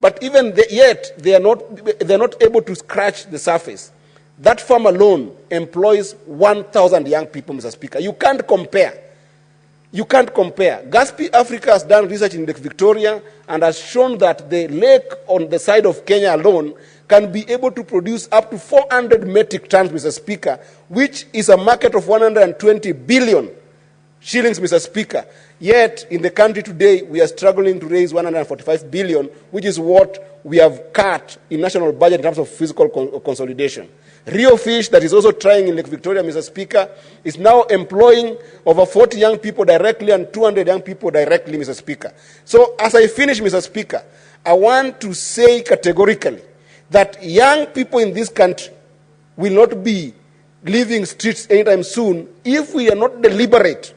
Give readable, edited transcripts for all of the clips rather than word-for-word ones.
But even yet, they're not able to scratch the surface. That farm alone employs 1,000 young people, Mr. Speaker. You can't compare. You can't compare. Gaspi Africa has done research in Lake Victoria and has shown that the lake on the side of Kenya alone can be able to produce up to 400 metric tons, Mr. Speaker, which is a market of 120 billion shillings, Mr. Speaker. Yet, in the country today, we are struggling to raise 145 billion, which is what we have cut in national budget in terms of fiscal consolidation. Rio Fish, that is also trying in Lake Victoria, Mr. Speaker, is now employing over 40 young people directly and 200 young people directly, Mr. Speaker. So, as I finish, Mr. Speaker, I want to say categorically that young people in this country will not be leaving streets anytime soon if we are not deliberate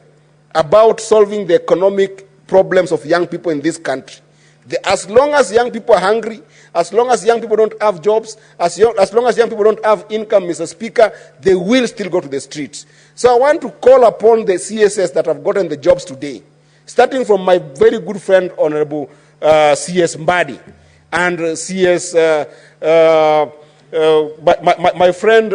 about solving the economic problems of young people in this country. As long as young people are hungry, as long as young people don't have jobs, as long as young people don't have income, Mr. Speaker, they will still go to the streets. So I want to call upon the CSS that have gotten the jobs today, starting from my very good friend, Honorable CS Mbadi, and CS, my friend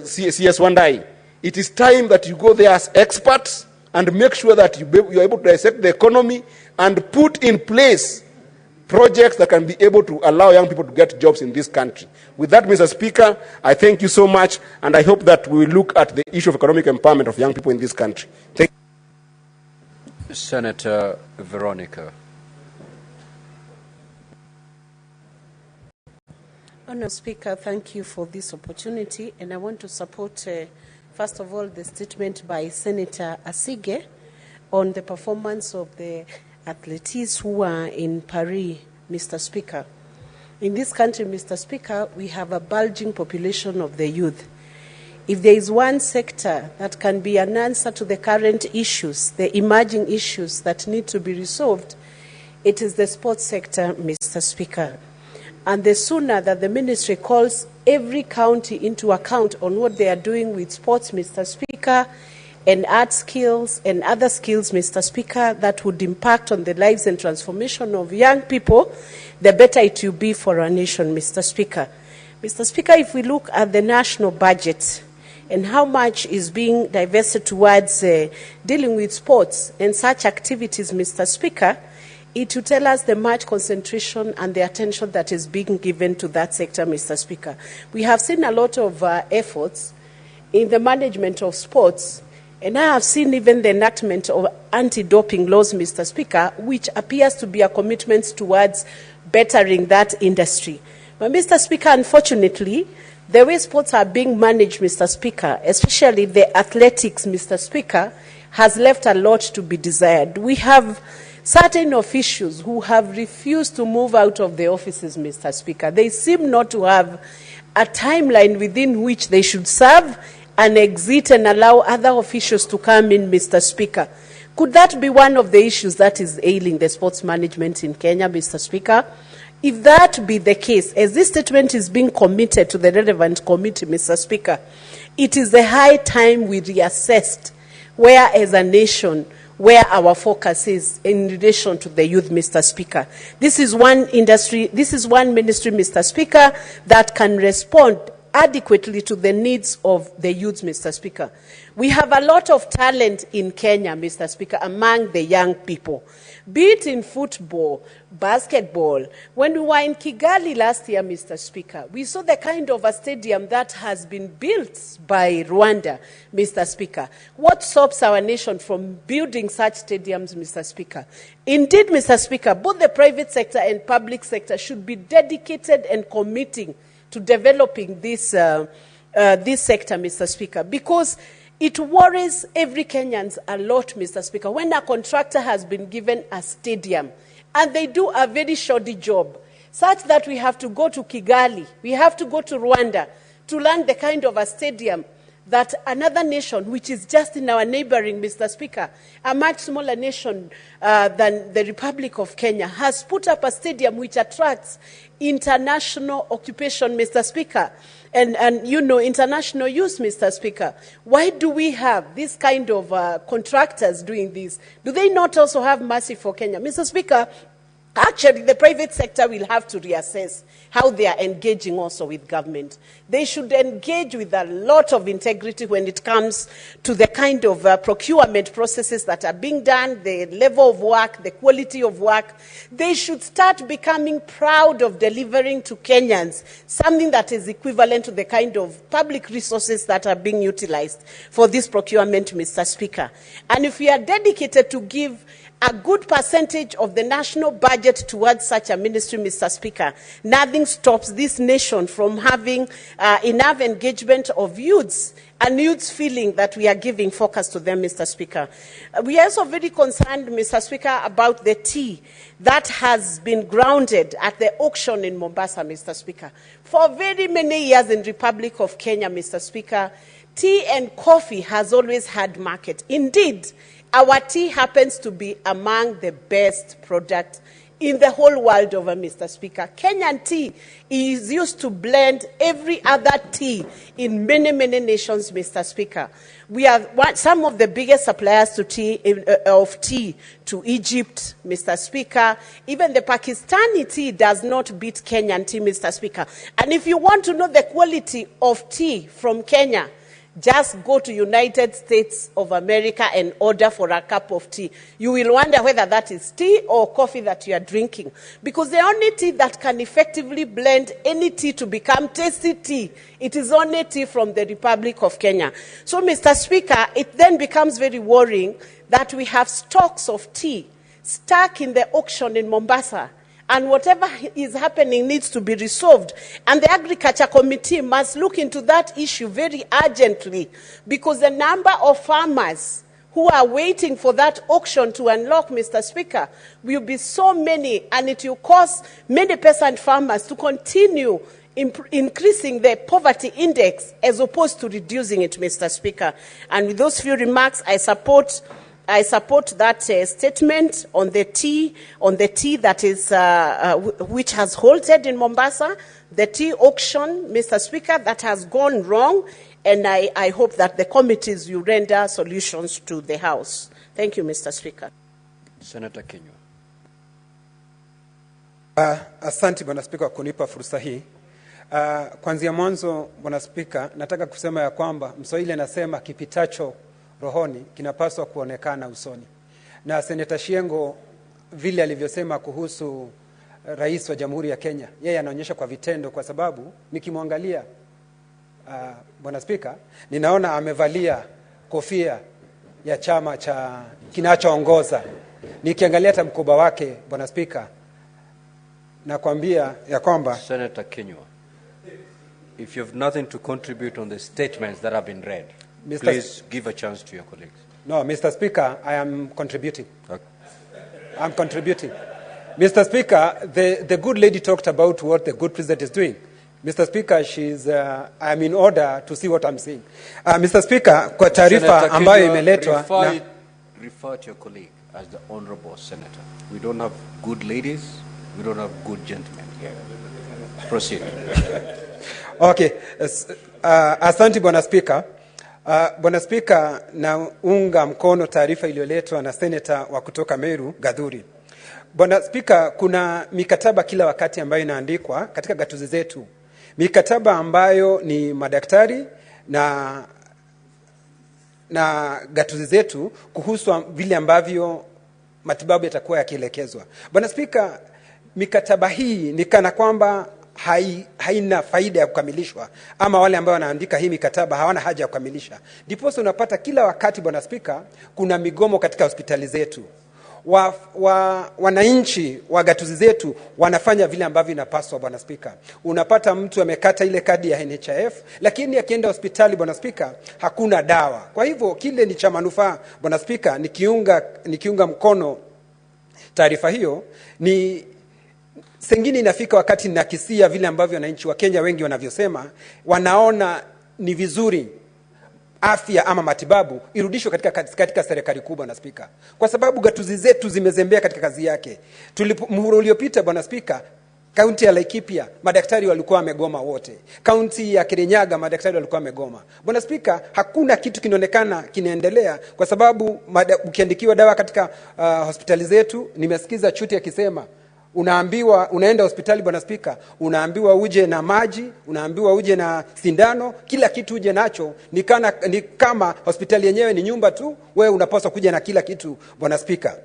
CS Wandai. It is time that you go there as experts and make sure that you're able to dissect the economy and put in place projects that can be able to allow young people to get jobs in this country. With that, Mr. Speaker, I thank you so much, and I hope that we will look at the issue of economic empowerment of young people in this country. Thank you. Senator Veronica. Honourable Speaker, thank you for this opportunity, and I want to support, first of all, the statement by Senator Asige on the performance of the athletes who are in Paris, Mr. Speaker. In this country, Mr. Speaker, we have a bulging population of the youth. If there is one sector that can be an answer to the current issues, the emerging issues that need to be resolved, it is the sports sector, Mr. Speaker. And the sooner that the ministry calls every county into account on what they are doing with sports, Mr. Speaker, and art skills and other skills, Mr. Speaker, that would impact on the lives and transformation of young people, the better it will be for our nation, Mr. Speaker. Mr. Speaker, if we look at the national budget and how much is being divested towards dealing with sports and such activities, Mr. Speaker, it will tell us the much concentration and the attention that is being given to that sector, Mr. Speaker. We have seen a lot of efforts in the management of sports, and I have seen even the enactment of anti-doping laws, Mr. Speaker, which appears to be a commitment towards bettering that industry. But, Mr. Speaker, unfortunately, the way sports are being managed, Mr. Speaker, especially the athletics, Mr. Speaker, has left a lot to be desired. We have certain officials who have refused to move out of the offices, Mr. Speaker. They seem not to have a timeline within which they should serve and exit and allow other officials to come in, Mr. Speaker. Could that be one of the issues that is ailing the sports management in Kenya, Mr. Speaker? If that be the case, as this statement is being committed to the relevant committee, Mr. Speaker, it is the high time we reassessed where, as a nation, where our focus is in relation to the youth, Mr. Speaker. This is one industry, this is one ministry, Mr. Speaker, that can respond adequately to the needs of the youth, Mr. Speaker. We have a lot of talent in Kenya, Mr. Speaker, among the young people, be it in football, basketball. When we were in Kigali last year, Mr. Speaker, we saw the kind of a stadium that has been built by Rwanda, Mr. Speaker. What stops our nation from building such stadiums, Mr. Speaker? Indeed, Mr. Speaker, both the private sector and public sector should be dedicated and committing to developing this sector, Mr. Speaker, because it worries every Kenyan a lot, Mr. Speaker, when a contractor has been given a stadium and they do a very shoddy job, such that we have to go to Kigali, we have to go to Rwanda to learn the kind of a stadium that another nation, which is just in our neighboring, Mr. Speaker, a much smaller nation than the Republic of Kenya, has put up a stadium which attracts international occupation, Mr. Speaker, and you know, international use, Mr. Speaker. Why do we have this kind of contractors doing this? Do they not also have mercy for Kenya? Mr. Speaker, Actually, the private sector will have to reassess how they are engaging also with government. They should engage with a lot of integrity when it comes to the kind of procurement processes that are being done, the level of work, the quality of work. They should start becoming proud of delivering to Kenyans something that is equivalent to the kind of public resources that are being utilized for this procurement, Mr. Speaker. And if we are dedicated to give a good percentage of the national budget towards such a ministry, Mr. Speaker, nothing stops this nation from having enough engagement of youths and youths feeling that we are giving focus to them, Mr. Speaker. We are also very concerned, Mr. Speaker, about the tea that has been grounded at the auction in Mombasa, Mr. Speaker. For very many years in Republic of Kenya, Mr. Speaker, tea and coffee has always had market. Indeed, our tea happens to be among the best products in the whole world over, Mr. Speaker. Kenyan tea is used to blend every other tea in many, many nations, Mr. Speaker. We are some of the biggest suppliers to tea, of tea to Egypt, Mr. Speaker. Even the Pakistani tea does not beat Kenyan tea, Mr. Speaker. And if you want to know the quality of tea from Kenya, just go to United States of America and order for a cup of tea. You will wonder whether that is tea or coffee that you are drinking. Because the only tea that can effectively blend any tea to become tasty tea, it is only tea from the Republic of Kenya. So, Mr. Speaker, it then becomes very worrying that we have stocks of tea stuck in the auction in Mombasa. And whatever is happening needs to be resolved. And the Agriculture Committee must look into that issue very urgently, because the number of farmers who are waiting for that auction to unlock, Mr. Speaker, will be so many, and it will cause many peasant farmers to continue increasing the poverty index as opposed to reducing it, Mr. Speaker. And with those few remarks, I support that statement on the tea that is which has halted in Mombasa, the tea auction, Mr. Speaker, that has gone wrong, and I hope that the committees will render solutions to the House. Thank you, Mr. Speaker. Senator Kenywa. Asante Bwana Spika kunipa fursa hii. Kwanzia mwanzo Bwana Spika, nataka kusema ya kwamba Mswahili anasema kipitacho rohoni kinapaswa kuonekana usoni. Na Seneta Shiengo vile alivyosema kuhusu Rais wa Jamhuri ya Kenya, yeye anaonyesha kwa vitendo, kwa sababu nikimwangalia Bwana Spika, ninaona amevalia kofia ya chama cha kinachoongoza. Nikiangalia hata mkoba wake Bwana Spika, nakwambia ya kwamba Senator Kenywa, if you have nothing to contribute on the statements that have been read, please give a chance to your colleagues. No, Mr. Speaker, I am contributing. Okay. I'm contributing. Mr. Speaker, the good lady talked about what the good president is doing. Mr. Speaker, I'm in order to see what I'm saying. Mr. Speaker, kwa taarifa ambayo imeletwa refer to your colleague as the honorable senator. We don't have good ladies, we don't have good gentlemen here. Proceed. Okay. Asante Bwana Speaker. Bwana Spika, na unga mkono taarifa iliyoletwa na seneta wa kutoka Meru, Gathuri. Bwana Spika, kuna mikataba kila wakati ambayo inaandikwa katika gatuzi zetu. Mikataba ambayo ni madaktari na gatuzi zetu kuhusu vile ambavyo matibabu yatakuwa yakielekezwa. Bwana Spika, mikataba hii ni kana kwamba haina faida ya kukamilishwa, ama wale ambao wanaandika hii mikataba hawana haja ya kukamilisha. Ndipo unapata kila wakati Bwana Spika kuna migomo katika hospitali zetu. Wananchi wa gatuzi zetu wanafanya vile ambavyo inapaswa Bwana Spika. Unapata mtu amekata ile kadi ya NHIF, lakini akienda hospitali Bwana Spika hakuna dawa. Kwa hivyo kile ni cha manufaa Bwana Spika, nikiunga mkono taarifa hiyo. Ni sengine inafika wakati nakisia vile ambavyo wananchi wa Kenya wengi wanavyosema, wanaona ni vizuri afya ama matibabu irudishwe katika serikali kubwa na Spika, kwa sababu gatuzi zetu zimezembea katika kazi yake. Muhula uliopita Bwana Spika, kaunti ya Laikipia madaktari walikuwa wamegoma wote. Kaunti ya Kirinyaga madaktari walikuwa wamegoma. Bwana Spika, hakuna kitu kinaonekana kinaendelea, kwa sababu ukiandikiwa dawa katika hospitali zetu, nimesikiza Chuti akisema Unaambiwa, unaenda hospitali bwana spika, unaambiwa uje na maji, unaambiwa uje na sindano, kila kitu uje nacho. Ni kama hospitali yenyewe ni nyumba tu, wewe unapaswa kuja na kila kitu bwana spika.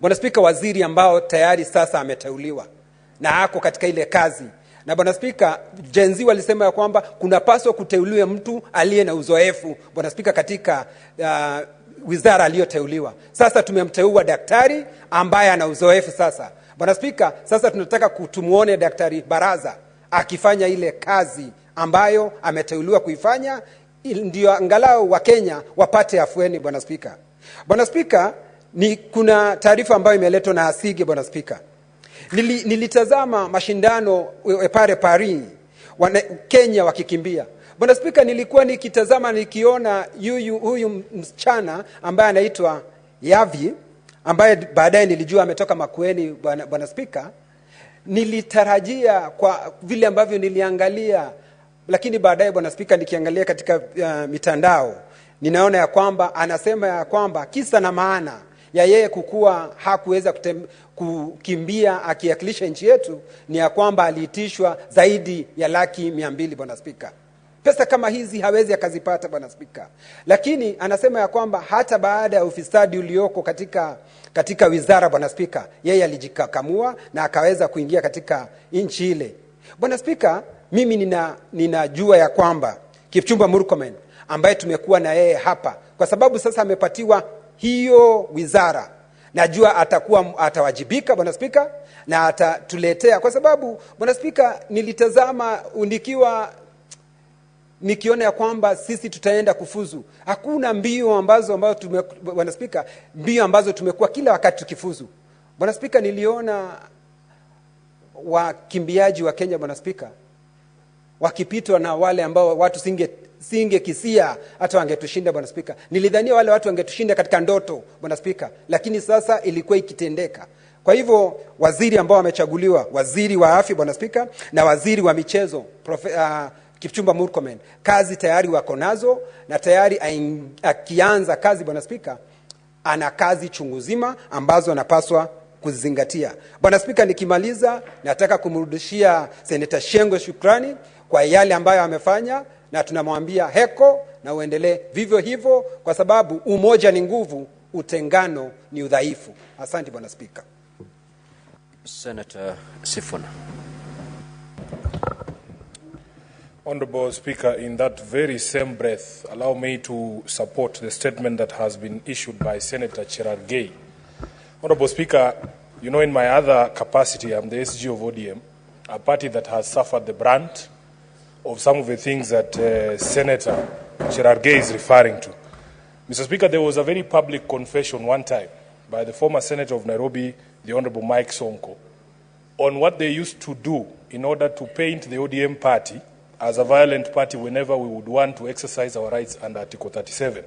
Bwana spika, waziri ambao tayari sasa ameteuliwa na ako katika ile kazi. Na bwana spika, jenzi walisema ya kwamba kunapaswa kuteuliwe mtu aliye na uzoefu bwana spika katika wizara aliyoteuliwa. Sasa tumemteua daktari ambaye ana uzoefu sasa. Bwana spika, sasa tunataka kutumuone Daktari Baraza akifanya ile kazi ambayo ameteuliwa kuifanya, ndio angalau wa Kenya wapate afueni bwana spika. Bwana spika, kuna taarifa ambayo imeletwa na Asige bwana spika. Nilitazama mashindano pale Paris, Kenya wakikimbia. Bwana spika, nilikuwa nikitazama nikiona huyu msichana ambaye anaitwa Yavi, ambaye baadaye nilijua ametoka Makwiny bwana spika. Nilitarajia kwa vile ambavyo niliangalia, lakini baadaye bwana spika nikiangalia katika mitandao, ninaona ya kwamba anasema ya kwamba kisa na maana ya yeye kukua hakuweza kukimbia akiwakilisha nchi yetu ni ya kwamba aliitishwa zaidi ya 200,000 bwana spika. Pesa kama hizi hawezi akazipata bwana spika. Lakini anasema ya kwamba hata baada ya ufisadi ulioko katika wizara bwana spika, yeye alijikakamua na akaweza kuingia katika nchi ile. Bwana spika, mimi ninajua ya kwamba Kipchumba Murkomen ambaye tumekuwa na yeye hapa, kwa sababu sasa amepatiwa hiyo wizara, najua atawajibika bwana spika na atatuletea, kwa sababu bwana spika nilitazama nikiona ya kwamba sisi tutaenda kufuzu. Hakuna mbio ambazo bwana spika, mbio ambazo tumekuwa kila wakati tukifuzu. Bwana spika, niliona wakimbiaji wa Kenya bwana spika wakipitwa na wale ambao watu singe kisia hata wangetushinda bwana spika. Nilidhania wale watu wangetushinda katika ndoto bwana spika, lakini sasa ilikuwa ikitendeka. Kwa hivyo waziri ambao wamechaguliwa, waziri wa afya bwana spika na waziri wa michezo Kipchumba Murkomen, kazi tayari wako nazo, na tayari akianza kazi bwana spika ana kazi chunguzima ambazo anapaswa kuzingatia. Bwana spika, nikimaliza nataka kumrudishia Senator Shengo shukrani kwa yale ambayo amefanya, na tunamwambia heko na uendelee vivyo hivyo, kwa sababu umoja ni nguvu, utengano ni udhaifu. Asante bwana spika. Senator Sifuna. Honorable Speaker, in that very same breath, allow me to support the statement that has been issued by Senator Cherargei. Honorable Speaker, you know, in my other capacity, I'm the SG of ODM, a party that has suffered the brunt of some of the things that Senator Cherargei is referring to. Mr. Speaker, there was a very public confession one time by the former Senator of Nairobi, the Honorable Mike Sonko, on what they used to do in order to paint the ODM party as a violent party whenever we would want to exercise our rights under Article 37.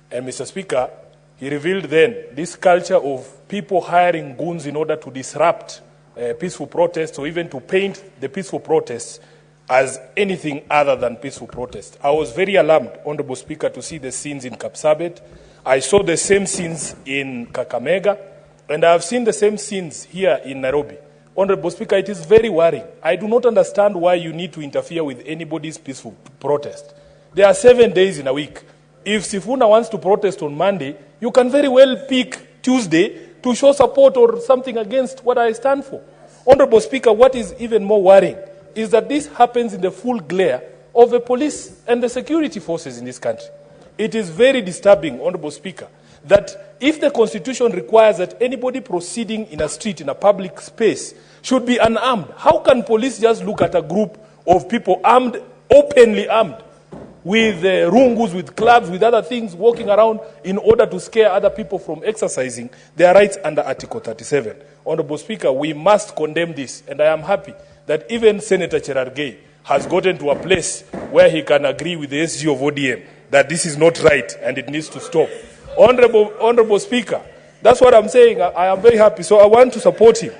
And Mr. Speaker, he revealed then this culture of people hiring goons in order to disrupt peaceful protests, or even to paint the peaceful protests as anything other than peaceful protest. I was very alarmed, Honorable Speaker, to see the scenes in Kapsabet. I saw the same scenes in Kakamega, and I have seen the same scenes here in Nairobi. Honorable Speaker, it is very worrying. I do not understand why you need to interfere with anybody's peaceful protest. There are 7 days in a week. If Sifuna wants to protest on Monday, you can very well pick Tuesday to show support or something against what I stand for. Honorable Speaker, what is even more worrying is that this happens in the full glare of the police and the security forces in this country. It is very disturbing, Honorable Speaker, that if the Constitution requires that anybody proceeding in a street, in a public space, should be unarmed, how can police just look at a group of people armed, openly armed, with rungus, with clubs, with other things, walking around in order to scare other people from exercising their rights under Article 37? Honorable Speaker, we must condemn this, and I am happy that even Senator Cherargei has gotten to a place where he can agree with the SG of ODM that this is not right and it needs to stop. Honorable Speaker, that's what I'm saying. I am very happy. So I want to support him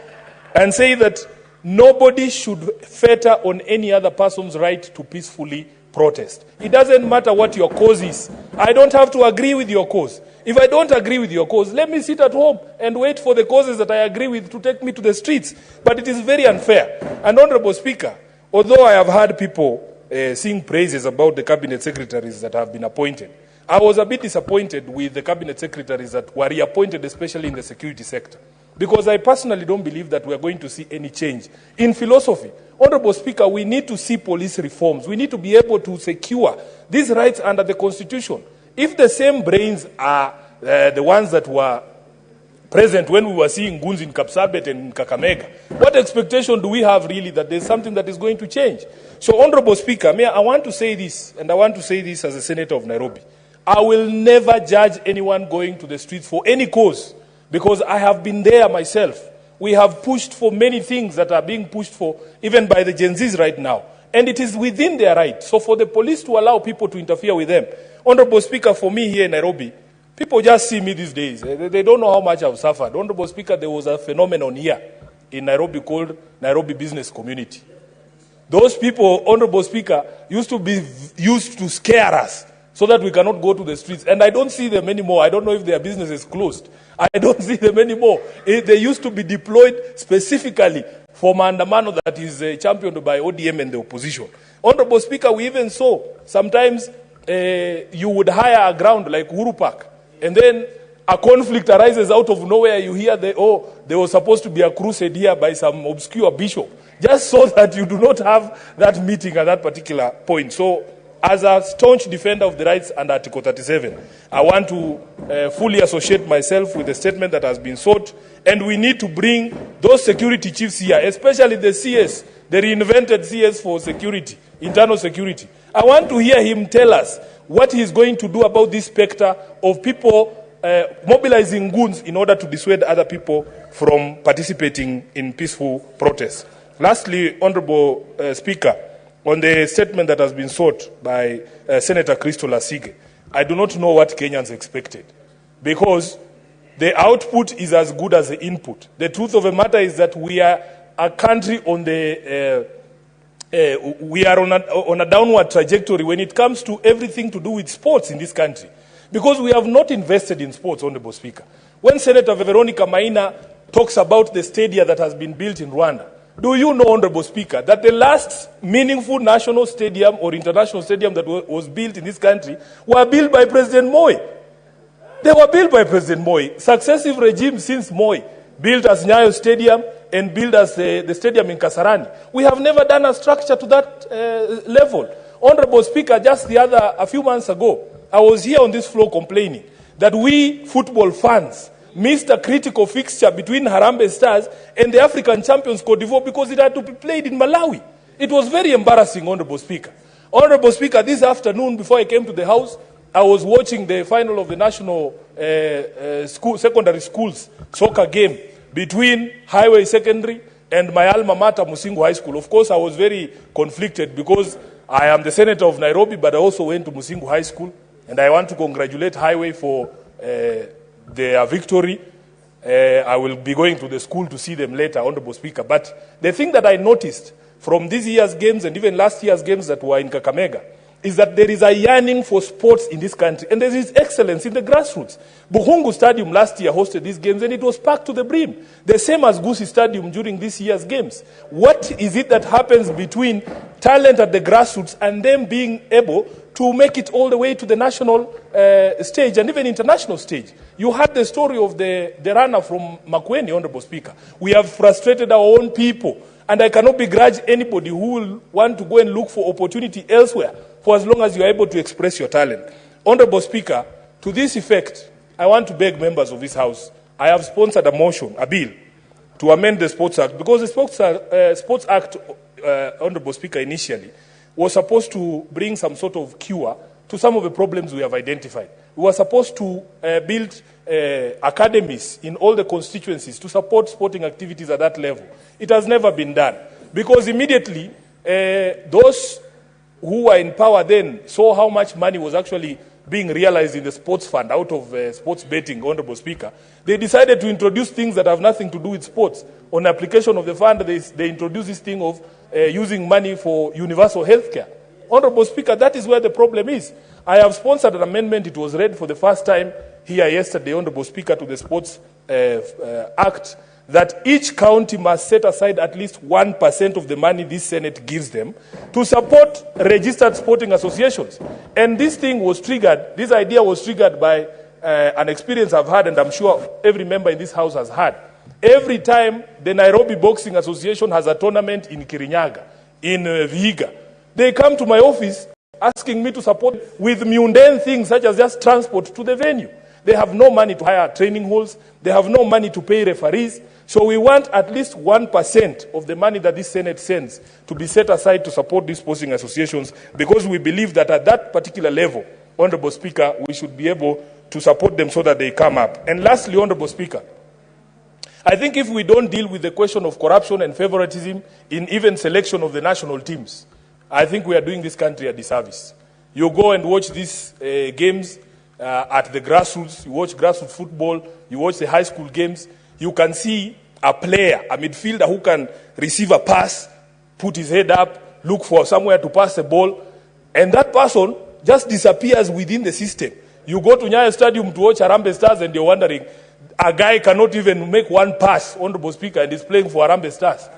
and say that nobody should fetter on any other person's right to peacefully protest. It doesn't matter what your cause is. I don't have to agree with your cause. If I don't agree with your cause, let me sit at home and wait for the causes that I agree with to take me to the streets. But it is very unfair. And Honorable Speaker, although I have heard people sing praises about the cabinet secretaries that have been appointed, I was a bit disappointed with the cabinet secretaries that were reappointed, especially in the security sector. Because I personally don't believe that we are going to see any change. In philosophy, Honorable Speaker, we need to see police reforms. We need to be able to secure these rights under the Constitution. If the same brains are the ones that were present when we were seeing goons in Kapsabet and in Kakamega, what expectation do we have really that there's something that is going to change? So, Honorable Speaker, I want to say this, and I want to say this as a senator of Nairobi. I will never judge anyone going to the streets for any cause, because I have been there myself. We have pushed for many things that are being pushed for, even by the Gen Zs right now. And it is within their right. So for the police to allow people to interfere with them, Honorable Speaker, for me here in Nairobi, people just see me these days. They don't know how much I've suffered. Honorable Speaker, there was a phenomenon here in Nairobi called Nairobi Business Community. Those people, Honorable Speaker, used to scare us so that we cannot go to the streets. And I don't see them anymore. I don't know if their business is closed. I don't see them anymore. They used to be deployed specifically for maandamano that is championed by ODM and the opposition. Honorable Speaker, we even saw sometimes you would hire a ground like Uhuru Park, and then a conflict arises out of nowhere. You hear there was supposed to be a crusade here by some obscure bishop, just so that you do not have that meeting at that particular point. So, as a staunch defender of the rights under Article 37, I want to fully associate myself with the statement that has been sought, and we need to bring those security chiefs here, especially the CS, the reinvented CS for security, internal security. I want to hear him tell us what he's going to do about this specter of people mobilizing goons in order to dissuade other people from participating in peaceful protests. Lastly, Honorable Speaker, on the statement that has been sought by Senator Crystal Asige, I do not know what Kenyans expected, because the output is as good as the input. The truth of the matter is that we are a country on the we are on a downward trajectory when it comes to everything to do with sports in this country, because we have not invested in sports, Honorable Speaker. When Senator Veronica Maina talks about the stadium that has been built in Rwanda, do you know, Honorable Speaker, that the last meaningful national stadium or international stadium that was built in this country were built by President Moi? They were built by President Moi. Successive regimes since Moi built as Nyayo Stadium and built as the stadium in Kasarani. We have never done a structure to that level. Honorable Speaker, just a few months ago, I was here on this floor complaining that we football fans missed a critical fixture between Harambee Stars and the African champions Cote d'Ivoire because it had to be played in Malawi. It was very embarrassing, Honorable Speaker. Honorable Speaker, this afternoon before I came to the House, I was watching the final of the national secondary schools soccer game between Highway Secondary and my alma mater, Musingu High School. Of course, I was very conflicted because I am the senator of Nairobi, but I also went to Musingu High School, and I want to congratulate Highway for their victory. I will be going to the school to see them later, Honorable Speaker. But the thing that I noticed from this year's games and even last year's games that were in Kakamega is that there is a yearning for sports in this country, and there is excellence in the grassroots. Buhungu Stadium last year hosted these games, and it was packed to the brim. The same as Gusii Stadium during this year's games. What is it that happens between talent at the grassroots and them being able to make it all the way to the national stage and even international stage? You heard the story of the runner from makwiny, Honorable Speaker. We have frustrated our own people, and I cannot begrudge anybody who will want to go and look for opportunity elsewhere for as long as you are able to express your talent. Honorable Speaker, to this effect, I want to beg members of this House, I have sponsored a motion, a bill, to amend the Sports Act, because the Sports Act, Honorable Speaker, initially was supposed to bring some sort of cure to some of the problems we have identified. We were supposed to build academies in all the constituencies to support sporting activities at that level. It has never been done, because immediately those who were in power then saw how much money was actually being realized in the sports fund out of sports betting, Honorable Speaker. They decided to introduce things that have nothing to do with sports. On application of the fund, they introduced this thing of using money for universal health care. Honorable Speaker, that is where the problem is. I have sponsored an amendment. It was read for the first time here yesterday, Honorable Speaker, to the Sports Act, that each county must set aside at least 1% of the money this Senate gives them to support registered sporting associations. And this thing was triggered, this idea was triggered by an experience I've had, and I'm sure every member in this House has had. Every time the Nairobi Boxing Association has a tournament in Kirinyaga, in Vihiga, they come to my office asking me to support with mundane things such as just transport to the venue. They have no money to hire training halls. They have no money to pay referees. So we want at least 1% of the money that this Senate sends to be set aside to support these sporting associations, because we believe that at that particular level, Honorable Speaker, we should be able to support them so that they come up. And lastly, Honorable Speaker, I think if we don't deal with the question of corruption and favoritism in even selection of the national teams, I think we are doing this country a disservice. You go and watch these games at the grassroots, you watch grassroots football, you watch the high school games, you can see a player, a midfielder who can receive a pass, put his head up, look for somewhere to pass the ball, and that person just disappears within the system. You go to Nyayo Stadium to watch Harambee Stars and you're wondering, a guy cannot even make one pass, Honorable Speaker, and is playing for Harambee Stars.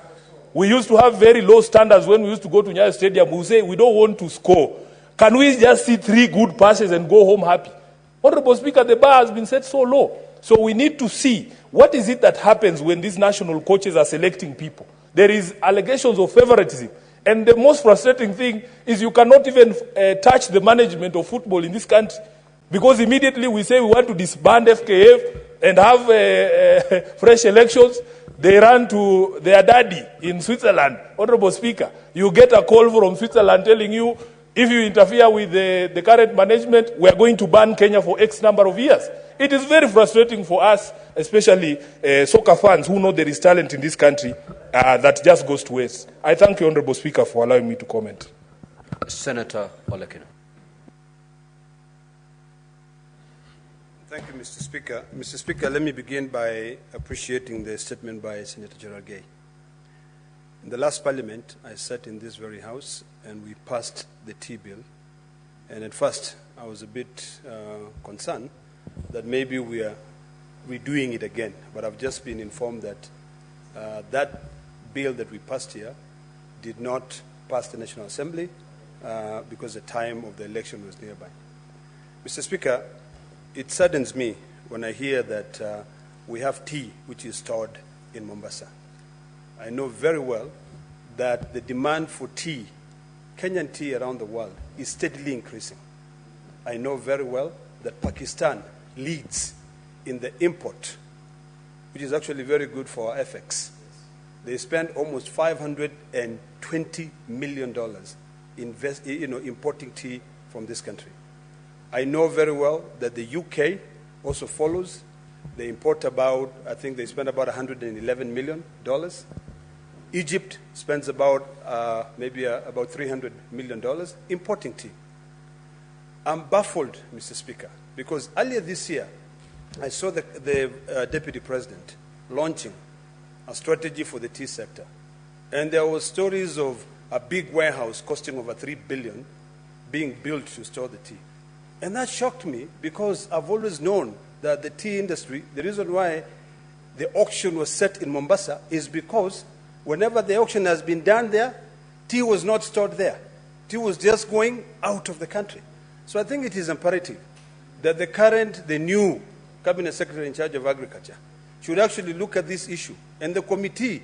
We used to have very low standards when we used to go to Nyayo Stadium. We say, we don't want to score. Can we just see 3 good passes and go home happy? Honorable Speaker, the bar has been set so low. So we need to see what is it that happens when these national coaches are selecting people. There is allegations of favoritism. And the most frustrating thing is you cannot even touch the management of football in this country. Because immediately we say we want to disband FKF and have fresh elections. They run to their daddy in Switzerland. Honorable Speaker, you get a call from Switzerland telling you, if you interfere with the current management, we are going to ban Kenya for X number of years. It is very frustrating for us, especially soccer fans who know there is talent in this country that just goes to waste. I thank you, Honorable Speaker, for allowing me to comment. Senator Olekina. Thank you, Mr. Speaker. Mr. Speaker, let me begin by appreciating the statement by Senator Gerald Gay. In the last parliament, I sat in this very house and we passed the tea bill. And at first, I was a bit concerned that maybe we are redoing it again. But I've just been informed that that bill that we passed here did not pass the National Assembly because the time of the election was nearby. Mr. Speaker, it saddens me when I hear that we have tea which is stored in Mombasa. I know very well that the demand for tea, Kenyan tea around the world, is steadily increasing. I know very well that Pakistan leads in the import, which is actually very good for our FX. They spend almost $520 million importing tea from this country. I know very well that the UK also follows. They import about, I think they spend about $111 million. Egypt spends about maybe about $300 million importing tea. I'm baffled, Mr. Speaker, because earlier this year, I saw the Deputy President launching a strategy for the tea sector. And there were stories of a big warehouse costing over $3 billion being built to store the tea. And that shocked me because I've always known that the tea industry, the reason why the auction was set in Mombasa is because whenever the auction has been done there, tea was not stored there. Tea was just going out of the country. So I think it is imperative that the new Cabinet Secretary in charge of Agriculture should actually look at this issue. And the committee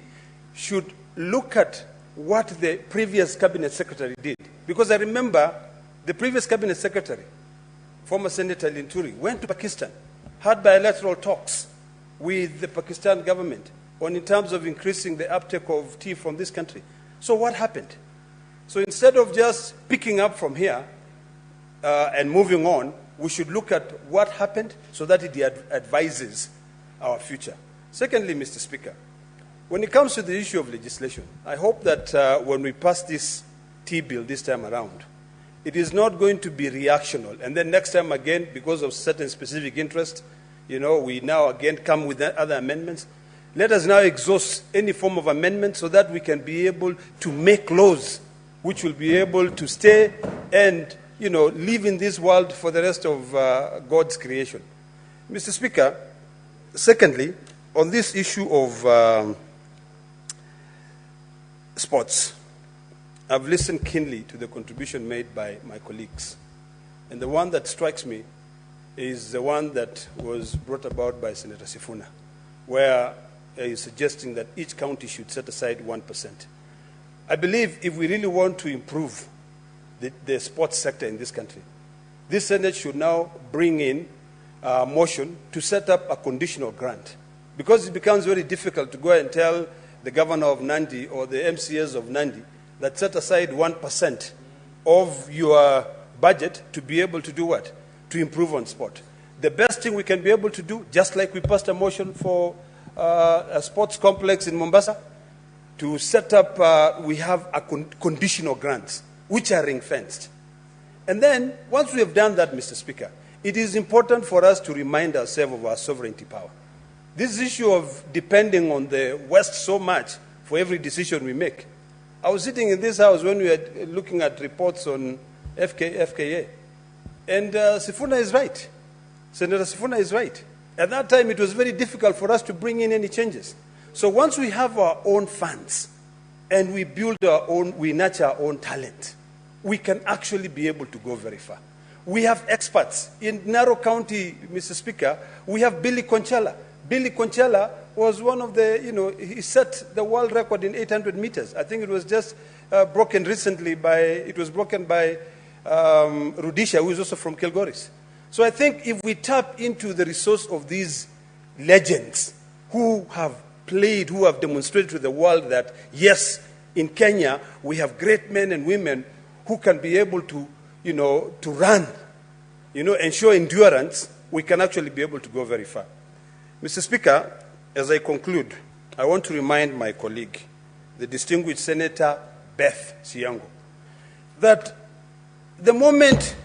should look at what the previous Cabinet Secretary did. Because I remember the previous Cabinet Secretary, former Senator Linturi, went to Pakistan, had bilateral talks with the Pakistan government in terms of increasing the uptake of tea from this country. So what happened? So instead of just picking up from here and moving on, we should look at what happened so that it advises our future. Secondly, Mr. Speaker, when it comes to the issue of legislation, I hope that when we pass this tea bill this time around, it is not going to be reactional. And then next time again, because of certain specific interest, we now again come with other amendments. Let us now exhaust any form of amendment so that we can be able to make laws which will be able to stay and, live in this world for the rest of God's creation. Mr. Speaker, secondly, on this issue of sports, I've listened keenly to the contribution made by my colleagues. And the one that strikes me is the one that was brought about by Senator Sifuna, where he's suggesting that each county should set aside 1%. I believe if we really want to improve the sports sector in this country, this Senate should now bring in a motion to set up a conditional grant, because it becomes very difficult to go and tell the governor of Nandi or the MCAs of Nandi that set aside 1% of your budget to be able to do what? To improve on sport. The best thing we can be able to do, just like we passed a motion for a sports complex in Mombasa, to set up, we have a conditional grants, which are ring-fenced. And then, once we have done that, Mr. Speaker, it is important for us to remind ourselves of our sovereignty power. This issue of depending on the West so much for every decision we make. I was sitting in this house when we were looking at reports on FKA. And Sifuna is right. Senator Sifuna is right. At that time, it was very difficult for us to bring in any changes. So once we have our own funds and we build our own, we nurture our own talent, we can actually be able to go very far. We have experts. In Narrow County, Mr. Speaker, we have Billy Conchella. Billy Conchella was one of the, he set the world record in 800 meters. I think it was just broken recently by Rudisha, who is also from Kilgoris. So I think if we tap into the resource of these legends who have played, who have demonstrated to the world that, yes, in Kenya, we have great men and women who can be able to, to run, ensure endurance, we can actually be able to go very far. Mr. Speaker, as I conclude, I want to remind my colleague, the distinguished Senator Beth Siango, that the moment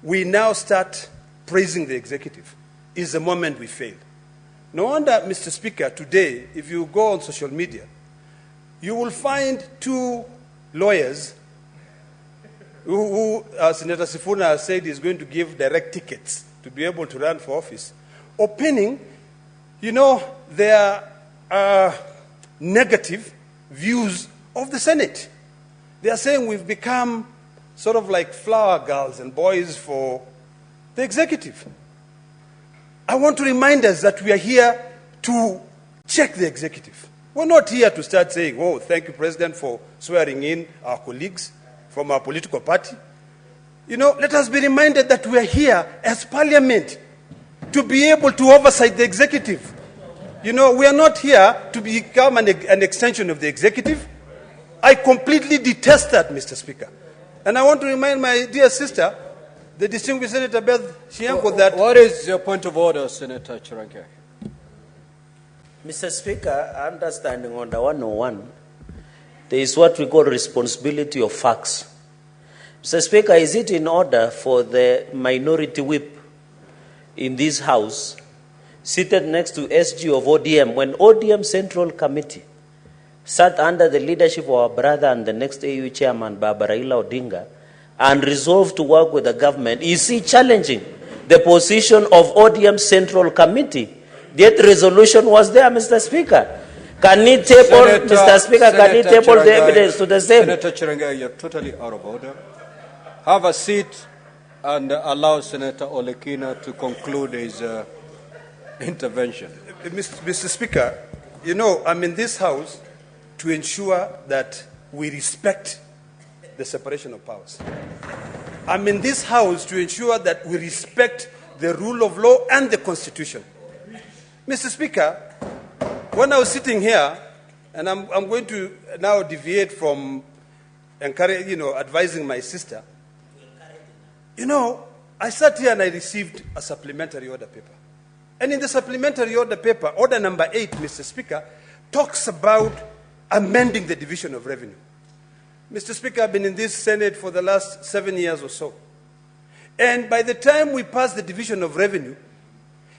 we now start praising the executive is the moment we fail. No wonder, Mr. Speaker, today, if you go on social media, you will find two lawyers who Senator Sifuna said is going to give direct tickets to be able to run for office, opining, their negative views of the Senate. They are saying we've become sort of like flower girls and boys for the executive. I want to remind us that we are here to check the executive. We're not here to start saying, oh, thank you, President, for swearing in our colleagues from our political party. Let us be reminded that we are here as Parliament to be able to oversight the executive. We are not here to become an extension of the executive. I completely detest that, Mr. Speaker. And I want to remind my dear sister, the distinguished Senator Beth Shianko, that... What is your point of order, Senator Chirange? Mr. Speaker, understanding under 101, there is what we call responsibility of facts. Mr. Speaker, is it in order for the minority whip in this House, seated next to SG of ODM, when ODM Central Committee sat under the leadership of our brother and the next AU chairman, Raila Odinga, and resolved to work with the government, is he challenging the position of ODM Central Committee? That resolution was there, Mr. Speaker. Can he table, Mr. Speaker, can he table the evidence to the same? Senator Chirange, you're totally out of order. Have a seat and allow Senator Olekina to conclude his intervention. Mr. Speaker, I'm in this House to ensure that we respect the separation of powers. I'm in this House to ensure that we respect the rule of law and the Constitution. Mr. Speaker, when I was sitting here, and I'm going to now deviate from advising my sister, I sat here and I received a supplementary order paper. And in the supplementary order paper, order number 8, Mr. Speaker, talks about amending the division of revenue. Mr. Speaker, I've been in this Senate for the last 7 years or so. And by the time we pass the division of revenue,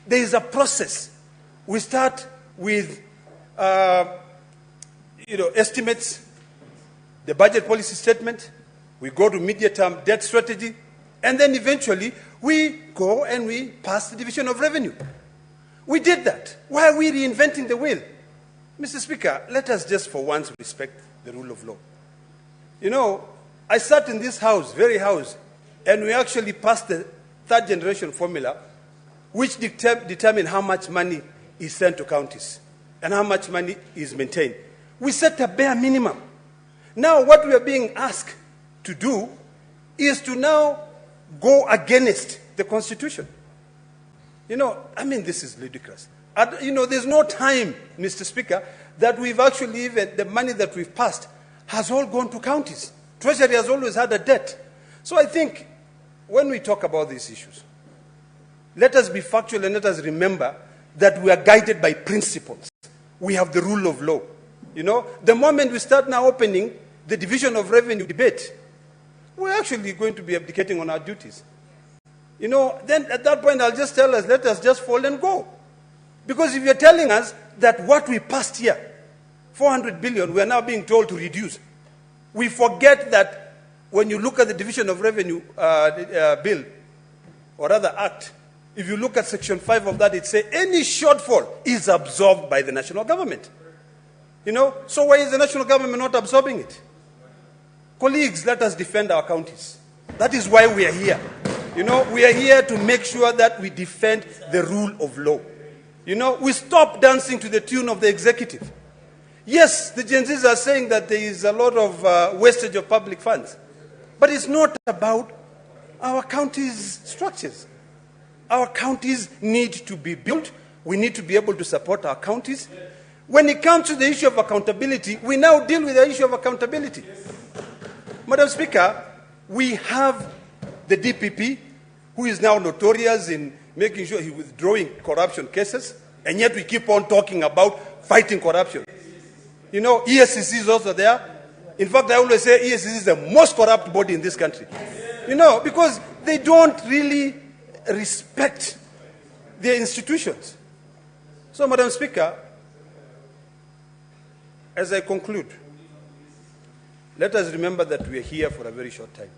there is a process. We start with, estimates, the budget policy statement, we go to medium-term debt strategy, and then eventually we go and we pass the division of revenue. We did that. Why are we reinventing the wheel? Mr. Speaker, let us just for once respect the rule of law. You know, I sat in this house, very house, and we actually passed the third generation formula, which determine how much money is sent to counties and how much money is maintained. We set a bare minimum. Now what we are being asked to do is to now go against the Constitution. You know, I mean, this is ludicrous. You know, there's no time, Mr. Speaker, that we've actually even, the money that we've passed has all gone to counties. Treasury has always had a debt. So I think when we talk about these issues, let us be factual and let us remember that we are guided by principles. We have the rule of law. You know, the moment we start now opening the division of revenue debate, we're actually going to be abdicating on our duties. You know, then at that point I'll just tell us, let us just fall and go. Because if you're telling us that what we passed here, 400 billion, we are now being told to reduce. We forget that when you look at the division of revenue bill, or rather act, if you look at section 5 of that, it says any shortfall is absorbed by the national government. You know, so why is the national government not absorbing it? Colleagues, let us defend our counties. That is why we are here. You know, we are here to make sure that we defend the rule of law. You know, we stop dancing to the tune of the executive. Yes, the Gen Zs are saying that there is a lot of wastage of public funds. But it's not about our counties' structures. Our counties need to be built. We need to be able to support our counties. When it comes to the issue of accountability, we now deal with the issue of accountability. Madam Speaker, we have the DPP, who is now notorious in making sure he's withdrawing corruption cases, and yet we keep on talking about fighting corruption. You know, ESCC is also there. In fact, I always say ESCC is the most corrupt body in this country. You know, because they don't really respect their institutions. So, Madam Speaker, as I conclude, let us remember that we are here for a very short time.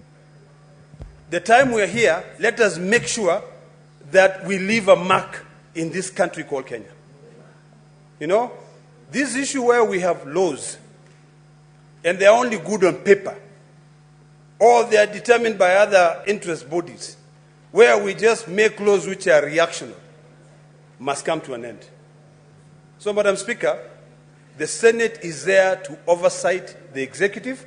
The time we are here, let us make sure that we leave a mark in this country called Kenya. You know, this issue where we have laws and they are only good on paper, or they are determined by other interest bodies, where we just make laws which are reactionary, must come to an end. So, Madam Speaker, the Senate is there to oversight the executive,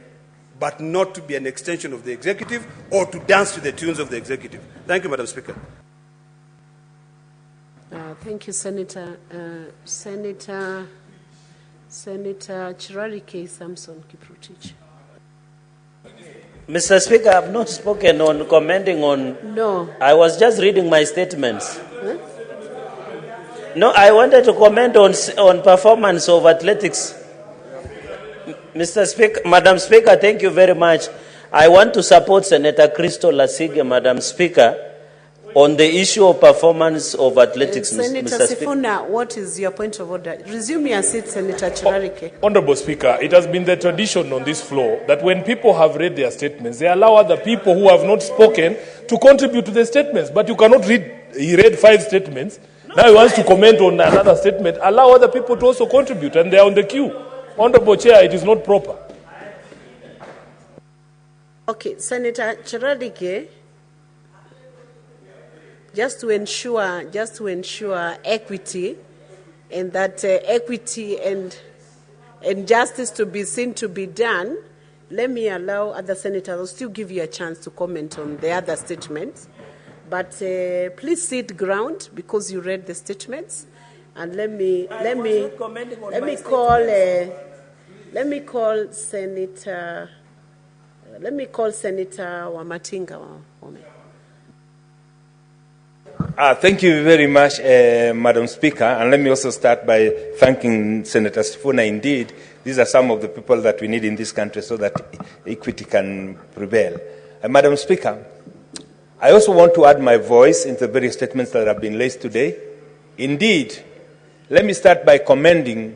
but not to be an extension of the executive or to dance to the tunes of the executive. Thank you, Madam Speaker. Thank you, Senator. Senator Chirarike Samson Kiprotich. Mr. Speaker, I have not spoken on commenting on... No. I was just reading my statements. Huh? No, I wanted to comment on performance of athletics. Mr. Speaker, Madam Speaker, thank you very much. I want to support Senator Crystal Lasige, Madam Speaker, on the issue of performance of athletics. Senator Mr. Sifuna, what is your point of order? Resume your seat, Senator Chirarike. Honorable Speaker, it has been the tradition on this floor that when people have read their statements, they allow other people who have not spoken to contribute to the statements. But you cannot read, he read 5 statements. Now he wants to comment on another statement. Allow other people to also contribute, and they are on the queue. Honorable Chair, it is not proper. Okay, Senator Chirarike, just to ensure equity, and that equity and justice to be seen to be done, let me allow other senators. I'll still give you a chance to comment on the other statements, but please sit ground because you read the statements, and let me call Senator Wamatinga. Thank you very much, Madam Speaker. And let me also start by thanking Senator Sifuna. Indeed, these are some of the people that we need in this country so that equity can prevail. Madam Speaker, I also want to add my voice into the various statements that have been raised today. Indeed, let me start by commending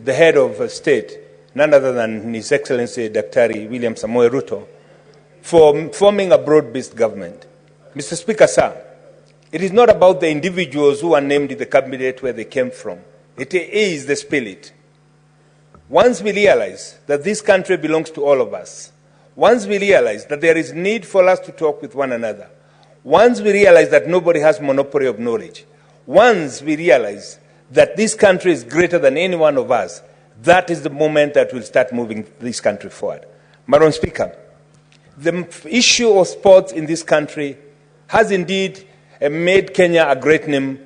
the head of state, none other than His Excellency Dr. William Samoei Ruto, for forming a broad-based government. Mr. Speaker, sir, it is not about the individuals who are named in the cabinet where they came from. It is the spirit. Once we realize that this country belongs to all of us, once we realize that there is need for us to talk with one another, once we realize that nobody has monopoly of knowledge, once we realize that this country is greater than any one of us, that is the moment that we'll start moving this country forward. Madam Speaker, the issue of sports in this country has indeed made Kenya a great name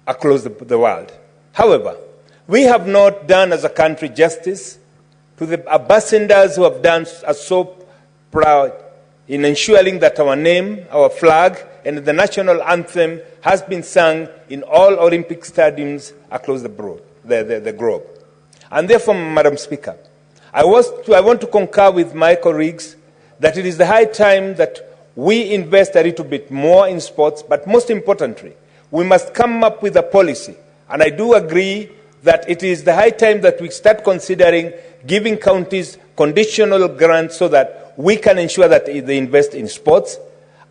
across the world. However, we have not done as a country justice to the ambassadors who have done us so proud in ensuring that our name, our flag, and the national anthem has been sung in all Olympic stadiums across the globe. And therefore, Madam Speaker, I want to concur with my colleagues that it is the high time that we invest a little bit more in sports, but most importantly, we must come up with a policy. And I do agree that it is the high time that we start considering giving counties conditional grants so that we can ensure that they invest in sports.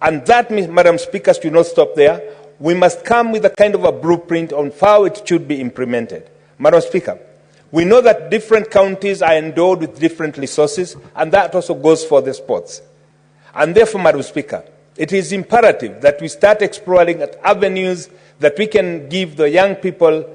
And that, Madam Speaker, should not stop there. We must come with a kind of a blueprint on how it should be implemented. Madam Speaker, we know that different counties are endowed with different resources, and that also goes for the sports. And therefore, Madam Speaker, it is imperative that we start exploring at avenues that we can give the young people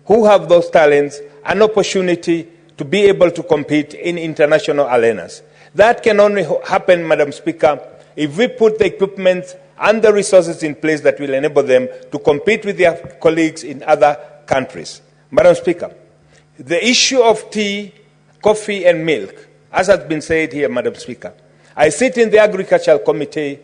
who have those talents an opportunity to be able to compete in international arenas. That can only happen, Madam Speaker, if we put the equipment and the resources in place that will enable them to compete with their colleagues in other countries. Madam Speaker, the issue of tea, coffee, and milk, as has been said here, Madam Speaker, I sit in the Agricultural Committee,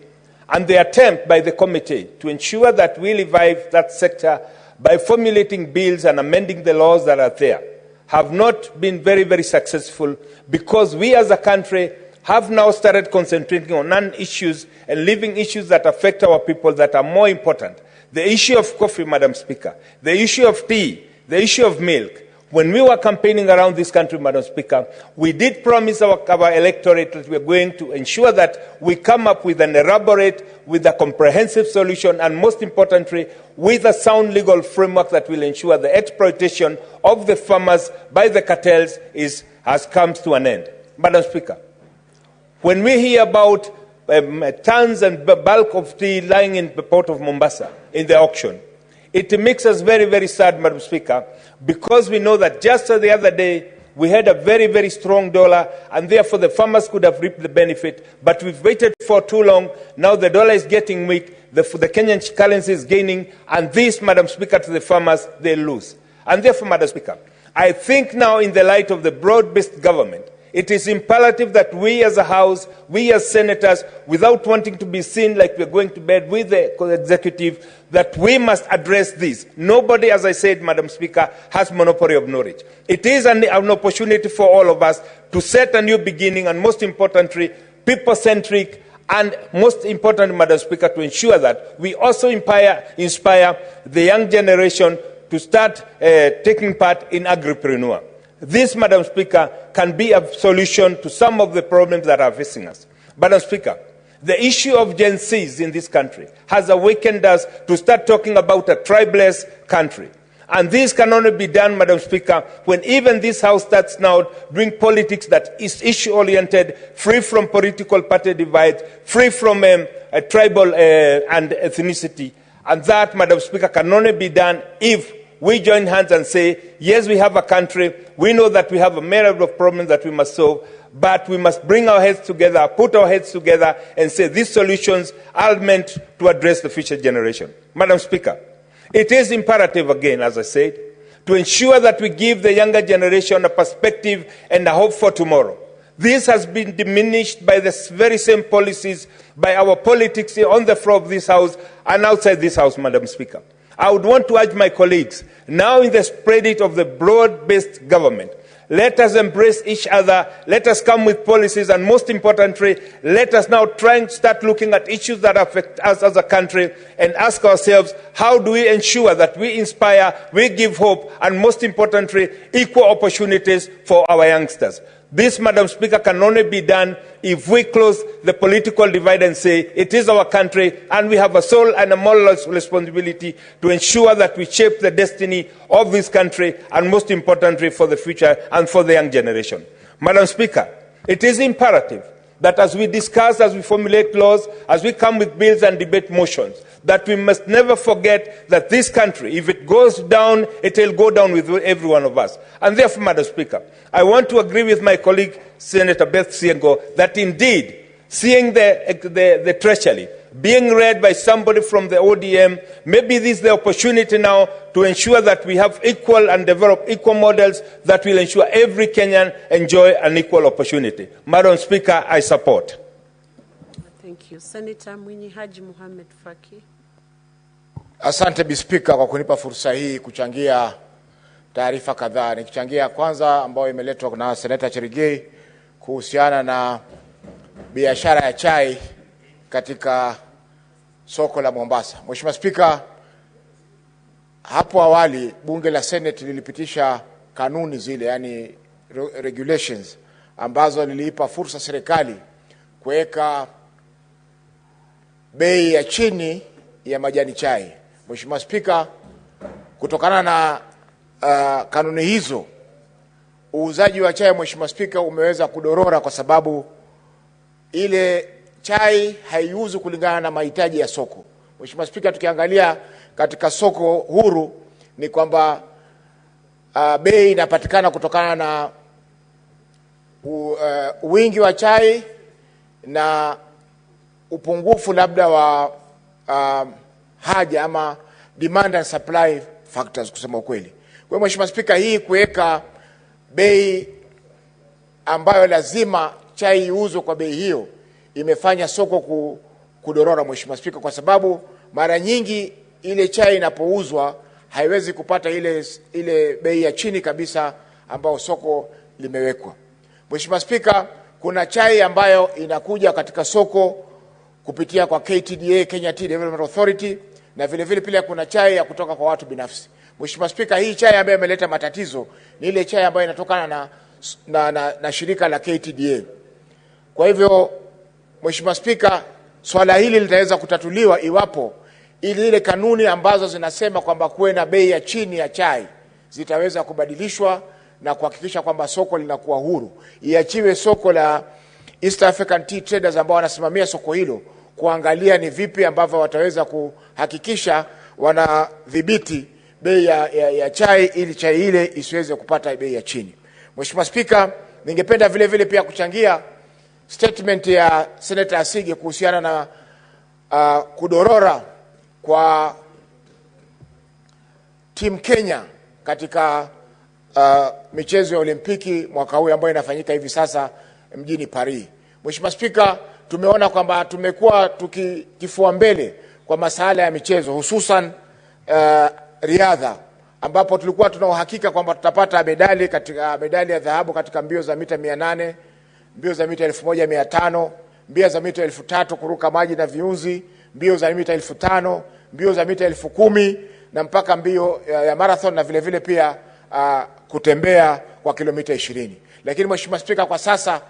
and the attempt by the committee to ensure that we revive that sector by formulating bills and amending the laws that are there have not been very, very successful, because we as a country have now started concentrating on non-issues and leaving issues that affect our people that are more important. The issue of coffee, Madam Speaker, the issue of tea, the issue of milk. When we were campaigning around this country, Madam Speaker, we did promise our electorate that we are going to ensure that we come up with an elaborate, with a comprehensive solution, and most importantly, with a sound legal framework that will ensure the exploitation of the farmers by the cartels has come to an end. Madam Speaker, when we hear about tons and bulk of tea lying in the port of Mombasa in the auction, it makes us very, very sad, Madam Speaker, because we know that just the other day, we had a very, very strong dollar, and therefore the farmers could have reaped the benefit, but we've waited for too long. Now the dollar is getting weak, the Kenyan currency is gaining, and this, Madam Speaker, to the farmers, they lose. And therefore, Madam Speaker, I think now in the light of the broad-based government, it is imperative that we as a House, we as senators, without wanting to be seen like we're going to bed with the executive, that we must address this. Nobody, as I said, Madam Speaker, has monopoly of knowledge. It is an opportunity for all of us to set a new beginning, and most importantly, people-centric, and most importantly, Madam Speaker, to ensure that we also inspire the young generation to start taking part in agripreneur. This, Madam Speaker, can be a solution to some of the problems that are facing us. Madam Speaker, the issue of Gen Zs in this country has awakened us to start talking about a tribeless country. And this can only be done, Madam Speaker, when even this House starts now doing politics that is issue-oriented, free from political party divides, free from tribal and ethnicity. And that, Madam Speaker, can only be done if we join hands and say, yes, we have a country, we know that we have a myriad of problems that we must solve, but we must bring our heads together, put our heads together, and say these solutions are meant to address the future generation. Madam Speaker, it is imperative, again, as I said, to ensure that we give the younger generation a perspective and a hope for tomorrow. This has been diminished by the very same policies, by our politics on the floor of this House and outside this House, Madam Speaker. I would want to urge my colleagues, now in the spirit of the broad-based government, Let us embrace each other. Let us come with policies. And most importantly, let us now try and start looking at issues that affect us as a country and ask ourselves, how do we ensure that we inspire, we give hope, and most importantly, equal opportunities for our youngsters? This, Madam Speaker, can only be done if we close the political divide and say it is our country and we have a soul and a moral responsibility to ensure that we shape the destiny of this country and most importantly for the future and for the young generation. Madam Speaker, it is imperative that as we discuss, as we formulate laws, as we come with bills and debate motions, that we must never forget that this country, if it goes down, it will go down with every one of us. And therefore, Madam Speaker, I want to agree with my colleague, Senator Beth Siengo, that indeed, seeing the treasury being read by somebody from the ODM, maybe this is the opportunity now to ensure that we have equal and develop equal models that will ensure every Kenyan enjoy an equal opportunity. Madam Speaker, I support. Thank you. Senator Mwinyi Haji Mohamed Faki. Asante Bispika kwa kunipa fursa hii kuchangia taarifa kadhaa. Nikichangia kwanza ambayo imeletwa na Senator Cherigei kuhusiana na biashara ya chai katika soko la Mombasa. Mheshimiwa Spika, hapo awali bunge la Senate lilipitisha kanuni zile, yani regulations, ambazo liliipa fursa serikali kuweka bei ya chini ya majani chai. Mheshimiwa Spika, kutokana na kanuni hizo, uuzaji wa chai, Mheshimiwa Spika, umeweza kudorora kwa sababu ile chai haiuzwi kulingana na mahitaji ya soko. Mheshimiwa Spika, tukiangalia katika soko huru ni kwamba bei inapatikana kutokana na wingi wa chai na upungufu labda wa haja ama demand and supply factors kusema ukweli. Kwa Mheshimiwa Spika, hii kuweka bei ambayo lazima chai iuzwe kwa bei hiyo imefanya soko kudorora, Mheshimiwa Spika, kwa sababu mara nyingi ile chai inapouzwa haiwezi kupata ile bei ya chini kabisa ambayo soko limewekwa. Mheshimiwa Spika, kuna chai ambayo inakuja katika soko kupitia kwa KTDA, Kenya Tea Development Authority, na vile vile pia kuna chai ya kutoka kwa watu binafsi. Mheshimiwa Spika, hii chai ambayo imeleta matatizo ni ile chai ambayo inatokana na shirika la KTDA. Kwa hivyo Mheshimiwa Spika, swala hili litaweza kutatuliwa iwapo ile kanuni ambazo zinasema kwamba kuwe na bei ya chini ya chai zitaweza kubadilishwa na kuhakikisha kwamba soko linakuwa huru. Iachiwe soko la East African Tea Traders ambao wanasimamia soko hilo kuangalia ni vipi ambavyo wataweza kuhakikisha wanadhibiti bei ya chai ili chai ile isiweze kupata bei ya chini. Mheshimiwa Spika, ningependa vile vile pia kuchangia statement ya Senator Asige kuhusiana na kudorora kwa Team Kenya katika michezo ya Olimpiki mwaka huu ambayo inafanyika hivi sasa mjini Paris. Mheshimiwa Spika, tumeona kwamba tumekuwa tukifua mbele kwa masuala ya michezo, hususan riadha, ambapo tulikuwa tuna uhakika kwamba tutapata medali ya dhahabu katika mbio za mita 800, mbio za mita 1500, mbio za mita 3000 kuruka maji na viunzi, mbio za mita 5000, mbio za mita 10000 na mpaka mbio ya marathon na vile vile pia kutembea kwa kilomita 20. Lakini Mheshimiwa Spika, kwa sasa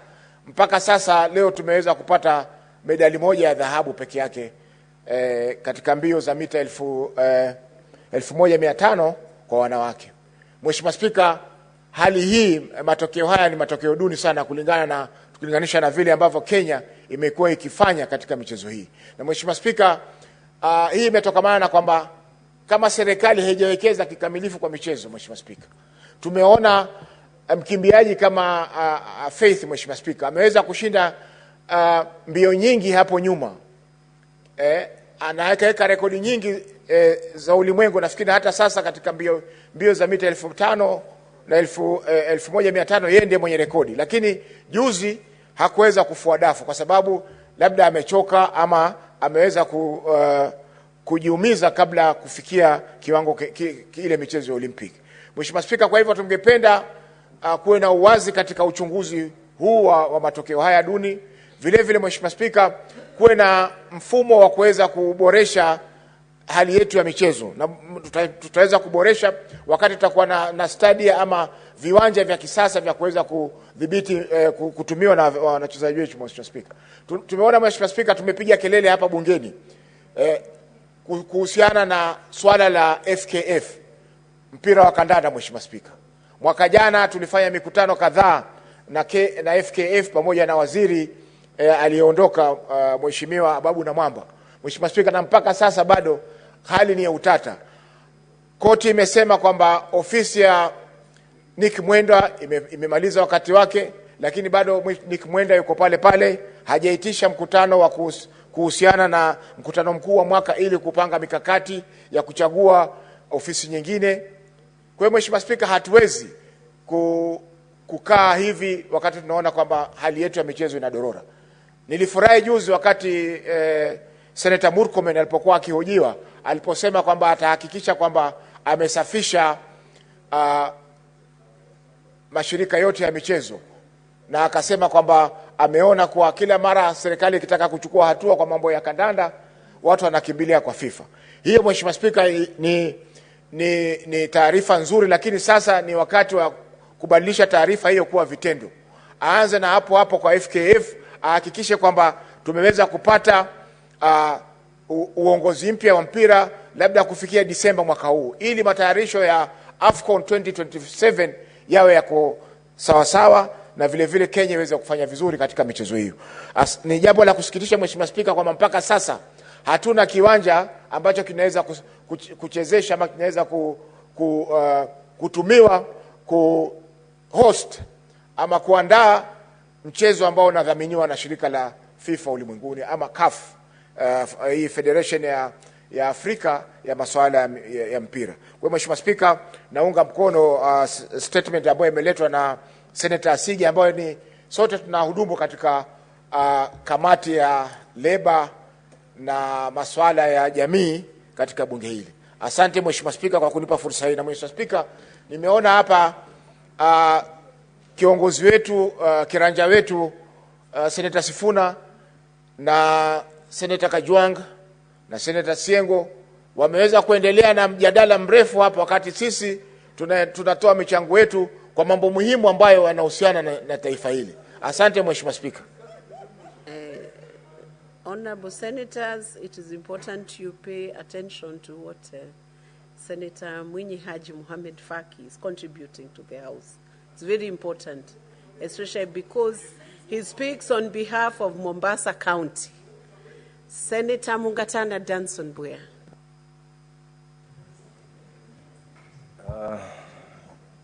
mpaka sasa leo tumeweza kupata medali moja ya dhahabu peke yake katika mbio za mita 1500 kwa wanawake. Mheshimiwa Spika, hali hii, matokeo haya ni matokeo duni sana kulinganisha na vile ambavyo Kenya imekuwa ikifanya katika michezo hii. Na Mheshimiwa Spika, hii imetokana na kwamba kama serikali haijawekeza kikamilifu kwa michezo. Mheshimiwa Spika, tumeona mkimbiaji kama Faith, Mheshimiwa Spika, ameweza kushinda mbio nyingi hapo nyuma. Anaweka rekodi nyingi za ulimwengu. Nafikiri hata sasa katika mbio za mita 5000 na 1500 yeye ndiye mwenye rekodi, lakini juzi hakuweza kufua dafu kwa sababu labda amechoka ama ameweza kujiumiza kabla kufikia kiwango ile michezo ya Olimpiki. Mheshimiwa Spika, kwa hivyo tungependa kuwe na uwazi katika uchunguzi huu wa matokeo haya duni. Vile vile Mheshimiwa Spika, kuwe na mfumo wa kuweza kuboresha hali yetu ya michezo, na tutaweza kuboresha wakati tutakuwa na stadia ama viwanja vya kisasa vya kuweza kudhibiti kutumiwa na wachezaji wetu. Mheshimiwa Spika, tumeona Mheshimiwa Spika, tumepiga kelele hapa bungeni kuhusiana na swala la FKF, mpira wa kandanda. Mheshimiwa Spika, mwaka jana tulifanya mikutano kadhaa na FKF pamoja na waziri aliyeondoka Mheshimiwa Babu na Mwamba. Mheshimiwa Spika, na mpaka sasa bado hali ni ya utata. Koti imesema kwamba ofisi ya Nick Mwenda imemaliza wakati wake, lakini bado Nick Mwenda yuko pale pale, hajaitisha mkutano wa kuhusiana na mkutano mkuu wa mwaka ili kupanga mikakati ya kuchagua ofisi nyingine. Kwa hiyo Mheshimiwa Spika, hatuwezi kukaa hivi wakati tunaona kwamba hali yetu ya michezo inadorora. Nilifurahi juzi wakati Senator Murkomen alipokuwa akihojiwa, aliposema kwamba atahakikisha kwamba amesafisha mashirika yote ya michezo, na akasema kwamba ameona kwa kila mara serikali ikitaka kuchukua hatua kwa mambo ya kandanda watu wanakimbilia kwa FIFA. Hiyo Mheshimiwa Spika ni taarifa nzuri, lakini sasa ni wakati wa kubadilisha taarifa hiyo kuwa vitendo. Aanze na hapo kwa FKF, ahakikishe kwamba tumeweza kupata uongozi mpya wa mpira labda kufikia Disemba mwaka huu, ili matayarisho ya AFCON 2027 yawe yako sawa sawa, na vile vile Kenya iweze kufanya vizuri katika michezo hiyo. Ni jambo la kusikitisha Mheshimiwa Spika kwamba mpaka sasa hatuna kiwanja ambacho kinaweza kuchezesha ama kinaweza kutumiwa host ama kuandaa mchezo ambao unadhaminiwa na shirika la FIFA ulimwenguni ama CAF, hii federation ya Afrika ya masuala ya mpira. Kwa Mheshimiwa Spika, naunga mkono statement ambayo imeletwa na Senator Asige, ambayo ni sote tunahudumu katika kamati ya leba na masuala ya jamii katika bunge hili. Asante Mheshimiwa Spika kwa kunipa fursa hii. Na Mheshimiwa Spika, nimeona hapa kiongozi wetu kiranja wetu Senator Sifuna na Senator Kajwang na Senator Siengo wameweza kuendelea na mjadala mrefu hapa, wakati sisi tunatoa michango yetu kwa mambo muhimu ambayo yanahusiana na taifa hili. Asante Mheshimiwa Spika. Honorable Senators, it is important you pay attention to what Senator Mwinyi Haji Mohamed Faki is contributing to the House. It's very important, especially because he speaks on behalf of Mombasa County. Senator Mungatana Danson Buya.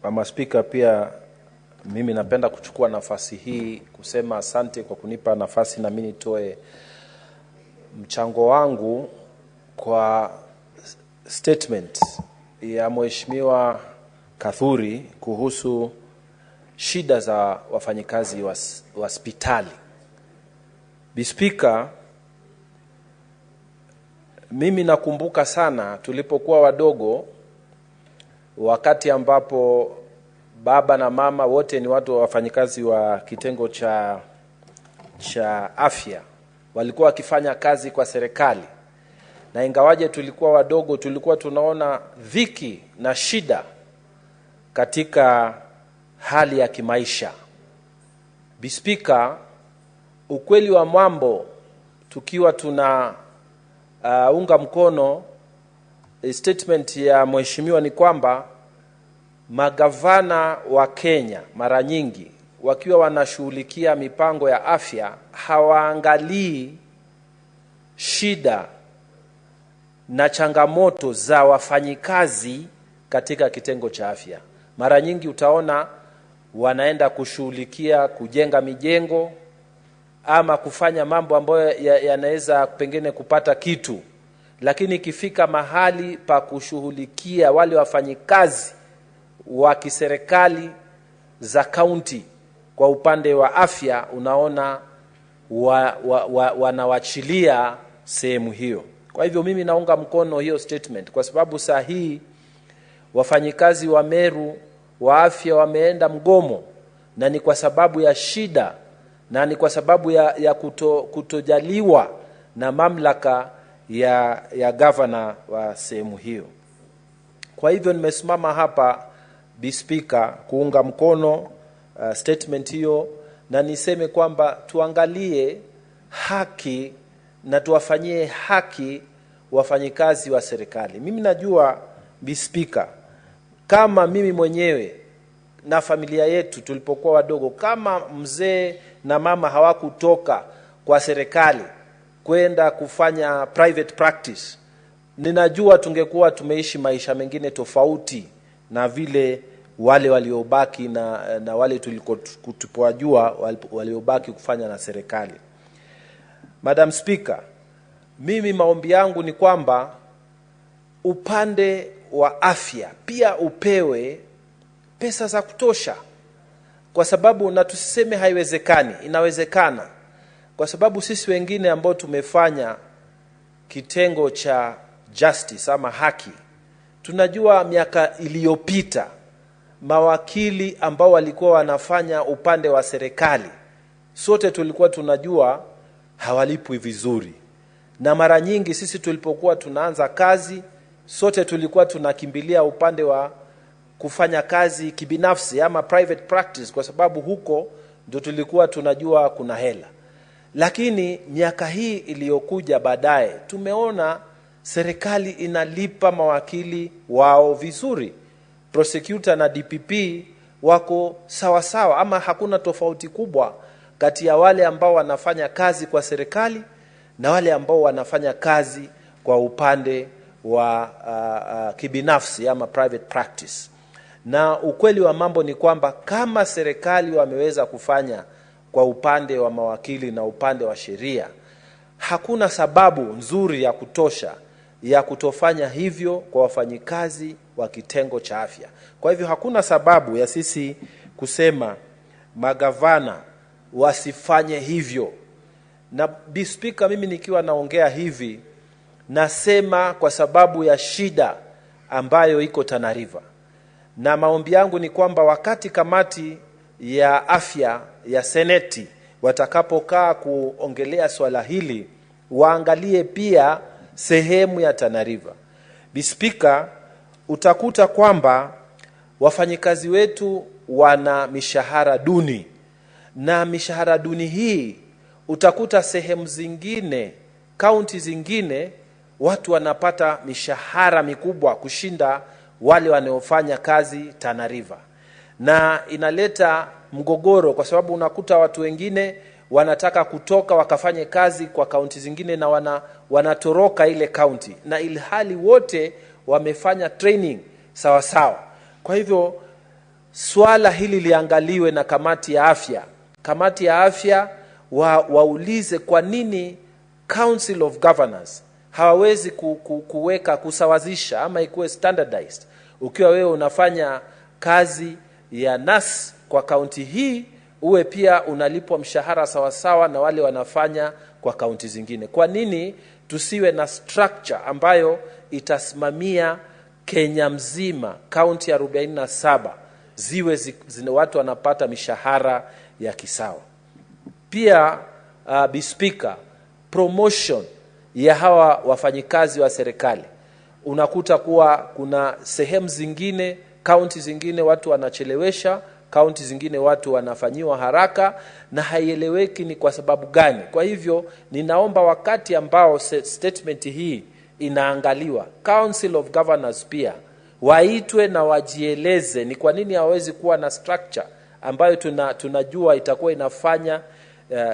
Mama Speaker, pia mimi napenda kuchukua nafasi hii kusema asante kwa kunipa nafasi na mimi nitoe mchango wangu kwa statement ya Mheshimiwa Kathuri kuhusu shida za wafanyikazi wa hospitali. Speaker, mimi nakumbuka sana tulipokuwa wadogo, wakati ambapo baba na mama wote ni watu wa wafanyikazi wa kitengo cha afya, walikuwa wakifanya kazi kwa serikali, na ingawaje tulikuwa wadogo tulikuwa tunaona dhiki na shida katika hali ya kimaisha. Speaker, ukweli wa mambo, tukiwa tuna unga mkono statement ya mheshimiwa, ni kwamba magavana wa Kenya mara nyingi wakiwa wanashughulikia mipango ya afya hawaangalii shida na changamoto za wafanyikazi katika kitengo cha afya. Mara nyingi utaona wanaenda kushughulikia kujenga mijengo ama kufanya mambo ambayo yanaweza pengine kupata kitu, lakini ikifika mahali pa kushughulikia wale wafanyikazi wa kiserikali za kaunti kwa upande wa afya, unaona wanawachilia sehemu hiyo. Kwa hivyo mimi naunga mkono hiyo statement, kwa sababu saa hii wafanyikazi wa Meru, wa afya wameenda mgomo, na ni kwa sababu ya shida, na ni kwa sababu ya kutojaliwa na mamlaka ya gavana wa sehemu hiyo. Kwa hivyo nimesimama hapa, Bi Speaker, kuunga mkono statement hiyo, na niseme kwamba tuangalie haki na tuwafanyie haki wafanyikazi wa serikali. Mimi najua, Bi Speaker, kama mimi mwenyewe na familia yetu tulipokuwa wadogo, kama mzee na mama hawakutoka kwa serikali kwenda kufanya private practice, ninajua tungekuwa tumeishi maisha mengine tofauti na vile wale waliobaki na wale tulipowajua waliobaki kufanya na serikali. Madam Speaker, mimi maombi yangu ni kwamba upande wa afya pia upewe pesa za kutosha, kwa sababu, na tusiseme haiwezekani, inawezekana, kwa sababu sisi wengine ambao tumefanya kitengo cha justice ama haki, tunajua miaka iliyopita mawakili ambao walikuwa wanafanya upande wa serikali, sote tulikuwa tunajua hawalipwi vizuri, na mara nyingi sisi tulipokuwa tunaanza kazi, sote tulikuwa tunakimbilia upande wa kufanya kazi kibinafsi ama private practice, kwa sababu huko ndio tulikuwa tunajua kuna hela. Lakini miaka hii iliyokuja baadaye, tumeona serikali inalipa mawakili wao vizuri. Prosecutor na DPP wako sawa sawa, ama hakuna tofauti kubwa kati ya wale ambao wanafanya kazi kwa serikali na wale ambao wanafanya kazi kwa upande wa kibinafsi ama private practice. Na ukweli wa mambo ni kwamba kama serikali wameweza kufanya kwa upande wa mawakili na upande wa sheria, hakuna sababu nzuri ya kutosha ya kutofanya hivyo kwa wafanyikazi wa kitengo cha afya. Kwa hivyo hakuna sababu ya sisi kusema magavana wasifanye hivyo. Na Bi Speaker, mimi nikiwa naongea hivi, nasema kwa sababu ya shida ambayo iko Tana River. Na maombi yangu ni kwamba wakati kamati ya afya ya Seneti watakapokaa kuongelea swala hili, waangalie pia sehemu ya Tana River. Bi Speaker, utakuta kwamba wafanyikazi wetu wana mishahara duni, na mishahara duni hii utakuta sehemu zingine, kaunti zingine, watu wanapata mishahara mikubwa kushinda wale wanaofanya kazi Tana River. Na inaleta mgogoro, kwa sababu unakuta watu wengine wanataka kutoka wakafanye kazi kwa kaunti zingine, na wanatoroka ile kaunti, na ilhali wote wamefanya training sawa sawa. Kwa hivyo swala hili liangaliwe na kamati ya afya. Kamati ya afya waulize kwa nini Council of Governors hawawezi kuweka kusawazisha ama ikuwe standardized. Ukiwa wewe unafanya kazi ya nurse kwa kaunti hii, uwe pia unalipwa mshahara sawa sawa na wale wanafanya kwa kaunti zingine. Kwa nini tusiwe na structure ambayo itasimamia Kenya mzima, kaunti ya 47 ziwe watu wanapata mishahara ya kisawa? Pia Bi Speaker, promotion ya hawa wafanyikazi wa serikali, unakuta kuwa kuna sehemu zingine, kaunti zingine watu wanachelewesha, kaunti zingine watu wanafanyiwa haraka, na haieleweki ni kwa sababu gani. Kwa hivyo ninaomba wakati ambao statement hii inaangaliwa, Council of Governors pia waitwe na wajieleze ni kwa nini hawezi kuwa na structure ambayo tunajua itakuwa inafanya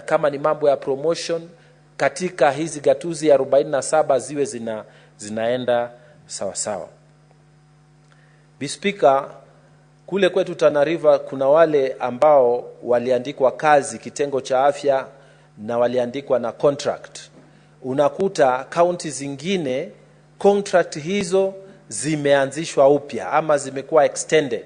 kama ni mambo ya promotion katika hizi gatuzi ya 47 ziwe zinaenda sawa sawa. Bi Speaker, kule kwetu Tana River kuna wale ambao waliandikwa kazi kitengo cha afya na waliandikwa na contract. Unakuta kaunti zingine contract hizo zimeanzishwa upya ama zimekuwa extended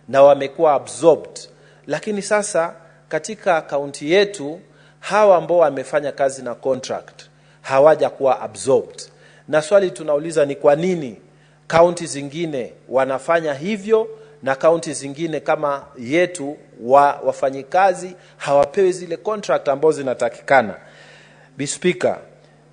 na wamekuwa absorbed. Lakini sasa katika kaunti yetu hawa ambao wamefanya kazi na contract hawaja kuwa absorbed. Na swali tunauliza ni kwa nini kaunti zingine wanafanya hivyo na kaunti zingine kama yetu wafanyikazi hawapewi zile contract ambazo zinatakikana. Speaker,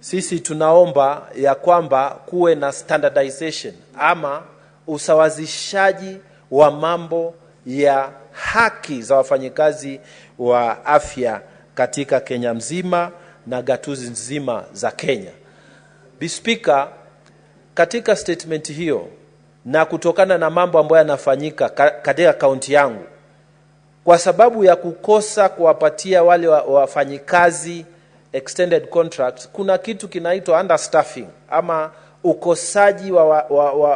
sisi tunaomba ya kwamba kuwe na standardization ama usawazishaji wa mambo ya haki za wafanyikazi wa afya katika Kenya mzima na gatuzi nzima za Kenya. Speaker, katika statement hiyo na kutokana na mambo ambayo yanafanyika katika kaunti yangu, kwa sababu ya kukosa kuwapatia wale wafanyikazi extended contracts, kuna kitu kinaitwa understaffing ama ukosaji wa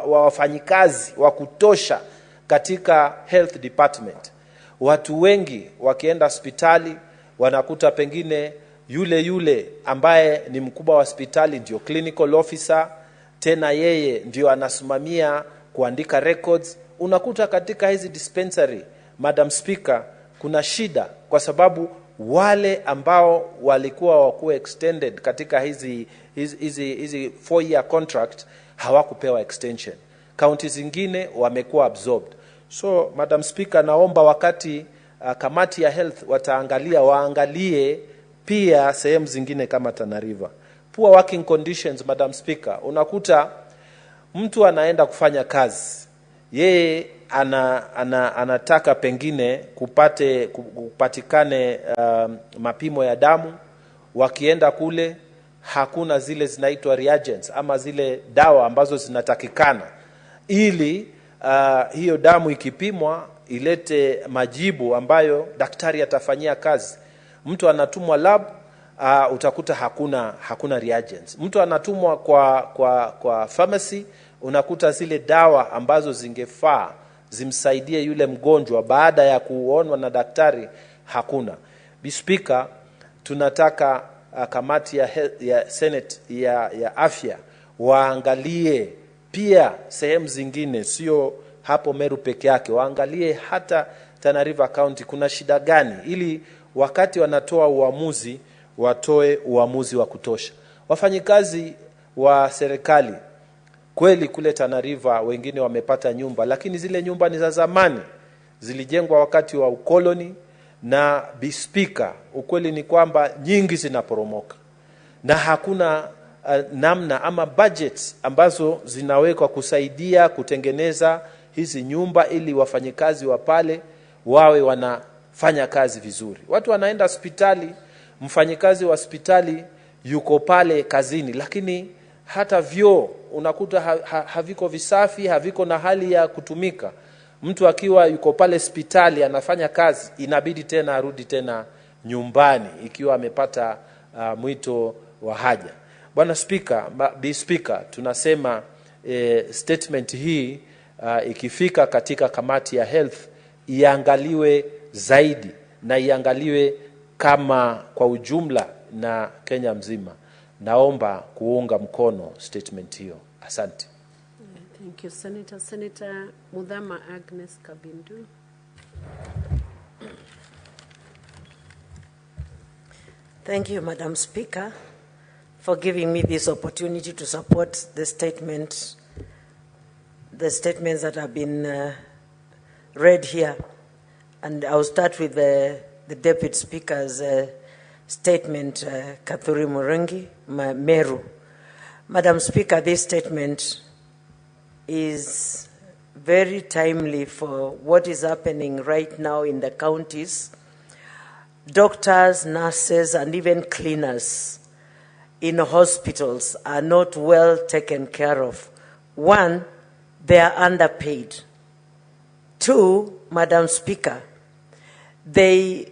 wafanyikazi wa kutosha katika health department. Watu wengi wakienda hospitali wanakuta pengine yule ambaye ni mkubwa wa hospitali ndio clinical officer, tena yeye ndio anasimamia kuandika records. Unakuta katika hizi dispensary, Madam Speaker, kuna shida kwa sababu wale ambao walikuwa wakuwa extended katika hizi 4-year contract hawakupewa extension. County zingine wamekuwa absorbed. So Madam Speaker, naomba wakati kamati ya health waangalie pia sehemu zingine kama Tana River. Poor working conditions, Madam Speaker. Unakuta mtu anaenda kufanya kazi, yeye anataka pengine kupatikane mapimo ya damu. Wakienda kule hakuna zile zinaitwa reagents ama zile dawa ambazo zinatakikana ili hiyo damu ikipimwa ilete majibu ambayo daktari atafanyia kazi. Mtu anatumwa lab, utakuta hakuna reagents. Mtu anatumwa kwa pharmacy, unakuta zile dawa ambazo zingefaa zimsaidie yule mgonjwa baada ya kuonwa na daktari hakuna. Speaker, tunataka kamati ya Senate ya afya waangalie pia sehemu zingine, sio hapo Meru peke yake, waangalie hata Tana River County kuna shida gani, ili wakati wanatoa uamuzi watoe uamuzi wa kutosha. Wafanyikazi wa serikali kweli kule Tana River wengine wamepata nyumba, lakini zile nyumba ni za zamani, zilijengwa wakati wa ukoloni. Na Speaker, ukweli ni kwamba nyingi zinaporomoka na hakuna namna ama budgets ambazo zinawekwa kusaidia kutengeneza hizi nyumba ili wafanyikazi wa pale wawe wanafanya kazi vizuri. Watu wanaenda hospitali, mfanyikazi wa hospitali yuko pale kazini, lakini hata vyoo unakuta haviko visafi, haviko na hali ya kutumika. Mtu akiwa yuko pale hospitali anafanya kazi, inabidi tena arudi tena nyumbani ikiwa amepata mwito wa haja. Bwana Speaker, tunasema statement hii ikifika katika kamati ya health iangaliwe zaidi na iangaliwe kama kwa ujumla na Kenya mzima. Naomba kuunga mkono statement hiyo. Asante. Thank you, Senator. Senator Mudhama Agnes Kabindu. Thank you, Madam Speaker, for giving me this opportunity to support the statements that have been read here. And I'll start with the Deputy Speaker's statement, Kathuri Murengi, Meru. Madam Speaker, this statement is very timely for what is happening right now in the counties. Doctors, nurses, and even cleaners in hospitals are not well taken care of. One, they are underpaid. Two, Madam Speaker, they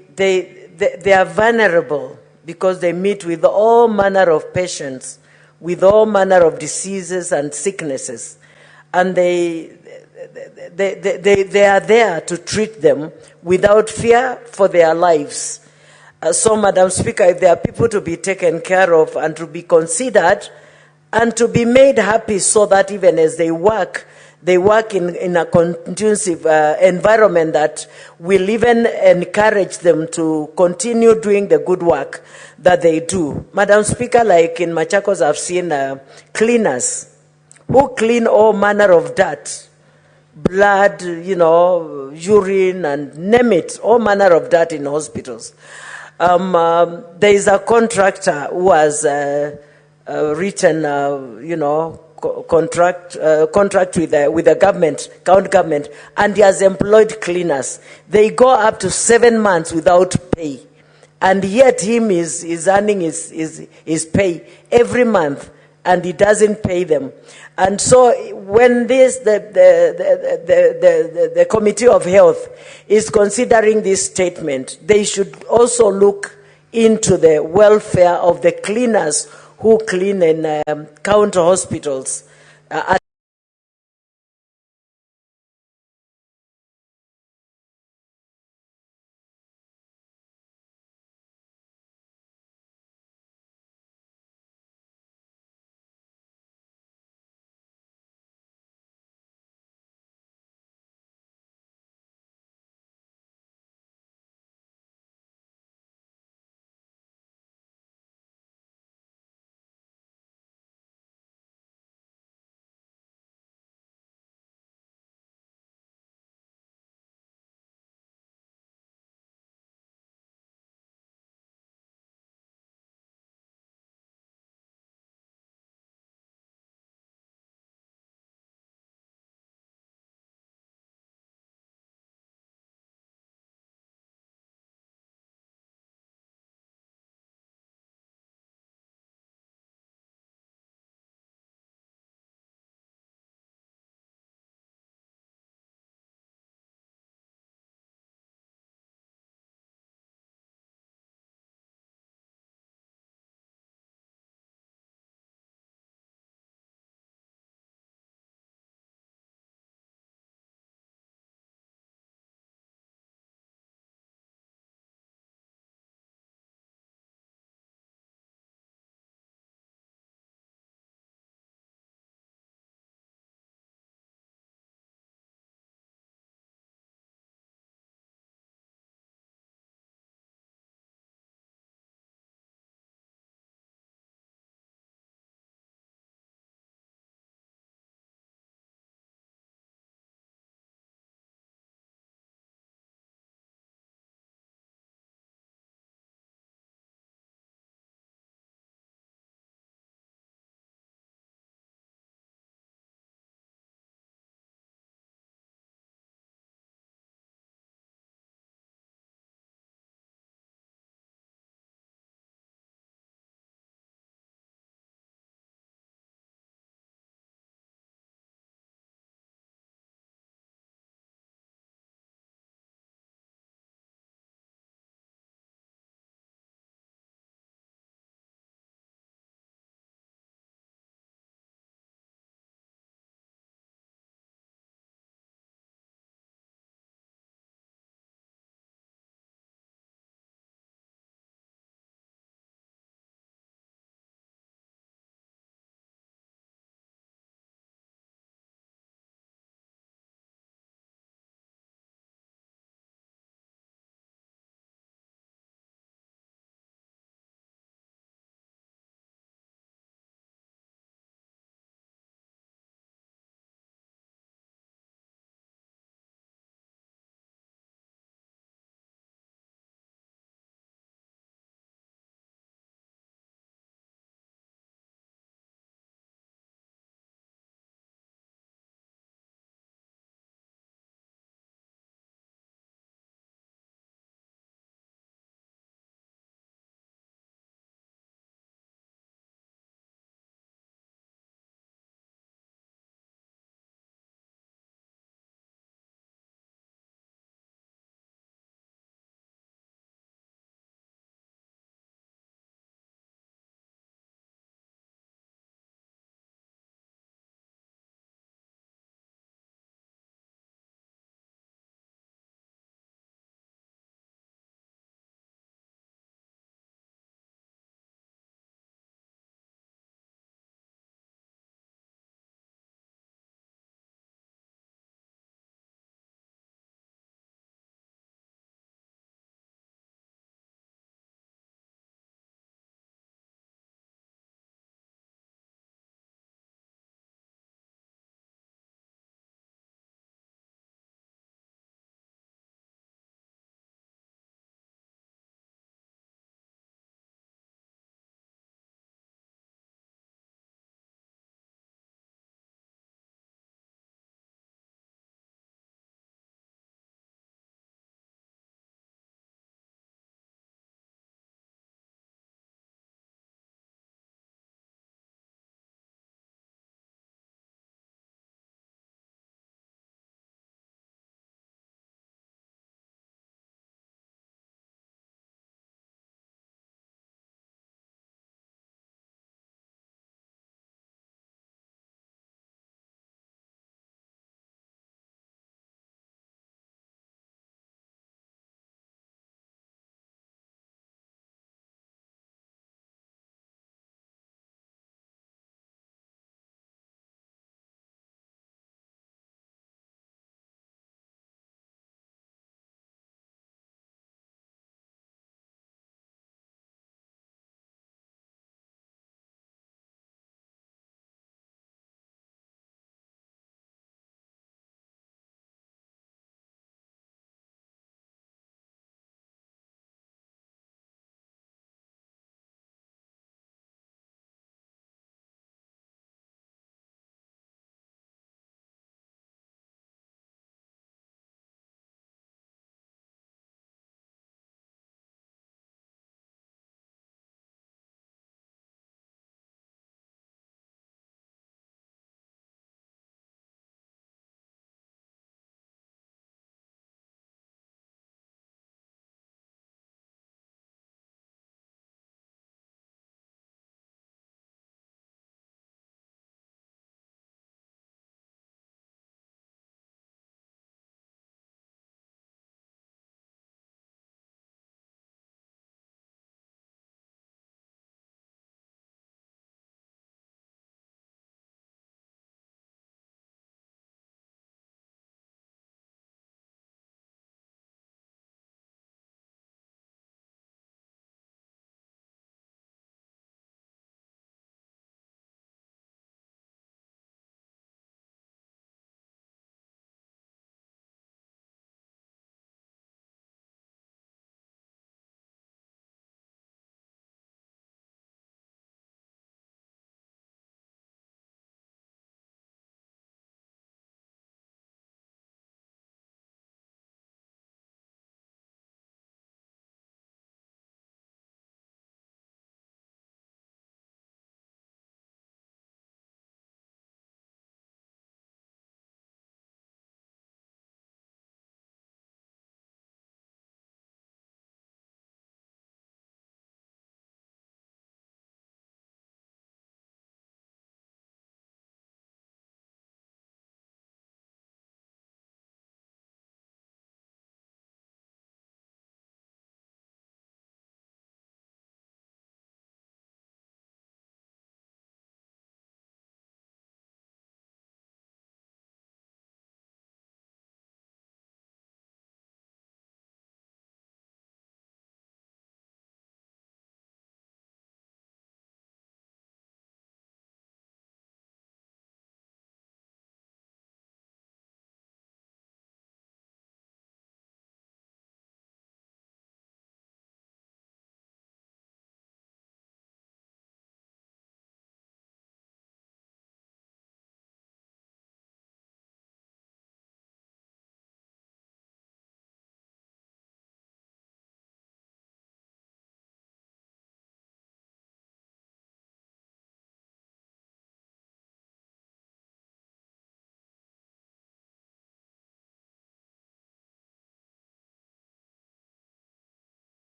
are vulnerable because they meet with all manner of patients, with all manner of diseases and sicknesses. And they are there to treat them without fear for their lives. So, Madam Speaker, if there are people to be taken care of and to be considered and to be made happy so that even as they work in a conducive environment that will even encourage them to continue doing the good work that they do. Madam Speaker, like in Machakos, I've seen cleaners who clean all manner of dirt blood, urine, and name it, all manner of that in hospitals. There is a contractor who has written, contract with the government, county government, and he has employed cleaners. They go up to 7 months without pay, and yet him is earning his pay every month, and he doesn't pay them. And so when the Committee of Health is considering this statement, they should also look into the welfare of the cleaners who clean in county hospitals.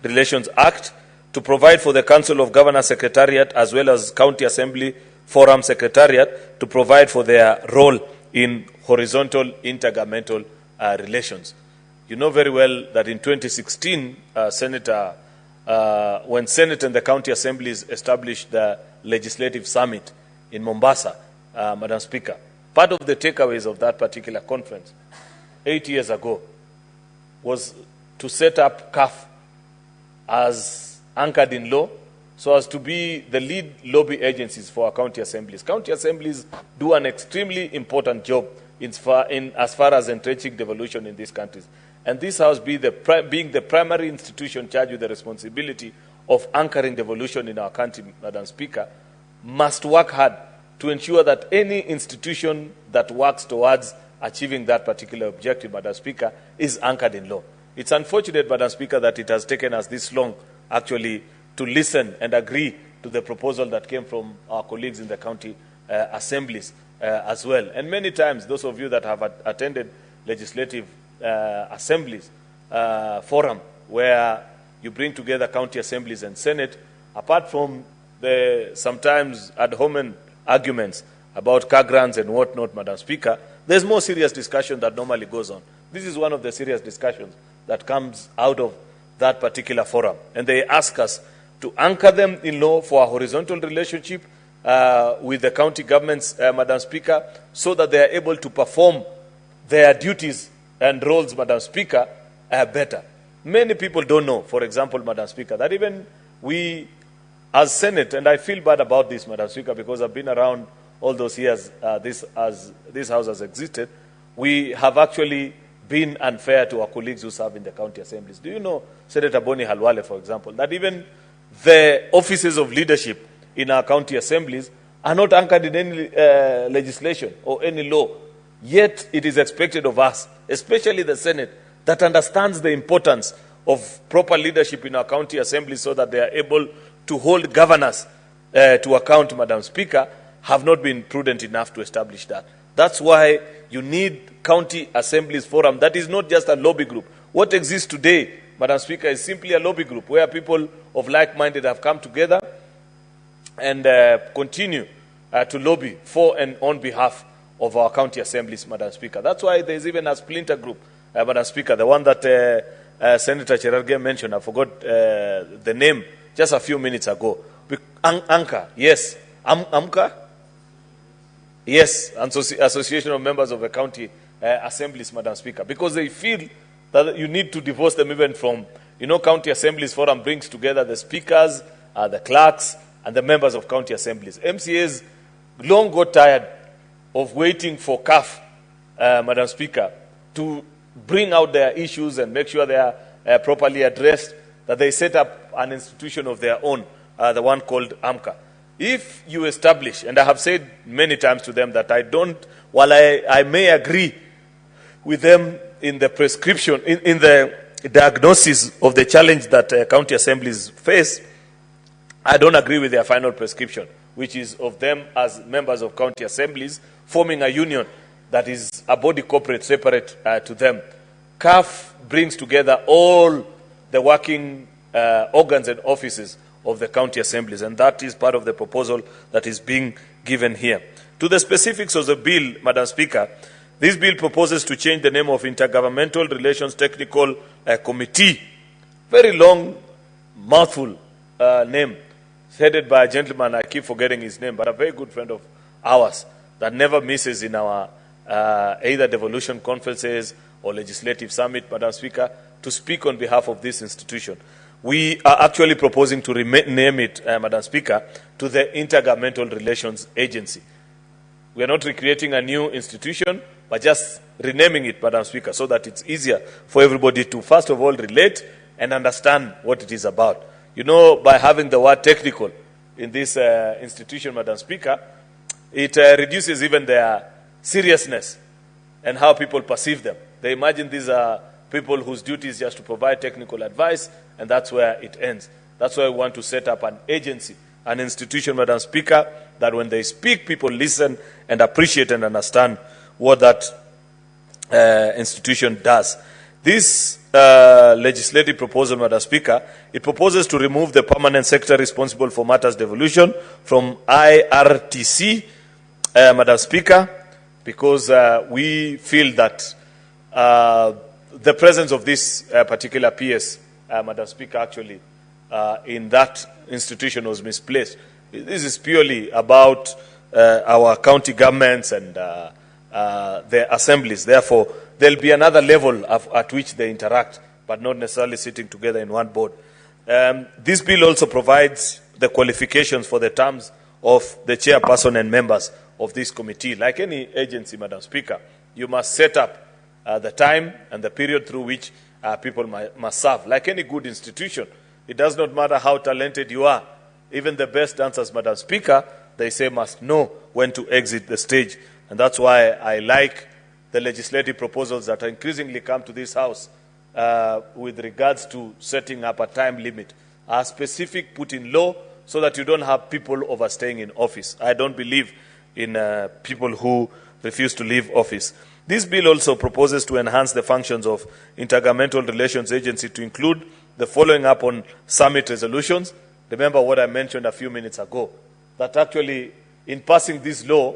Relations Act, to provide for the Council of Governors Secretariat as well as County Assembly Forum Secretariat to provide for their role in horizontal intergovernmental relations. You know very well that in 2016, when Senate and the County Assemblies established the Legislative Summit in Mombasa, Madam Speaker, part of the takeaways of that particular conference 8 years ago was to set up CAF as anchored in law so as to be the lead lobby agencies for our county assemblies. County assemblies do an extremely important job as far as entrenching devolution in these countries. And this House, being the primary institution charged with the responsibility of anchoring devolution in our country, Madam Speaker, must work hard to ensure that any institution that works towards achieving that particular objective, Madam Speaker, is anchored in law. It's unfortunate, Madam Speaker, that it has taken us this long, actually, to listen and agree to the proposal that came from our colleagues in the county assemblies as well. And many times, those of you that have attended legislative assemblies forum, where you bring together county assemblies and Senate, apart from the sometimes ad hominem arguments about car grants and whatnot, Madam Speaker, there's more serious discussion that normally goes on. This is one of the serious discussions that comes out of that particular forum. And they ask us to anchor them in law for a horizontal relationship with the county governments, Madam Speaker, so that they are able to perform their duties and roles, Madam Speaker, better. Many people don't know, for example, Madam Speaker, that even we as Senate, and I feel bad about this, Madam Speaker, because I've been around all those years this House has existed, we have actually been unfair to our colleagues who serve in the county assemblies. Do you know, Senator Boni Halwale, for example, that even the offices of leadership in our county assemblies are not anchored in any legislation or any law, yet it is expected of us, especially the Senate, that understands the importance of proper leadership in our county assemblies so that they are able to hold governors to account, Madam Speaker, have not been prudent enough to establish that. That's why you need county assemblies forum. That is not just a lobby group. What exists today, Madam Speaker, is simply a lobby group where people of like-minded have come together and continue to lobby for and on behalf of our county assemblies, Madam Speaker. That's why there's even a splinter group, Madam Speaker, the one that Senator Cherargei mentioned. I forgot the name just a few minutes ago. Anchor, yes. AMCA? Yes, Association of Members of the County Assemblies, Madam Speaker, because they feel that you need to divorce them even from, County Assemblies Forum brings together the speakers, the clerks, and the members of county assemblies. MCAs long got tired of waiting for CAF, Madam Speaker, to bring out their issues and make sure they are properly addressed, that they set up an institution of their own, the one called AMCA. If you establish, and I have said many times to them that I don't, while I may agree with them in the prescription, in the diagnosis of the challenge that county assemblies face, I don't agree with their final prescription, which is of them as members of county assemblies forming a union that is a body corporate separate to them. CAF brings together all the working organs and offices of the county assemblies, and that is part of the proposal that is being given here. To the specifics of the bill, Madam Speaker, this bill proposes to change the name of Intergovernmental Relations Technical Committee. Very long, mouthful name, headed by a gentleman, I keep forgetting his name, but a very good friend of ours that never misses in our either devolution conferences or legislative summit, Madam Speaker, to speak on behalf of this institution. We are actually proposing to rename it, Madam Speaker, to the Intergovernmental Relations Agency. We are not recreating a new institution, but just renaming it, Madam Speaker, so that it's easier for everybody to, first of all, relate and understand what it is about. By having the word technical in this institution, Madam Speaker, it reduces even their seriousness and how people perceive them. They imagine these are people whose duty is just to provide technical advice, and that's where it ends. That's why we want to set up an agency, an institution, Madam Speaker, that when they speak, people listen and appreciate and understand what that institution does. This legislative proposal, Madam Speaker, it proposes to remove the permanent secretary responsible for matters devolution from IRTC, Madam Speaker, because we feel that the presence of this particular PS, Madam Speaker, actually in that institution was misplaced. This is purely about our county governments and their assemblies. Therefore, there will be another level at which they interact, but not necessarily sitting together in one board. This bill also provides the qualifications for the terms of the chairperson and members of this committee. Like any agency, Madam Speaker, you must set up the time and the period through which people must serve. Like any good institution, it does not matter how talented you are. Even the best dancers, Madam Speaker, they say must know when to exit the stage. And that's why I like the legislative proposals that are increasingly come to this House with regards to setting up a time limit, are specific, put in law, so that you don't have people overstaying in office. I don't believe in people who refuse to leave office. This bill also proposes to enhance the functions of Intergovernmental Relations Agency to include the following up on summit resolutions. Remember what I mentioned a few minutes ago, that actually in passing this law,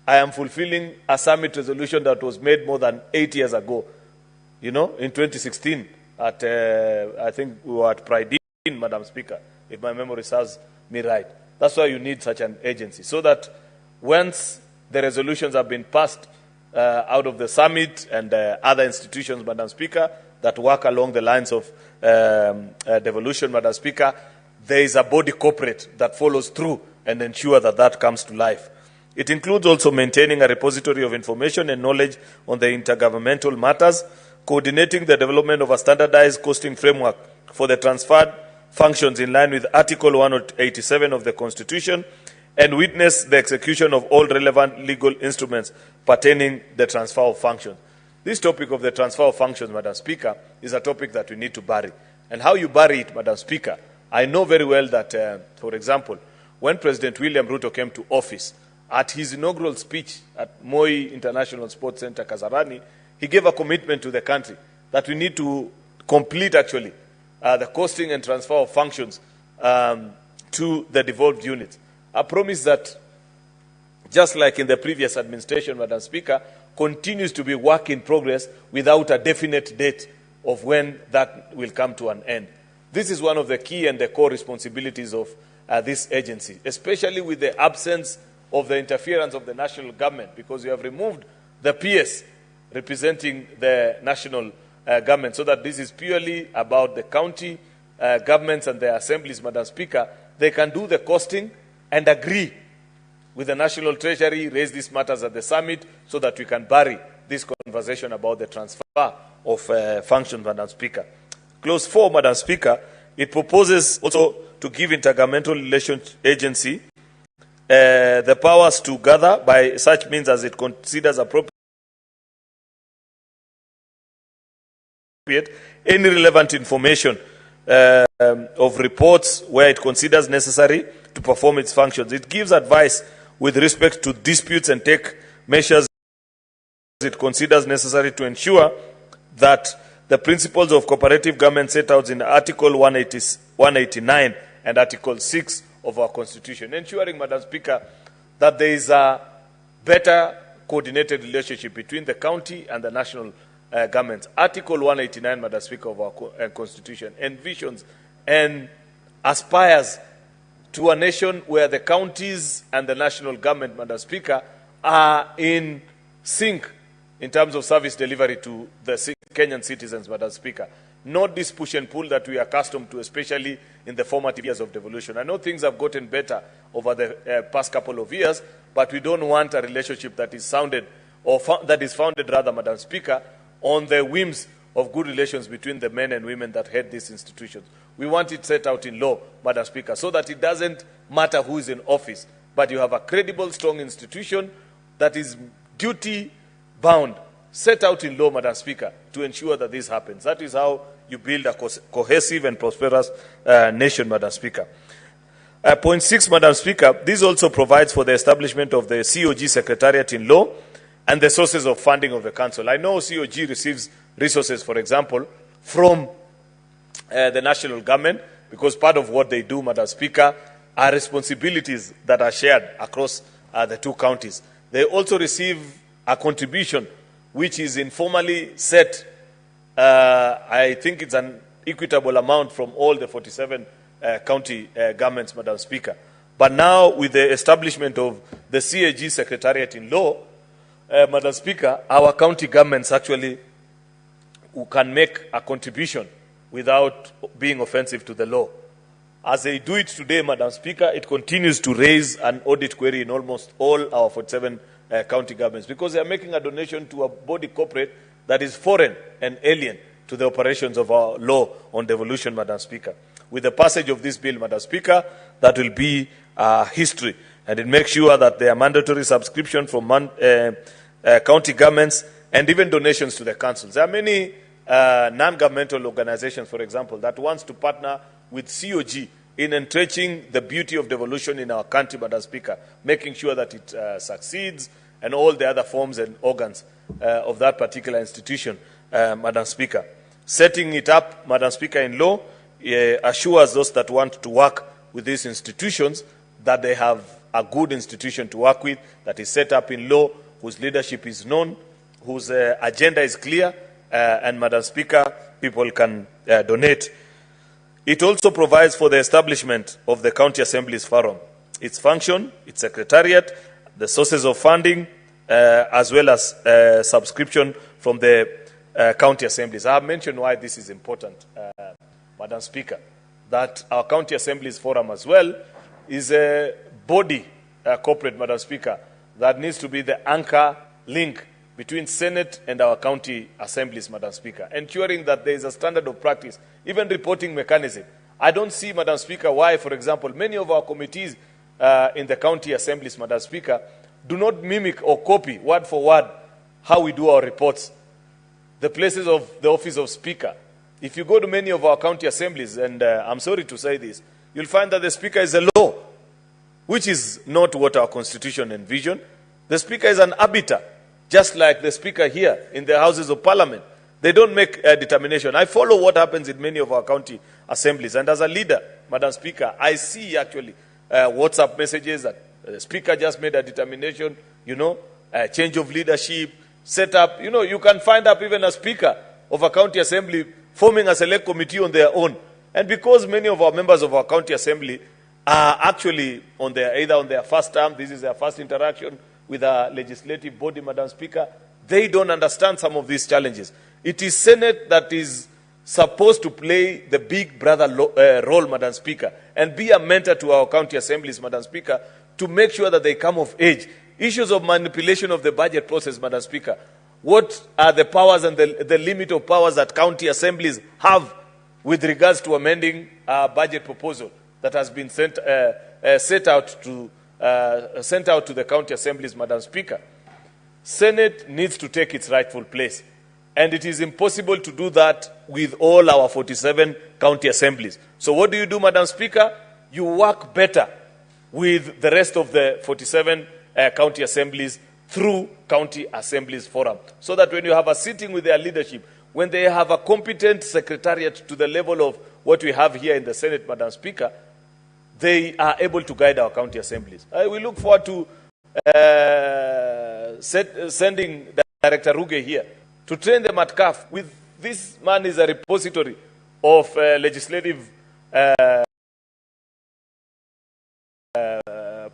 I am fulfilling a summit resolution that was made more than 8 years ago. You know, in 2016, at I think we were at Pride, Madam Speaker, if my memory serves me right. That's why you need such an agency, so that once the resolutions have been passed out of the summit and other institutions, Madam Speaker, that work along the lines of devolution, Madam Speaker, there is a body corporate that follows through and ensure that that comes to life. It includes also maintaining a repository of information and knowledge on the intergovernmental matters, coordinating the development of a standardized costing framework for the transferred functions in line with Article 187 of the Constitution, and witness the execution of all relevant legal instruments pertaining the transfer of functions. This topic of the transfer of functions, Madam Speaker, is a topic that we need to bury. And how you bury it, Madam Speaker, I know very well that, for example, when President William RUTO came to office, at his inaugural speech at Moi International Sports Center, Kasarani, he gave a commitment to the country that we need to complete, actually, the costing and transfer of functions to the devolved units. A promise that, just like in the previous administration, Madam Speaker, continues to be work in progress without a definite date of when that will come to an end. This is one of the key and the core responsibilities of this agency, especially with the absence of the interference of the national government, because you have removed the PS representing the national government, so that this is purely about the county governments and their assemblies, Madam Speaker. They can do the costing and agree with the National Treasury, raise these matters at the summit, so that we can bury this conversation about the transfer of functions, Madam Speaker. Clause 4, Madam Speaker, it proposes also to give Intergovernmental Relations Agency the powers to gather by such means as it considers appropriate any relevant information of reports where it considers necessary to perform its functions. It gives advice with respect to disputes and take measures it considers necessary to ensure that the principles of cooperative government set out in Article 189 and Article 6 of our Constitution, ensuring, Madam Speaker, that there is a better coordinated relationship between the county and the national governments. Article 189, Madam Speaker, of our Constitution envisions and aspires to a nation where the counties and the national government, Madam Speaker, are in sync in terms of service delivery to the Kenyan citizens, Madam Speaker. Not this push and pull that we are accustomed to, especially in the formative years of devolution. I know things have gotten better over the past couple of years, but we don't want a relationship that is sounded, or that is founded rather, Madam Speaker, on the whims of good relations between the men and women that head these institutions. We want it set out in law, Madam Speaker, so that it doesn't matter who is in office, but you have a credible, strong institution that is duty-bound, set out in law, Madam Speaker, to ensure that this happens. That is how you build a cohesive and prosperous nation, Madam Speaker. Point 6, Madam Speaker, this also provides for the establishment of the COG Secretariat in law, and the sources of funding of the council. I know COG receives resources, for example, from the national government, because part of what they do, Madam Speaker, are responsibilities that are shared across the two counties. They also receive a contribution which is informally set. I think it's an equitable amount from all the 47 county governments, Madam Speaker. But now, with the establishment of the CAG Secretariat in Law, Madam Speaker, our county governments actually can make a contribution without being offensive to the law. As they do it today, Madam Speaker, it continues to raise an audit query in almost all our 47 county governments, because they are making a donation to a body corporate that is foreign and alien to the operations of our law on devolution, Madam Speaker. With the passage of this bill, Madam Speaker, that will be history, and it makes sure that there are mandatory subscription from county governments and even donations to the councils. There are many non-governmental organizations, for example, that wants to partner with COG in entrenching the beauty of devolution in our country, Madam Speaker, making sure that it succeeds, and all the other forms and organs of that particular institution, Madam Speaker. Setting it up, Madam Speaker, in law assures those that want to work with these institutions that they have a good institution to work with, that is set up in law, whose leadership is known, whose agenda is clear, and, Madam Speaker, people can donate. It also provides for the establishment of the County Assemblies Forum, its function, its secretariat, the sources of funding, as well as subscription from the county assemblies. I have mentioned why this is important, Madam Speaker, that our County Assemblies Forum as well is a body corporate, Madam Speaker, that needs to be the anchor link between Senate and our county assemblies, Madam Speaker, ensuring that there is a standard of practice, even reporting mechanism. I don't see, Madam Speaker, why, for example, many of our committees in the county assemblies, Madam Speaker, do not mimic or copy word for word how we do our reports. The places of the office of Speaker. If you go to many of our county assemblies, and I'm sorry to say this, you'll find that the Speaker is a law, which is not what our Constitution envisioned. The Speaker is an arbiter, just like the Speaker here in the Houses of Parliament. They don't make a determination. I follow what happens in many of our county assemblies. And as a leader, Madam Speaker, I see actually WhatsApp messages that the Speaker just made a determination, change of leadership, set up. You can find up even a Speaker of a county assembly forming a select committee on their own. And because many of our members of our county assembly are actually either on their first term, this is their first interaction with a legislative body, Madam Speaker, they don't understand some of these challenges. It is Senate that is supposed to play the big brother role, Madam Speaker, and be a mentor to our county assemblies, Madam Speaker, to make sure that they come of age. Issues of manipulation of the budget process, Madam Speaker. What are the powers and the limit of powers that county assemblies have with regards to amending a budget proposal that has been sent out to the county assemblies, Madam Speaker? Senate needs to take its rightful place. And it is impossible to do that with all our 47 county assemblies. So what do you do, Madam Speaker? You work better with the rest of the 47 county assemblies through County Assemblies Forum. So that when you have a sitting with their leadership, when they have a competent secretariat to the level of what we have here in the Senate, Madam Speaker, they are able to guide our county assemblies. We look forward to sending Director Ruge here to train them at CAF. With this man is a repository of legislative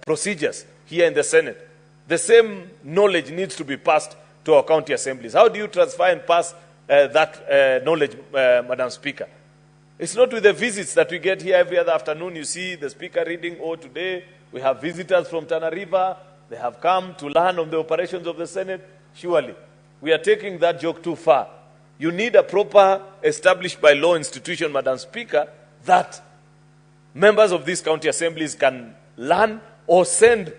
procedures here in the Senate. The same knowledge needs to be passed to our county assemblies. How do you transfer and pass that knowledge, Madam Speaker? It's not with the visits that we get here every other afternoon. You see the Speaker reading, today we have visitors from Tana River. They have come to learn of the operations of the Senate. Surely, we are taking that joke too far. You need a proper, established by law institution, Madam Speaker, that members of these county assemblies can learn or send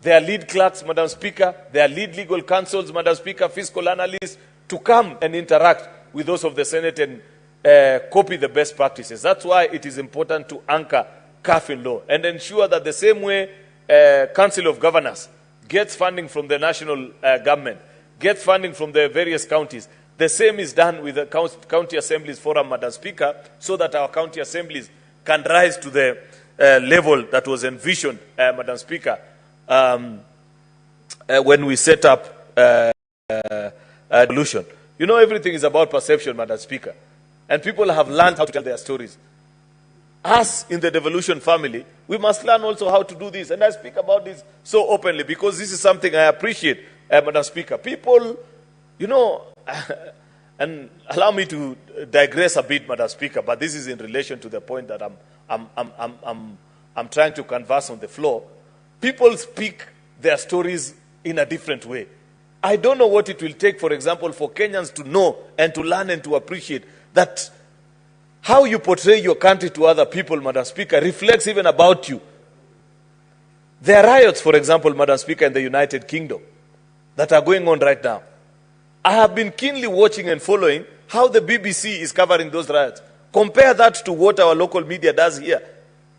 their lead clerks, Madam Speaker, their lead legal counsels, Madam Speaker, fiscal analysts, to come and interact with those of the Senate and copy the best practices. That's why it is important to anchor CAF in law and ensure that the same way Council of Governors gets funding from the national government, get funding from the various counties. The same is done with the County Assemblies Forum, Madam Speaker, so that our county assemblies can rise to the level that was envisioned, Madam Speaker, when we set up devolution. You know, everything is about perception, Madam Speaker. And people have learned how to tell their stories. Us in the devolution family, we must learn also how to do this. And I speak about this so openly because this is something I appreciate, Madam Speaker. People, you know, and allow me to digress a bit, Madam Speaker, but this is in relation to the point that I'm trying to converse on the floor. People speak their stories in a different way. I don't know what it will take, for example, for Kenyans to know and to learn and to appreciate that how you portray your country to other people, Madam Speaker, reflects even about you. There are riots, for example, Madam Speaker, in the United Kingdom that are going on right now. I have been keenly watching and following how the BBC is covering those riots. Compare that to what our local media does here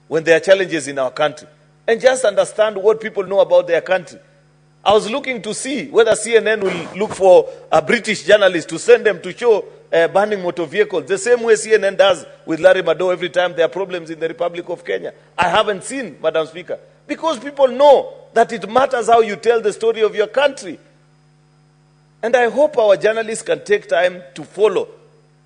when there are challenges in our country. And just understand what people know about their country. I was looking to see whether CNN will look for a British journalist to send them to show burning motor vehicles, the same way CNN does with Larry Madowo every time there are problems in the Republic of Kenya. I haven't seen, Madam Speaker, because people know that it matters how you tell the story of your country. And I hope our journalists can take time to follow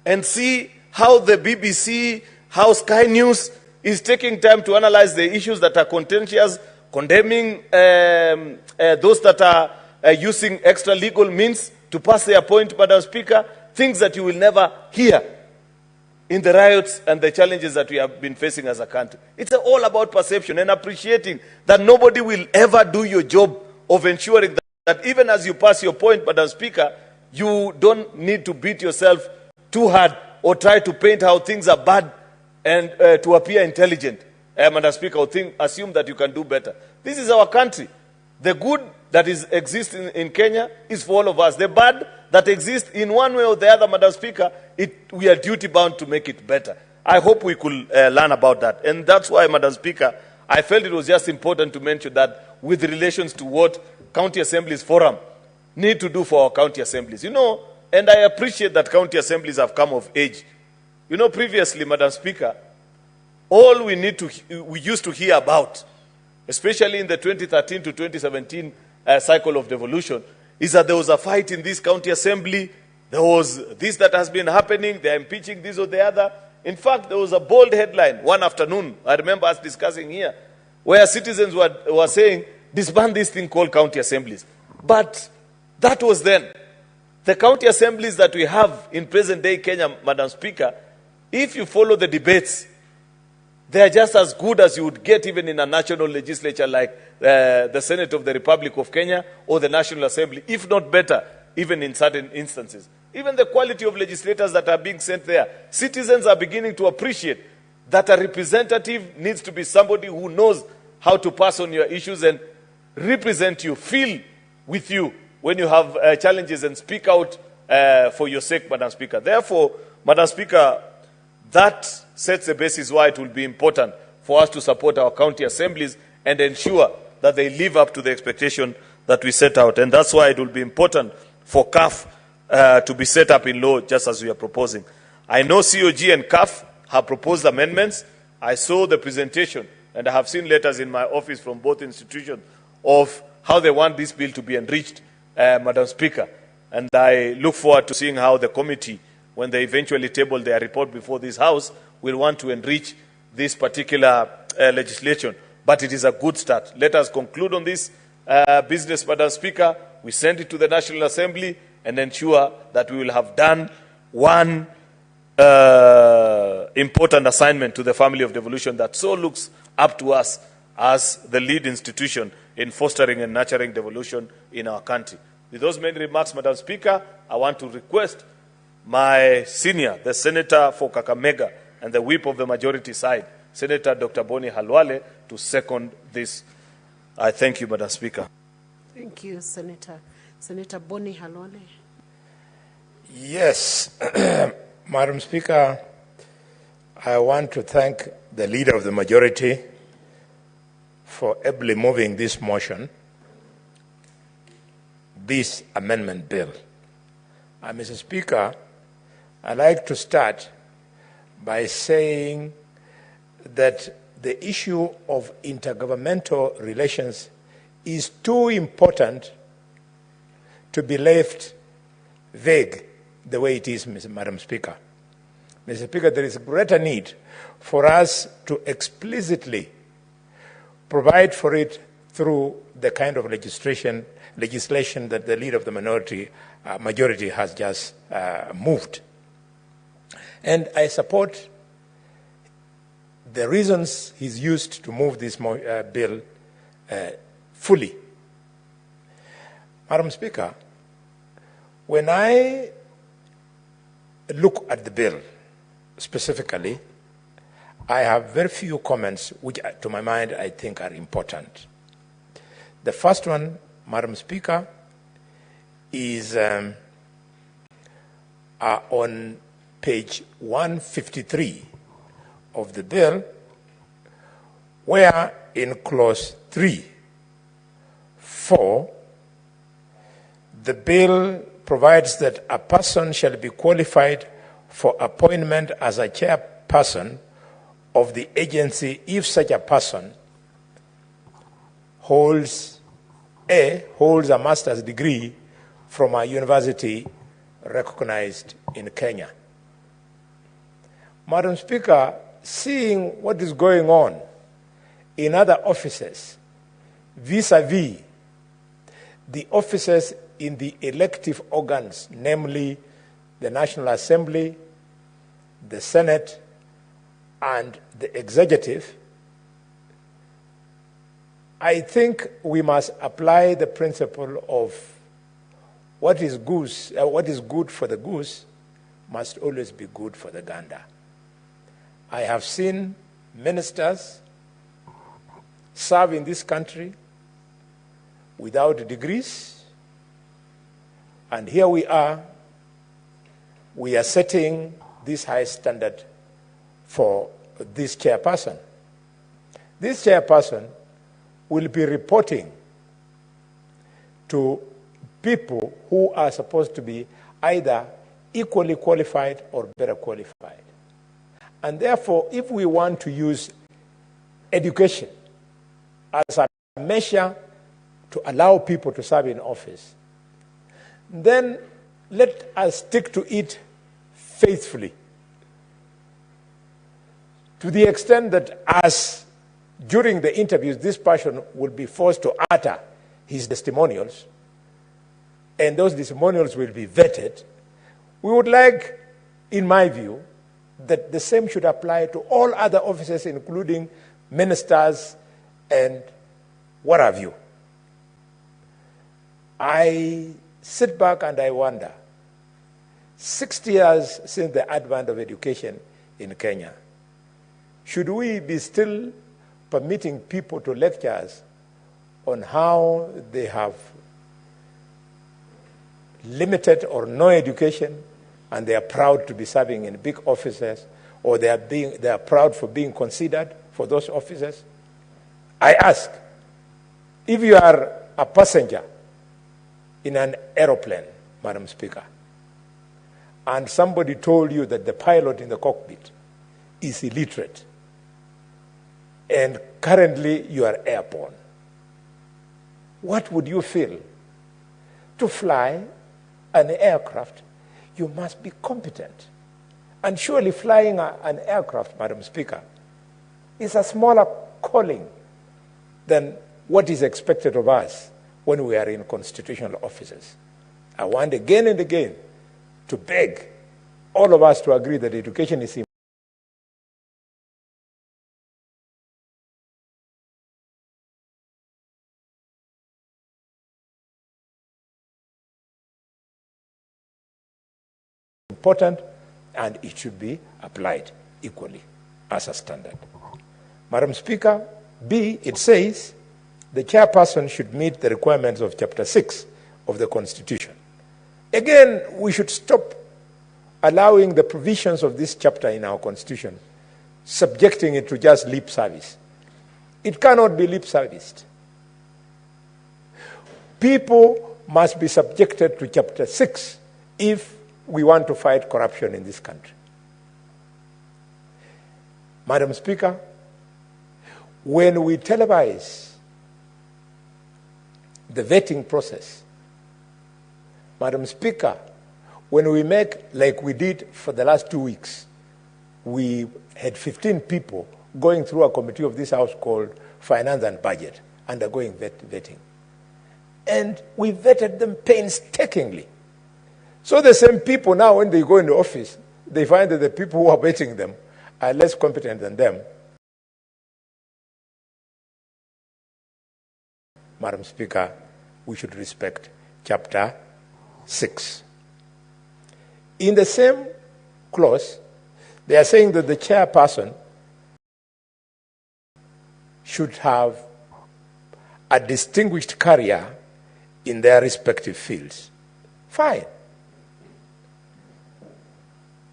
and see how the BBC, how Sky News is taking time to analyze the issues that are contentious, condemning those that are using extra legal means to pass their point, Madam Speaker, things that you will never hear in the riots and the challenges that we have been facing as a country. It's all about perception and appreciating that nobody will ever do your job of ensuring that even as you pass your point, Madam Speaker, you don't need to beat yourself too hard or try to paint how things are bad and to appear intelligent. Madam Speaker, or assume that you can do better. This is our country. The good that exists in Kenya is for all of us. The bad that exists in one way or the other, Madam Speaker, we are duty-bound to make it better. I hope we could learn about that. And that's why, Madam Speaker, I felt it was just important to mention that with relations to what County Assemblies Forum need to do for our county assemblies. You know, and I appreciate that county assemblies have come of age. You know, previously, Madam Speaker, all we used to hear about, especially in the 2013 to 2017 cycle of devolution, is that there was a fight in this county assembly, there was this that has been happening, they're impeaching this or the other. In fact, there was a bold headline one afternoon, I remember us discussing here, where citizens were saying, disband this thing called county assemblies. But that was then. The county assemblies that we have in present-day Kenya, Madam Speaker, if you follow the debates, they are just as good as you would get even in a national legislature like the Senate of the Republic of Kenya or the National Assembly, if not better, even in certain instances. Even the quality of legislators that are being sent there, citizens are beginning to appreciate that a representative needs to be somebody who knows how to pass on your issues and represent you, feel with you when you have challenges and speak out for your sake, Madam Speaker. Therefore, Madam Speaker, that sets the basis why it will be important for us to support our county assemblies and ensure that they live up to the expectation that we set out. And that's why it will be important for CAF to be set up in law just as we are proposing. I know COG and CAF have proposed amendments. I saw the presentation and I have seen letters in my office from both institutions of how they want this bill to be enriched, Madam Speaker. And I look forward to seeing how the committee, when they eventually table their report before this House, will want to enrich this particular legislation. But it is a good start. Let us conclude on this business, Madam Speaker. We send it to the National Assembly and ensure that we will have done one important assignment to the family of devolution that so looks up to us as the lead institution in fostering and nurturing devolution in our country. With those many remarks, Madam Speaker, I want to request my senior, the Senator for Kakamega and the whip of the majority side, Senator Dr. Boni Halwale, to second this. I thank you, Madam Speaker. Thank you, Senator. Senator Boni Halwale. Yes, Madam Speaker, I want to thank the leader of the majority for ably moving this motion. this amendment bill. Mr. Speaker, I'd like to start by saying that the issue of intergovernmental relations is too important to be left vague the way it is, Madam Speaker. Mr. Speaker, there is a greater need for us to explicitly provide for it through the kind of legislation that the leader of the majority has just moved. And I support the reasons he's used to move this bill fully. Madam Speaker, when I look at the bill specifically, I have very few comments which, to my mind, I think are important. The first one, Madam Speaker, is on page 153 of the bill, where in clause 3(4), the bill provides that a person shall be qualified for appointment as a chairperson of the agency if such a person holds a master's degree from a university recognized in Kenya. Madam Speaker, seeing what is going on in other offices vis-a-vis the offices in the elective organs, namely the National Assembly, the Senate, and the executive, I think we must apply the principle of what is good for the goose must always be good for the gander. I have seen ministers serve in this country without degrees, and here we are setting this high standard for this chairperson. This chairperson will be reporting to people who are supposed to be either equally qualified or better qualified. And therefore, if we want to use education as a measure to allow people to serve in office, then let us stick to it faithfully. To the extent that as during the interviews, this person will be forced to utter his testimonials, and those testimonials will be vetted, we would like, in my view, that the same should apply to all other offices, including ministers and what have you. I sit back and I wonder, 60 years since the advent of education in Kenya, should we be still permitting people to lecture us on how they have limited or no education and they are proud to be serving in big offices, or they are proud for being considered for those offices? I ask, if you are a passenger in an aeroplane, Madam Speaker, and somebody told you that the pilot in the cockpit is illiterate, and currently you are airborne, what would you feel? To fly an aircraft, you must be competent. And surely flying an aircraft, Madam Speaker, is a smaller calling than what is expected of us when we are in constitutional offices. I want again and again to beg all of us to agree that education is important, and it should be applied equally as a standard. Madam Speaker, B, it says the chairperson should meet the requirements of Chapter 6 of the Constitution. Again, we should stop allowing the provisions of this chapter in our Constitution, subjecting it to just lip service. It cannot be lip serviced. People must be subjected to Chapter 6 if we want to fight corruption in this country. Madam Speaker, when we televise the vetting process, Madam Speaker, when we make, like we did for the last 2 weeks, we had 15 people going through a committee of this House called Finance and Budget, undergoing vetting. And we vetted them painstakingly. So the same people now, when they go into office, they find that the people who are vetting them are less competent than them. Madam Speaker, we should respect Chapter 6. In the same clause, they are saying that the chairperson should have a distinguished career in their respective fields. Fine.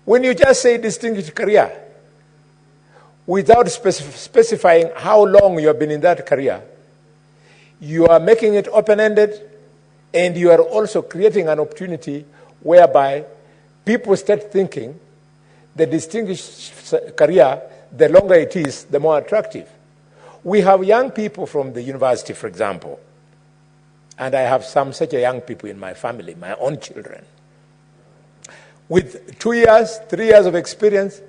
When you just say distinguished career, without specifying how long you have been in that career, you are making it open-ended, and you are also creating an opportunity whereby people start thinking the distinguished career, the longer it is, the more attractive. We have young people from the university, for example, and I have some such young people in my family, my own children. With 2 years, 3 years of experience,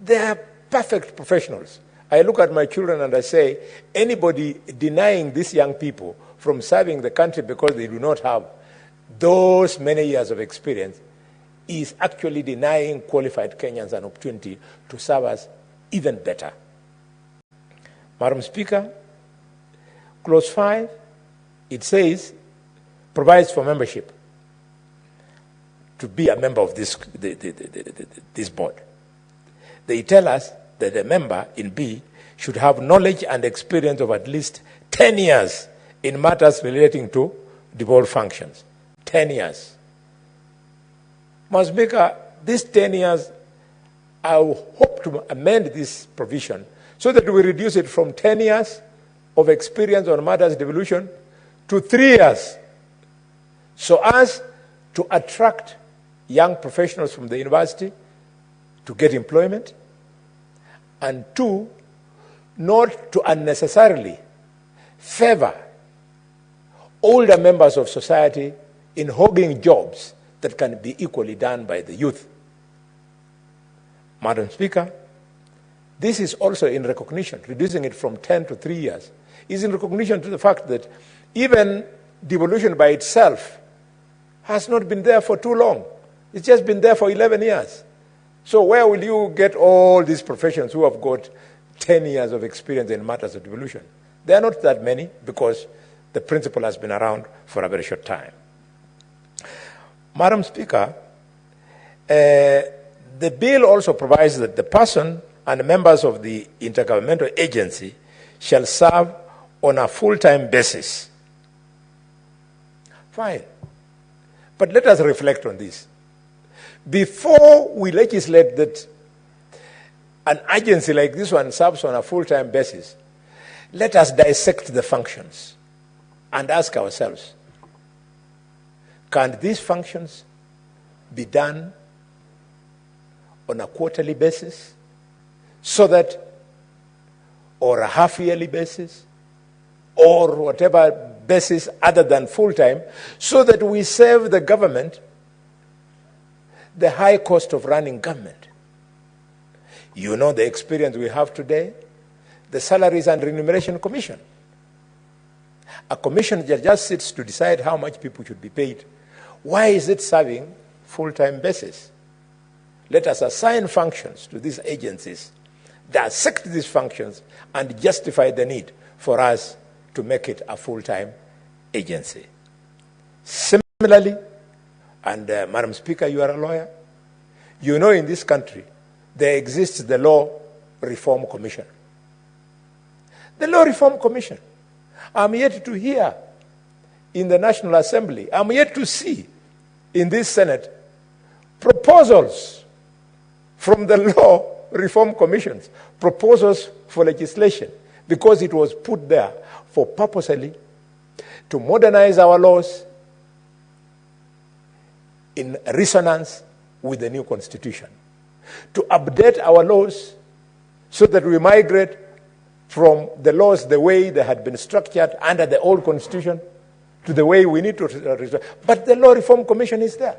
they are perfect professionals. I look at my children and I say, anybody denying these young people from serving the country because they do not have those many years of experience is actually denying qualified Kenyans an opportunity to serve us even better. Madam Speaker, Clause 5, it says, provides for membership to be a member of this board. They tell us that a member in B should have knowledge and experience of at least 10 years in matters relating to the board functions. 10 years. Madam Speaker, these 10 years, I hope to amend this provision so that we reduce it from 10 years of experience on matters devolution to 3 years, so as to attract young professionals from the university to get employment, and 2, not to unnecessarily favor older members of society in hogging jobs that can be equally done by the youth. Madam Speaker, this is also in recognition, reducing it from 10 to 3 years, is in recognition to the fact that even devolution by itself has not been there for too long. It's just been there for 11 years. So where will you get all these professions who have got 10 years of experience in matters of devolution? There are not that many because the principle has been around for a very short time. Madam Speaker, the bill also provides that the person and members of the intergovernmental agency shall serve on a full-time basis. Fine. But let us reflect on this. Before we legislate that an agency like this one serves on a full-time basis, let us dissect the functions and ask ourselves, can these functions be done on a quarterly basis, so that, or a half-yearly basis, or whatever basis other than full-time, so that we save the government the high cost of running government? You know the experience we have today, the Salaries and Remuneration Commission. A commission that just sits to decide how much people should be paid. Why is it serving full-time basis? Let us assign functions to these agencies, dissect these functions, and justify the need for us to make it a full-time agency. Similarly, and Madam Speaker, you are a lawyer, you know in this country there exists the Law Reform Commission. The Law Reform Commission, I'm yet to hear in the National Assembly, I'm yet to see in this Senate proposals from the Law Reform Commissions, proposals for legislation, because it was put there for purposely to modernize our laws, in resonance with the new constitution, to update our laws so that we migrate from the laws the way they had been structured under the old constitution to the way we need to. But the Law Reform Commission is there.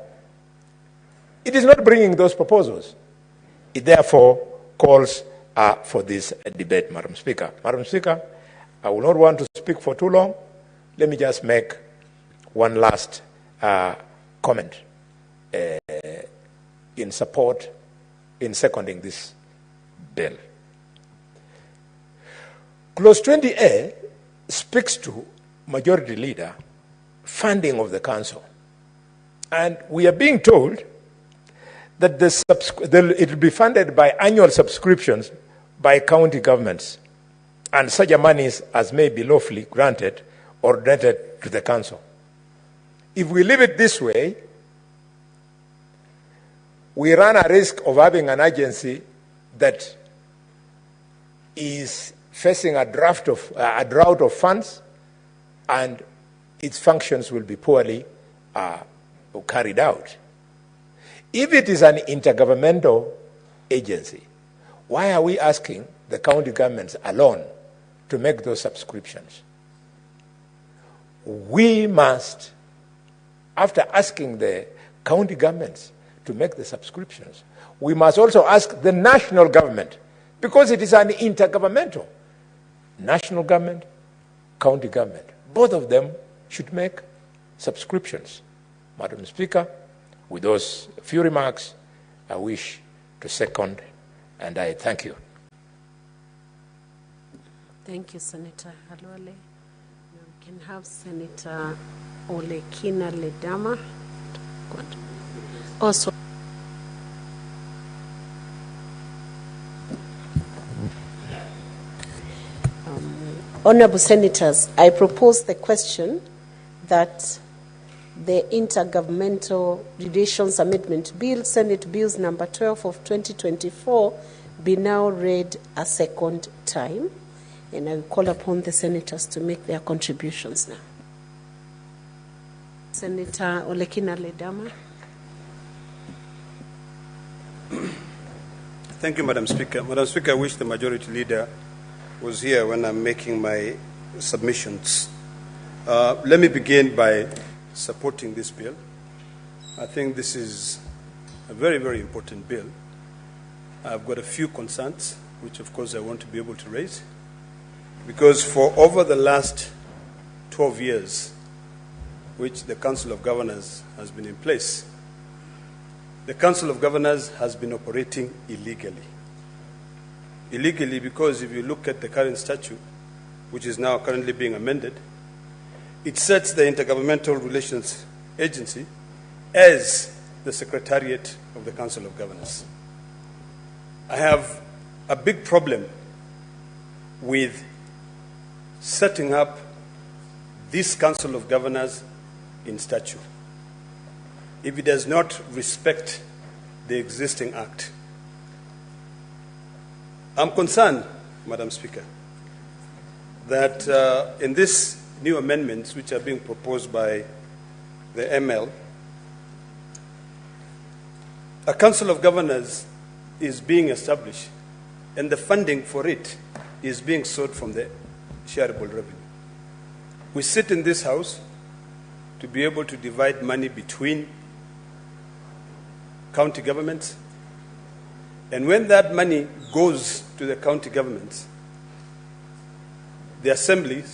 It is not bringing those proposals. It therefore calls for this debate, Madam Speaker. Madam Speaker, I will not want to speak for too long. Let me just make one last comment in support, in seconding this bill. Clause 20A speaks to Majority Leader funding of the council. And we are being told that it will be funded by annual subscriptions by county governments and such monies as may be lawfully granted or donated to the council. If we leave it this way, we run a risk of having an agency that is facing a drought of funds, and its functions will be poorly carried out. If it is an intergovernmental agency, why are we asking the county governments alone to make those subscriptions? We must, after asking the county governments to make the subscriptions, we must also ask the national government, because it is an intergovernmental. National government, county government, both of them should make subscriptions. Madam Speaker, with those few remarks, I wish to second, and I thank you. Thank you, Senator Halwale. Now we can have Senator Olekina Ledama. Also, Honorable Senators, I propose the question that the Intergovernmental Relations Amendment Bill, Senate Bills number 12 of 2024, be now read a second time. And I will call upon the senators to make their contributions now. Senator Olekina Ledama. Thank you, Madam Speaker. Madam Speaker, I wish the Majority Leader was here when I'm making my submissions. Let me begin by supporting this bill. I think this is a very, very important bill. I've got a few concerns, which of course I want to be able to raise, because for over the last 12 years, which the Council of Governors has been in place, the Council of Governors has been operating illegally. Illegally because if you look at the current statute, which is now currently being amended, it sets the Intergovernmental Relations Agency as the Secretariat of the Council of Governors. I have a big problem with setting up this Council of Governors in statute if it does not respect the existing Act. I'm concerned, Madam Speaker, that in these new amendments which are being proposed by the ML, a Council of Governors is being established and the funding for it is being sought from the shareable revenue. We sit in this House to be able to divide money between county governments, and when that money goes to the county governments, the Assembly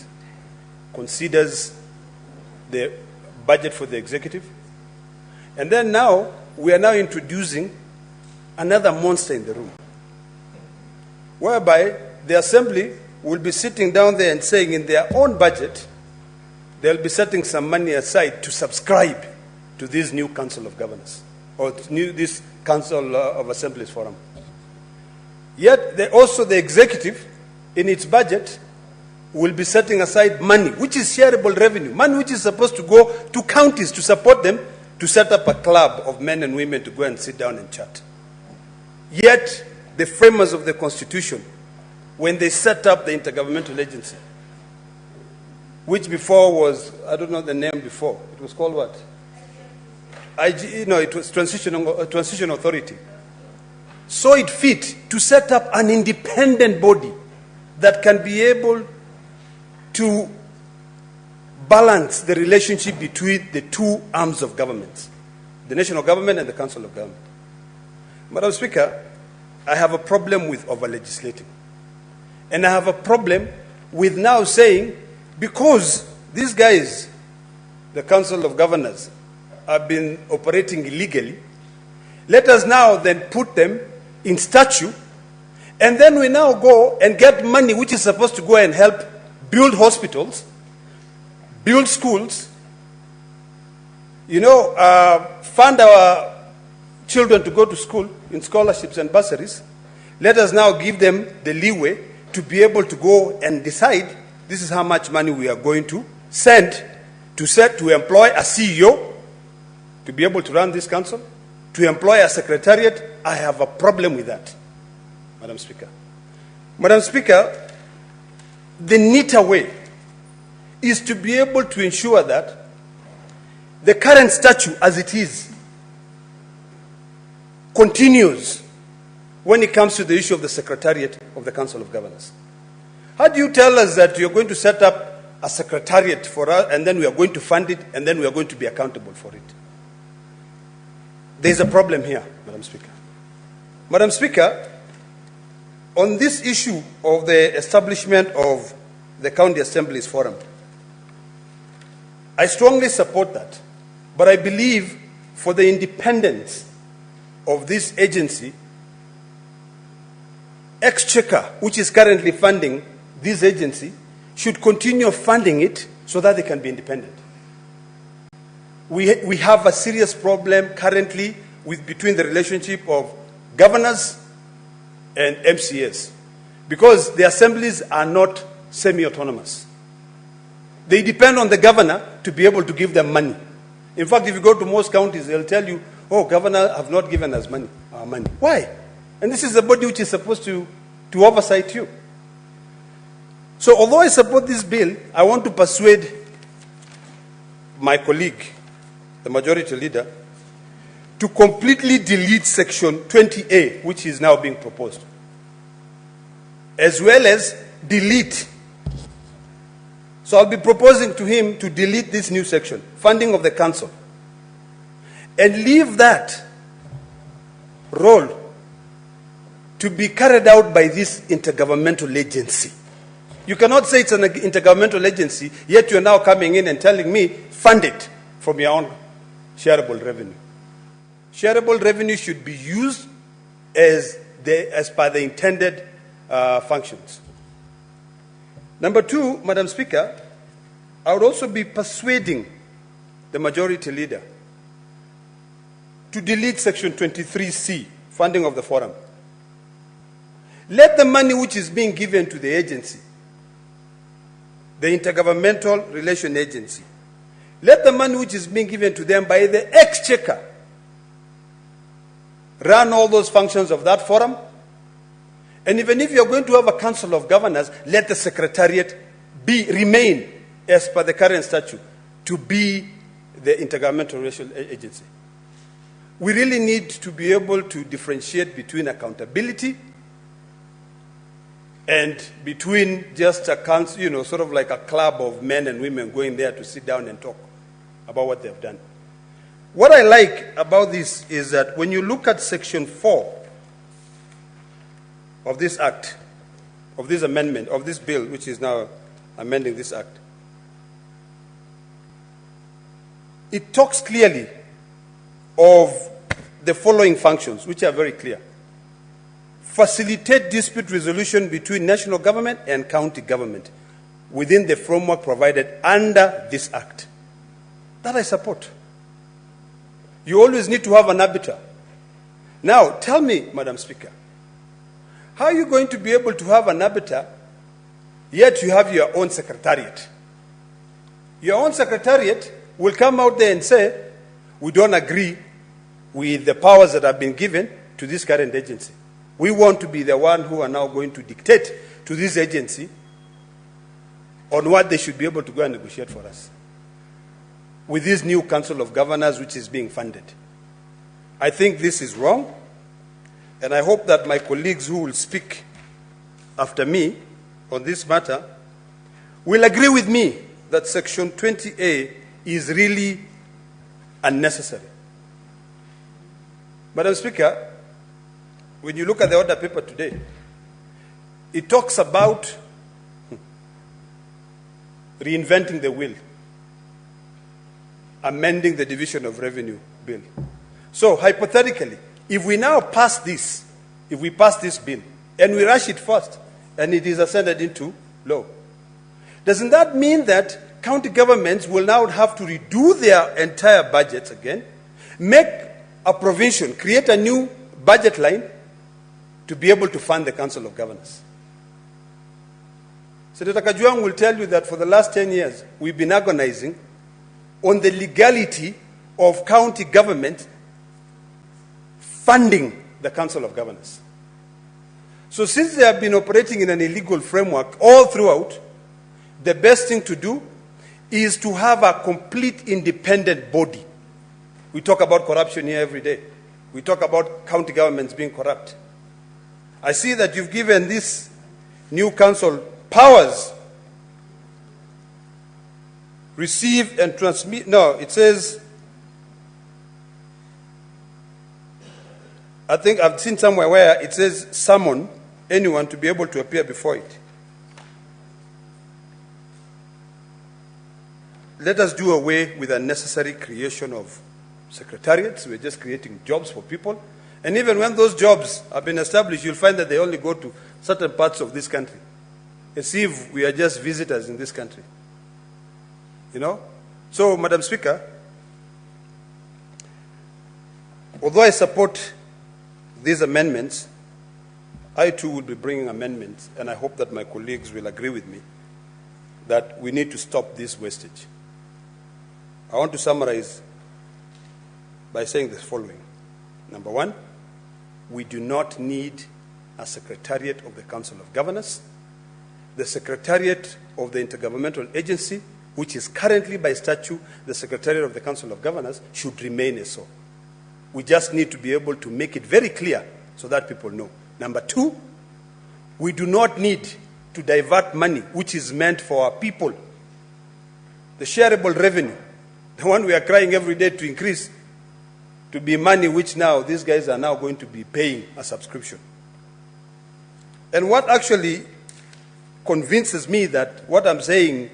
considers the budget for the executive, and then now we are now introducing another monster in the room, whereby the Assembly will be sitting down there and saying in their own budget they'll be setting some money aside to subscribe to this new Council of Governors or this Council of Assemblies Forum. Yet also the executive in its budget will be setting aside money, which is shareable revenue, money which is supposed to go to counties to support them to set up a club of men and women to go and sit down and chat. Yet the framers of the Constitution, when they set up the Intergovernmental Agency, which before was, I don't know the name before, it was called what? it was transition authority, saw it fit to set up an independent body that can be able to balance the relationship between the two arms of government, the national government and the council of government. Madam Speaker, I have a problem with over-legislating. And I have a problem with now saying, because these guys, the Council of Governors, have been operating illegally, let us now then put them in statute, and then we now go and get money which is supposed to go and help build hospitals, build schools, fund our children to go to school in scholarships and bursaries. Let us now give them the leeway to be able to go and decide this is how much money we are going to send to employ a CEO to be able to run this council, to employ a secretariat. I have a problem with that, Madam Speaker. Madam Speaker, the neater way is to be able to ensure that the current statute as it is continues when it comes to the issue of the Secretariat of the Council of Governors. How do you tell us that you're going to set up a secretariat for us and then we are going to fund it and then we are going to be accountable for it? There's a problem here, Madam Speaker. Madam Speaker, on this issue of the establishment of the County Assemblies Forum, I strongly support that, but I believe for the independence of this agency, Exchequer, which is currently funding this agency, should continue funding it so that they can be independent. We have a serious problem currently between the relationship of governors and MCAs, because the assemblies are not semi-autonomous. They depend on the governor to be able to give them money. In fact, if you go to most counties, they'll tell you, oh, governor have not given us money. Why? And this is the body which is supposed to oversight you. So although I support this bill, I want to persuade my colleague, the majority leader, to completely delete section 20A, which is now being proposed, as well as delete. So I'll be proposing to him to delete this new section, funding of the council, and leave that role to be carried out by this intergovernmental agency. You cannot say it's an intergovernmental agency, yet you're now coming in and telling me, fund it from your own shareable revenue. Shareable revenue should be used as per the intended functions. Number two, Madam Speaker, I would also be persuading the majority leader to delete section 23C, funding of the forum. Let the money which is being given to the agency, the Intergovernmental Relation Agency, let the money which is being given to them by the Exchequer run all those functions of that forum. And even if you're going to have a Council of Governors, let the Secretariat remain, as per the current statute, to be the Intergovernmental Relation Agency. We really need to be able to differentiate between accountability and between just a council, sort of like a club of men and women going there to sit down and talk about what they've done. What I like about this is that when you look at section 4 of this act, of this amendment, of this bill, which is now amending this act, it talks clearly of the following functions, which are very clear. Facilitate dispute resolution between national government and county government within the framework provided under this act. That I support. You always need to have an arbiter. Now, tell me, Madam Speaker, how are you going to be able to have an arbiter, yet you have your own secretariat? Your own secretariat will come out there and say, we don't agree with the powers that have been given to this current agency. We want to be the one who are now going to dictate to this agency on what they should be able to go and negotiate for us. with this new Council of Governors which is being funded. I think this is wrong, and I hope that my colleagues who will speak after me on this matter will agree with me that Section 20A is really unnecessary. Madam Speaker, when you look at the order paper today, it talks about reinventing the will, amending the Division of Revenue Bill. So hypothetically, if we now pass this, if we pass this bill, and we rush it first, and it is ascended into law, doesn't that mean that county governments will now have to redo their entire budgets again, make a provision, create a new budget line to be able to fund the Council of Governors? Senator Kajwang will tell you that for the last 10 years, we've been agonizing on the legality of county government funding the Council of Governors. So since they have been operating in an illegal framework all throughout, the best thing to do is to have a complete independent body. We talk about corruption here every day. We talk about county governments being corrupt. I see that you've given this new council powers. Receive and transmit. No, it says, I think I've seen somewhere where it says summon anyone to be able to appear before it. Let us do away with unnecessary creation of secretariats. We're just creating jobs for people. And even when those jobs have been established, you'll find that they only go to certain parts of this country, as if we are just visitors in this country. You know? So, Madam Speaker, although I support these amendments, I too will be bringing amendments, and I hope that my colleagues will agree with me that we need to stop this wastage. I want to summarize by saying the following. Number one, we do not need a secretariat of the Council of Governors. The secretariat of the Intergovernmental Agency, which is currently by statute the secretariat of the Council of Governors, should remain as so. We just need to be able to make it very clear so that people know. Number two, we do not need to divert money which is meant for our people. The shareable revenue, the one we are crying every day to increase, to be money which now these guys are now going to be paying a subscription. And what actually convinces me that what I'm saying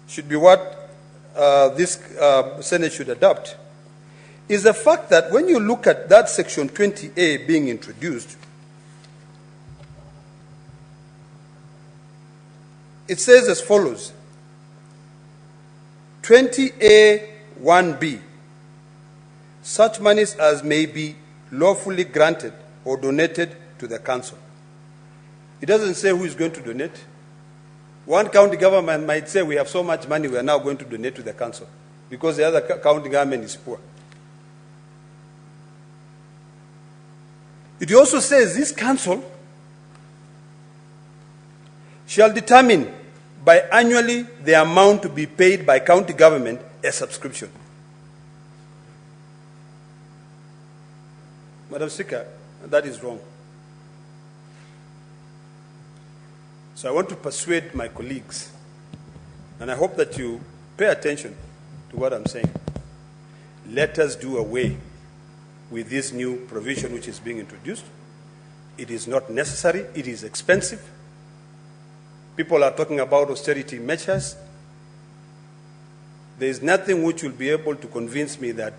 should be what this Senate should adopt is the fact that when you look at that Section 20A being introduced, it says as follows: 20A1B, such monies as may be lawfully granted or donated to the council. It doesn't say who is going to donate. One county government might say, we have so much money, we are now going to donate to the council, because the other county government is poor. It also says this council shall determine by annually the amount to be paid by county government as subscription. Madam Speaker, that is wrong. So I want to persuade my colleagues, and I hope that you pay attention to what I'm saying. Let us do away with this new provision which is being introduced. It is not necessary. It is expensive. People are talking about austerity measures. There is nothing which will be able to convince me that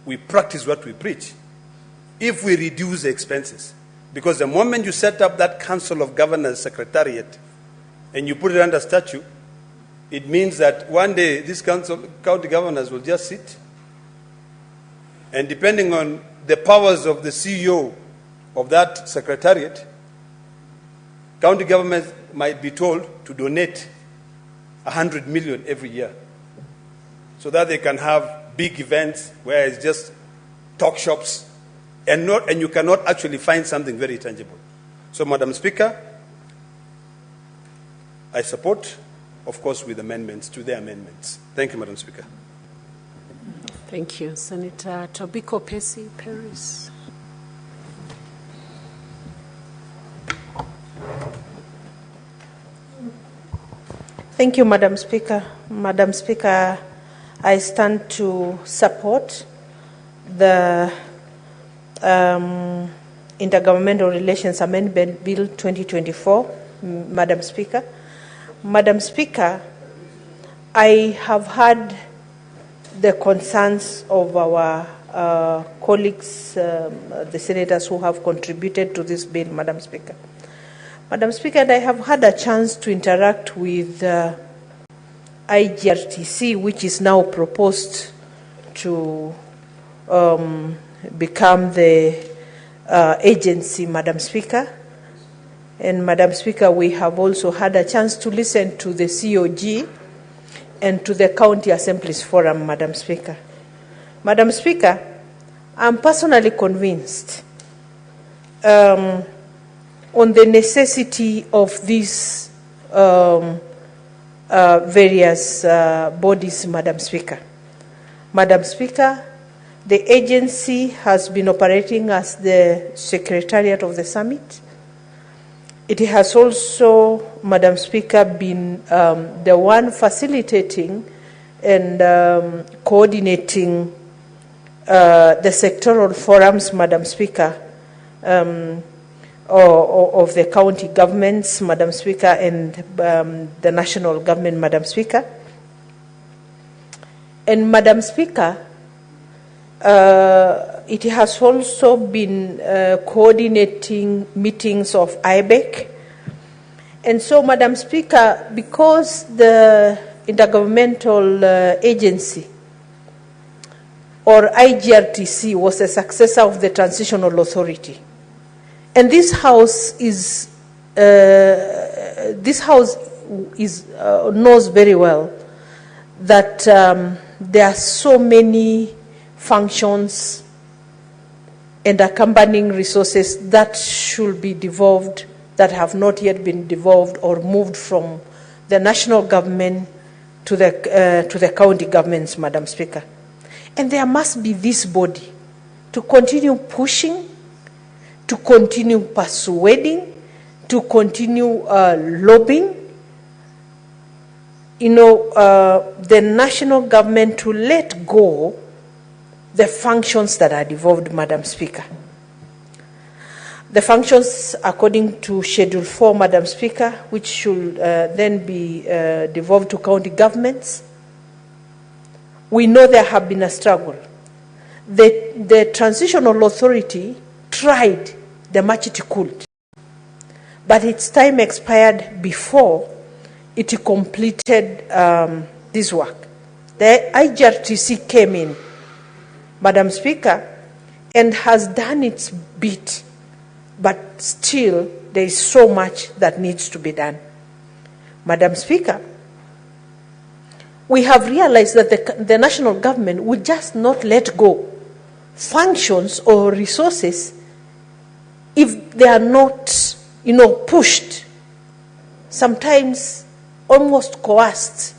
we practice what we preach if we reduce the expenses. Because the moment you set up that Council of Governors Secretariat and you put it under statute, it means that one day these county governors will just sit, and depending on the powers of the CEO of that secretariat, county governments might be told to donate 100 million every year so that they can have big events where it's just talk shops and you cannot actually find something very tangible. So, Madam Speaker, I support, of course, with amendments to the amendments. Thank you, Madam Speaker. Thank you. Senator Tobiko Pesi Paris. Thank you, Madam Speaker. Madam Speaker, I stand to support the Intergovernmental Relations Amendment Bill 2024, Madam Speaker. Madam Speaker, I have heard the concerns of our colleagues, the senators who have contributed to this bill, Madam Speaker. Madam Speaker, I have had a chance to interact with IGRTC, which is now proposed to become the agency, Madam Speaker. And Madam Speaker, we have also had a chance to listen to the COG and to the County Assemblies Forum, Madam Speaker. Madam Speaker, I'm personally convinced on the necessity of these various bodies, Madam Speaker. Madam Speaker, the agency has been operating as the secretariat of the summit. It has also, Madam Speaker, been the one facilitating and coordinating the sectoral forums, Madam Speaker, of the county governments, Madam Speaker, and the national government, Madam Speaker. And Madam Speaker, it has also been coordinating meetings of IBEC. And so, Madam Speaker, because the intergovernmental agency or IGRTC was a successor of the Transitional Authority, and this house knows very well that there are so many functions and accompanying resources that should be devolved, that have not yet been devolved or moved from the national government to the county governments, Madam Speaker. And there must be this body to continue pushing, to continue persuading, to continue lobbying, the national government to let go the functions that are devolved, Madam Speaker. The functions according to Schedule 4, Madam Speaker, which should then be devolved to county governments. We know there have been a struggle. The Transitional Authority tried the much it could, but its time expired before it completed this work. The IGRTC came in, Madam Speaker, and has done its bit, but still there is so much that needs to be done. Madam Speaker, we have realized that the national government would just not let go functions or resources if they are not, pushed, sometimes almost coerced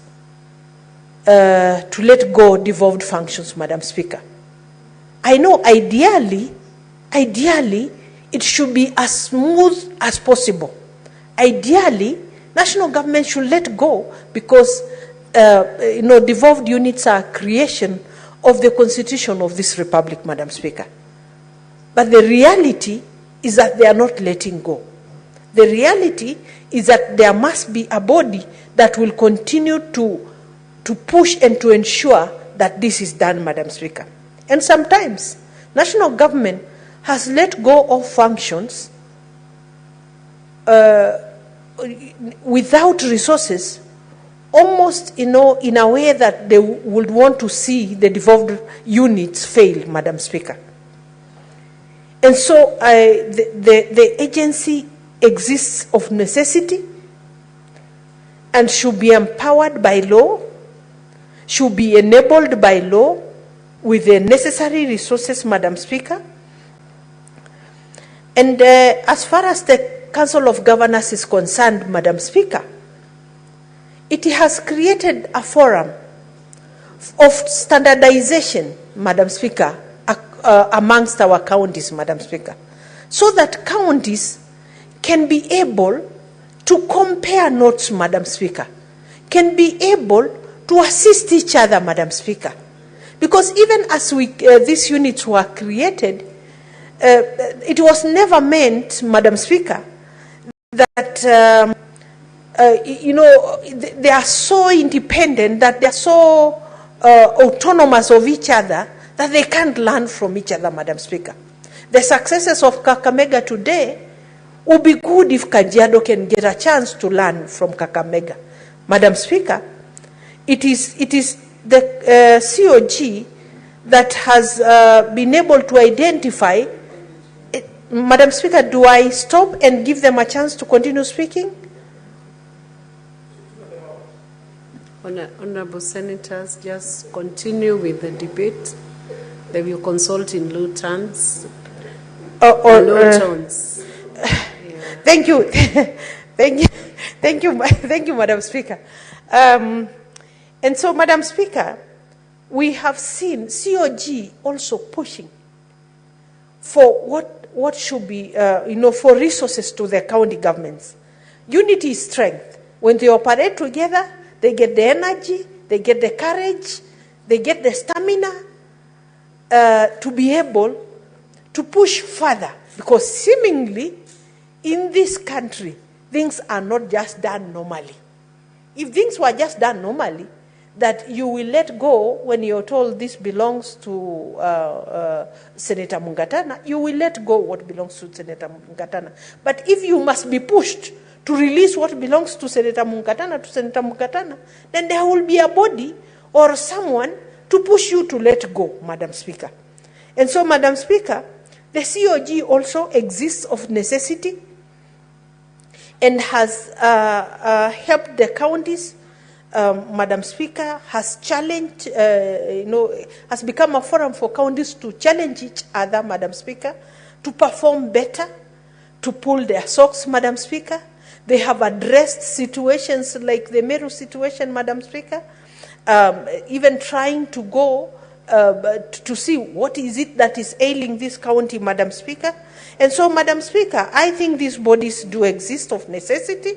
to let go devolved functions, Madam Speaker. I know ideally, it should be as smooth as possible. Ideally, national government should let go because, devolved units are creation of the constitution of this republic, Madam Speaker. But the reality is that they are not letting go. The reality is that there must be a body that will continue to push and to ensure that this is done, Madam Speaker. And sometimes, national government has let go of functions without resources, almost, in a way that they would want to see the devolved units fail, Madam Speaker. And so the agency exists of necessity and should be empowered by law, should be enabled by law with the necessary resources, Madam Speaker. And as far as the Council of Governors is concerned, Madam Speaker, it has created a forum of standardization Madam Speaker, amongst our counties, Madam Speaker, so that counties can be able to compare notes, Madam Speaker, can be able to assist each other, Madam Speaker. Because even as these units were created, it was never meant, Madam Speaker, that, they are so independent, that they are so autonomous of each other, that they can't learn from each other, Madam Speaker. The successes of Kakamega today would be good if Kajiado can get a chance to learn from Kakamega. Madam Speaker, it is the COG that has been able to identify. Madam Speaker, do I stop and give them a chance to continue speaking? Honorable Senators, just continue with the debate. They will consult in low tones. Low tones. Thank you. Thank you, Madam Speaker. And so, Madam Speaker, we have seen COG also pushing for what should be, for resources to the county governments. Unity is strength. When they operate together, they get the energy, they get the courage, they get the stamina to be able to push further. Because seemingly, in this country, things are not just done normally. If things were just done normally, that you will let go when you're told this belongs to Senator Mungatana, you will let go what belongs to Senator Mungatana. But if you must be pushed to release what belongs to Senator Mungatana, then there will be a body or someone to push you to let go, Madam Speaker. And so, Madam Speaker, the COG also exists of necessity and has helped the counties. Madam Speaker, has challenged, has become a forum for counties to challenge each other, Madam Speaker, to perform better, to pull their socks, Madam Speaker. They have addressed situations like the Meru situation, Madam Speaker, even trying to go to see what is it that is ailing this county, Madam Speaker. And so, Madam Speaker, I think these bodies do exist of necessity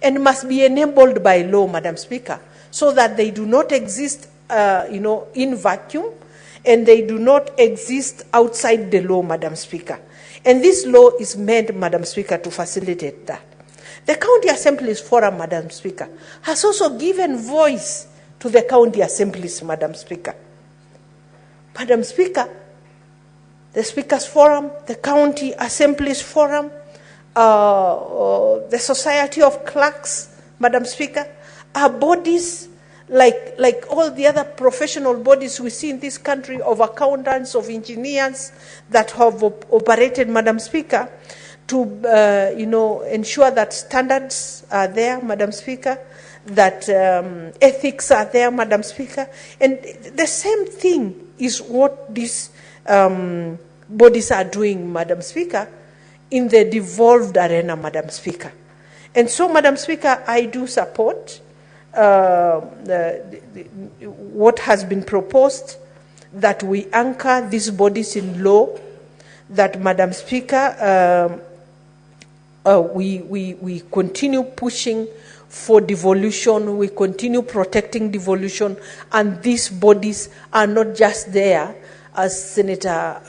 and must be enabled by law, Madam Speaker, so that they do not exist, in vacuum, and they do not exist outside the law, Madam Speaker. And this law is meant, Madam Speaker, to facilitate that. The County Assembly's Forum, Madam Speaker, has also given voice to the county assemblies, Madam Speaker. Madam Speaker, the Speakers Forum, the County Assemblies Forum, the Society of Clerks, Madam Speaker, are bodies like all the other professional bodies we see in this country, of accountants, of engineers that have operated, Madam Speaker, to ensure that standards are there, Madam Speaker, that ethics are there, Madam Speaker. And the same thing is what these bodies are doing, Madam Speaker, in the devolved arena, Madam Speaker. And so, Madam Speaker, I do support what has been proposed, that we anchor these bodies in law, that, Madam Speaker, we continue pushing for devolution, we continue protecting devolution, and these bodies are not just there, as Senator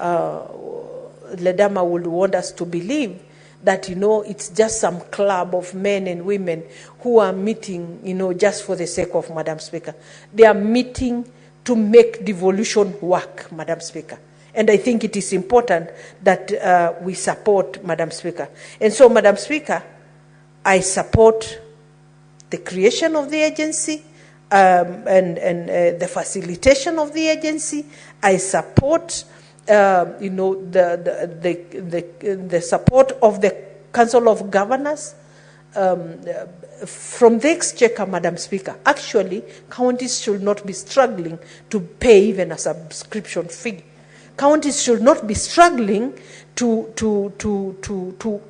Ledama would want us to believe, that, it's just some club of men and women who are meeting, just for the sake of, Madam Speaker. They are meeting to make devolution work, Madam Speaker. And I think it is important that we support, Madam Speaker. And so, Madam Speaker, I support the creation of the agency and the facilitation of the agency. I support, the support of the Council of Governors from the exchequer, Madam Speaker. Actually, counties should not be struggling to pay even a subscription fee. Counties should not be struggling to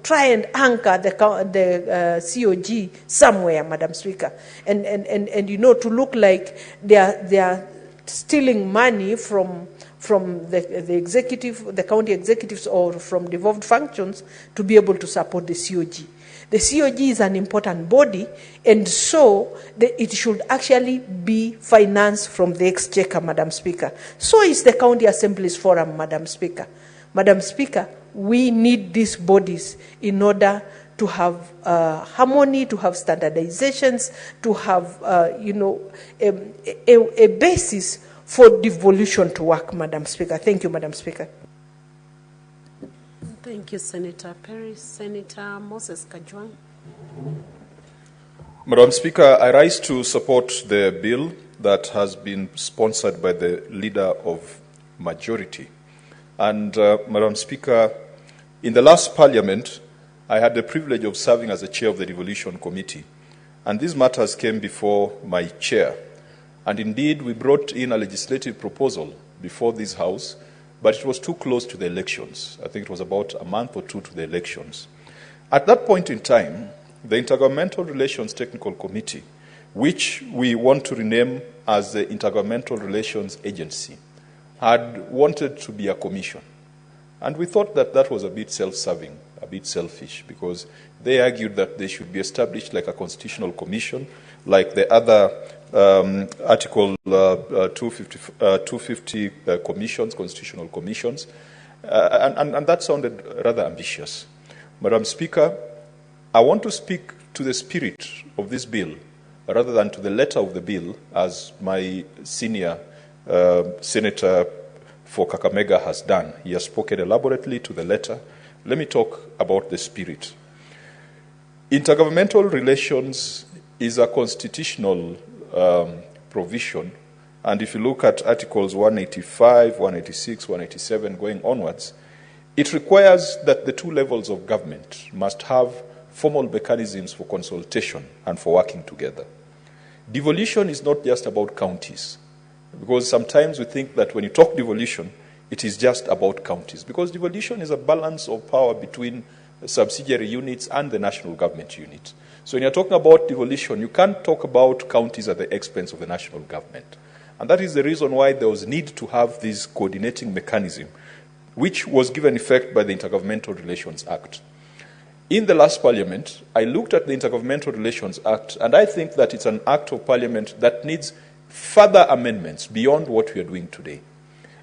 try and anchor the COG somewhere, Madam Speaker, and to look like they are stealing money from from the executive, the county executives, or from devolved functions to be able to support the COG. The COG is an important body, and so it should actually be financed from the exchequer, Madam Speaker. So is the County Assemblies Forum, Madam Speaker. Madam Speaker, we need these bodies in order to have harmony, to have standardizations, to have, a basis for devolution to work, Madam Speaker. Thank you, Madam Speaker. Thank you, Senator Perry. Senator Moses Kajwang. Madam Speaker, I rise to support the bill that has been sponsored by the leader of majority. And, Madam Speaker, in the last parliament, I had the privilege of serving as the chair of the devolution committee. And these matters came before my chair. And indeed, we brought in a legislative proposal before this House, but it was too close to the elections. I think it was about a month or two to the elections. At that point in time, the Intergovernmental Relations Technical Committee, which we want to rename as the Intergovernmental Relations Agency, had wanted to be a commission. And we thought that that was a bit self-serving, a bit selfish, because they argued that they should be established like a constitutional commission, like the other Article 250 commissions, constitutional commissions, and that sounded rather ambitious. Madam Speaker, I want to speak to the spirit of this bill rather than to the letter of the bill, as my senior senator for Kakamega has done. He has spoken elaborately to the letter. Let me talk about the spirit. Intergovernmental relations is a constitutional provision, and if you look at Articles 185, 186, 187 going onwards, it requires that the two levels of government must have formal mechanisms for consultation and for working together. Devolution is not just about counties, because sometimes we think that when you talk devolution, it is just about counties, because devolution is a balance of power between subsidiary units and the national government unit. So when you're talking about devolution, you can't talk about counties at the expense of the national government. And that is the reason why there was need to have this coordinating mechanism, which was given effect by the Intergovernmental Relations Act. In the last parliament, I looked at the Intergovernmental Relations Act, and I think that it's an act of parliament that needs further amendments beyond what we are doing today.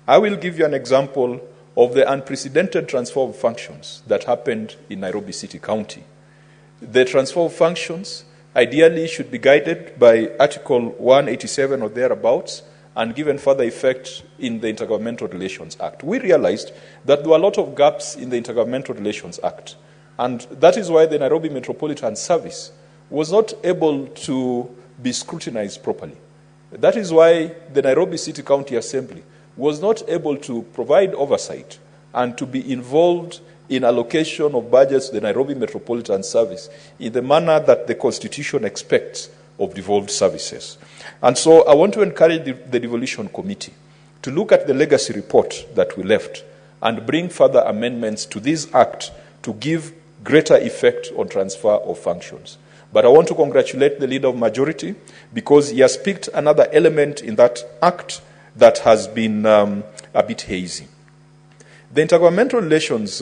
I will give you an example of the unprecedented transfer of functions that happened in Nairobi City County. The transfer of functions ideally should be guided by Article 187 or thereabouts and given further effect in the Intergovernmental Relations Act. We realized that there were a lot of gaps in the Intergovernmental Relations Act, and that is why the Nairobi Metropolitan Service was not able to be scrutinized properly. That is why the Nairobi City County Assembly was not able to provide oversight and to be involved in allocation of budgets to the Nairobi Metropolitan Service in the manner that the Constitution expects of devolved services. And so I want to encourage the Devolution Committee to look at the legacy report that we left and bring further amendments to this Act to give greater effect on transfer of functions. But I want to congratulate the Leader of Majority because he has picked another element in that Act that has been a bit hazy. The Intergovernmental Relations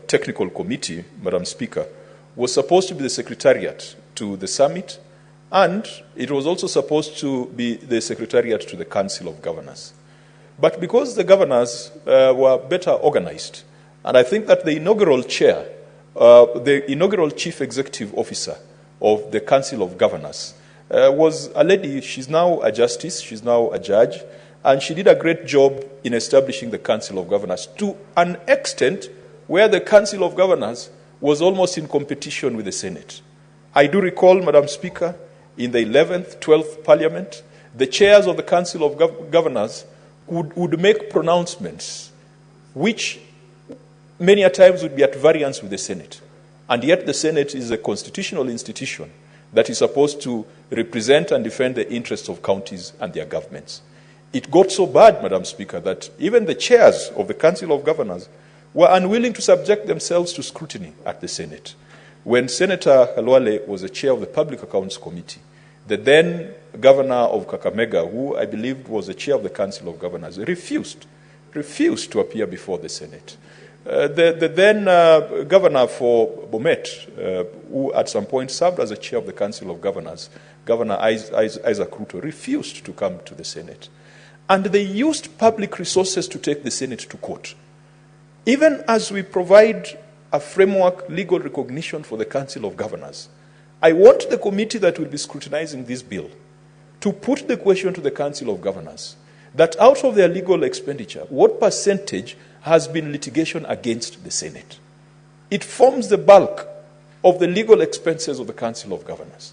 Technical Committee, Madam Speaker, was supposed to be the secretariat to the summit, and it was also supposed to be the secretariat to the Council of Governors. But because the governors were better organized, and I think that the inaugural chair, the inaugural chief executive officer of the Council of Governors was a lady. She's now a justice, she's now a judge, and she did a great job in establishing the Council of Governors to an extent where the Council of Governors was almost in competition with the Senate. I do recall, Madam Speaker, in the 11th, 12th Parliament, the chairs of the Council of Governors would make pronouncements which many a times would be at variance with the Senate. And yet the Senate is a constitutional institution that is supposed to represent and defend the interests of counties and their governments. It got so bad, Madam Speaker, that even the chairs of the Council of Governors were unwilling to subject themselves to scrutiny at the Senate. When Senator Halwale was the chair of the Public Accounts Committee, the then governor of Kakamega, who I believed was the chair of the Council of Governors, refused to appear before the Senate. The then governor for Bomet, who at some point served as the chair of the Council of Governors, Governor Isaac RUTO, refused to come to the Senate. And they used public resources to take the Senate to court. Even as we provide a framework, legal recognition for the Council of Governors, I want the committee that will be scrutinizing this bill to put the question to the Council of Governors that out of their legal expenditure, what percentage has been litigation against the Senate? It forms the bulk of the legal expenses of the Council of Governors.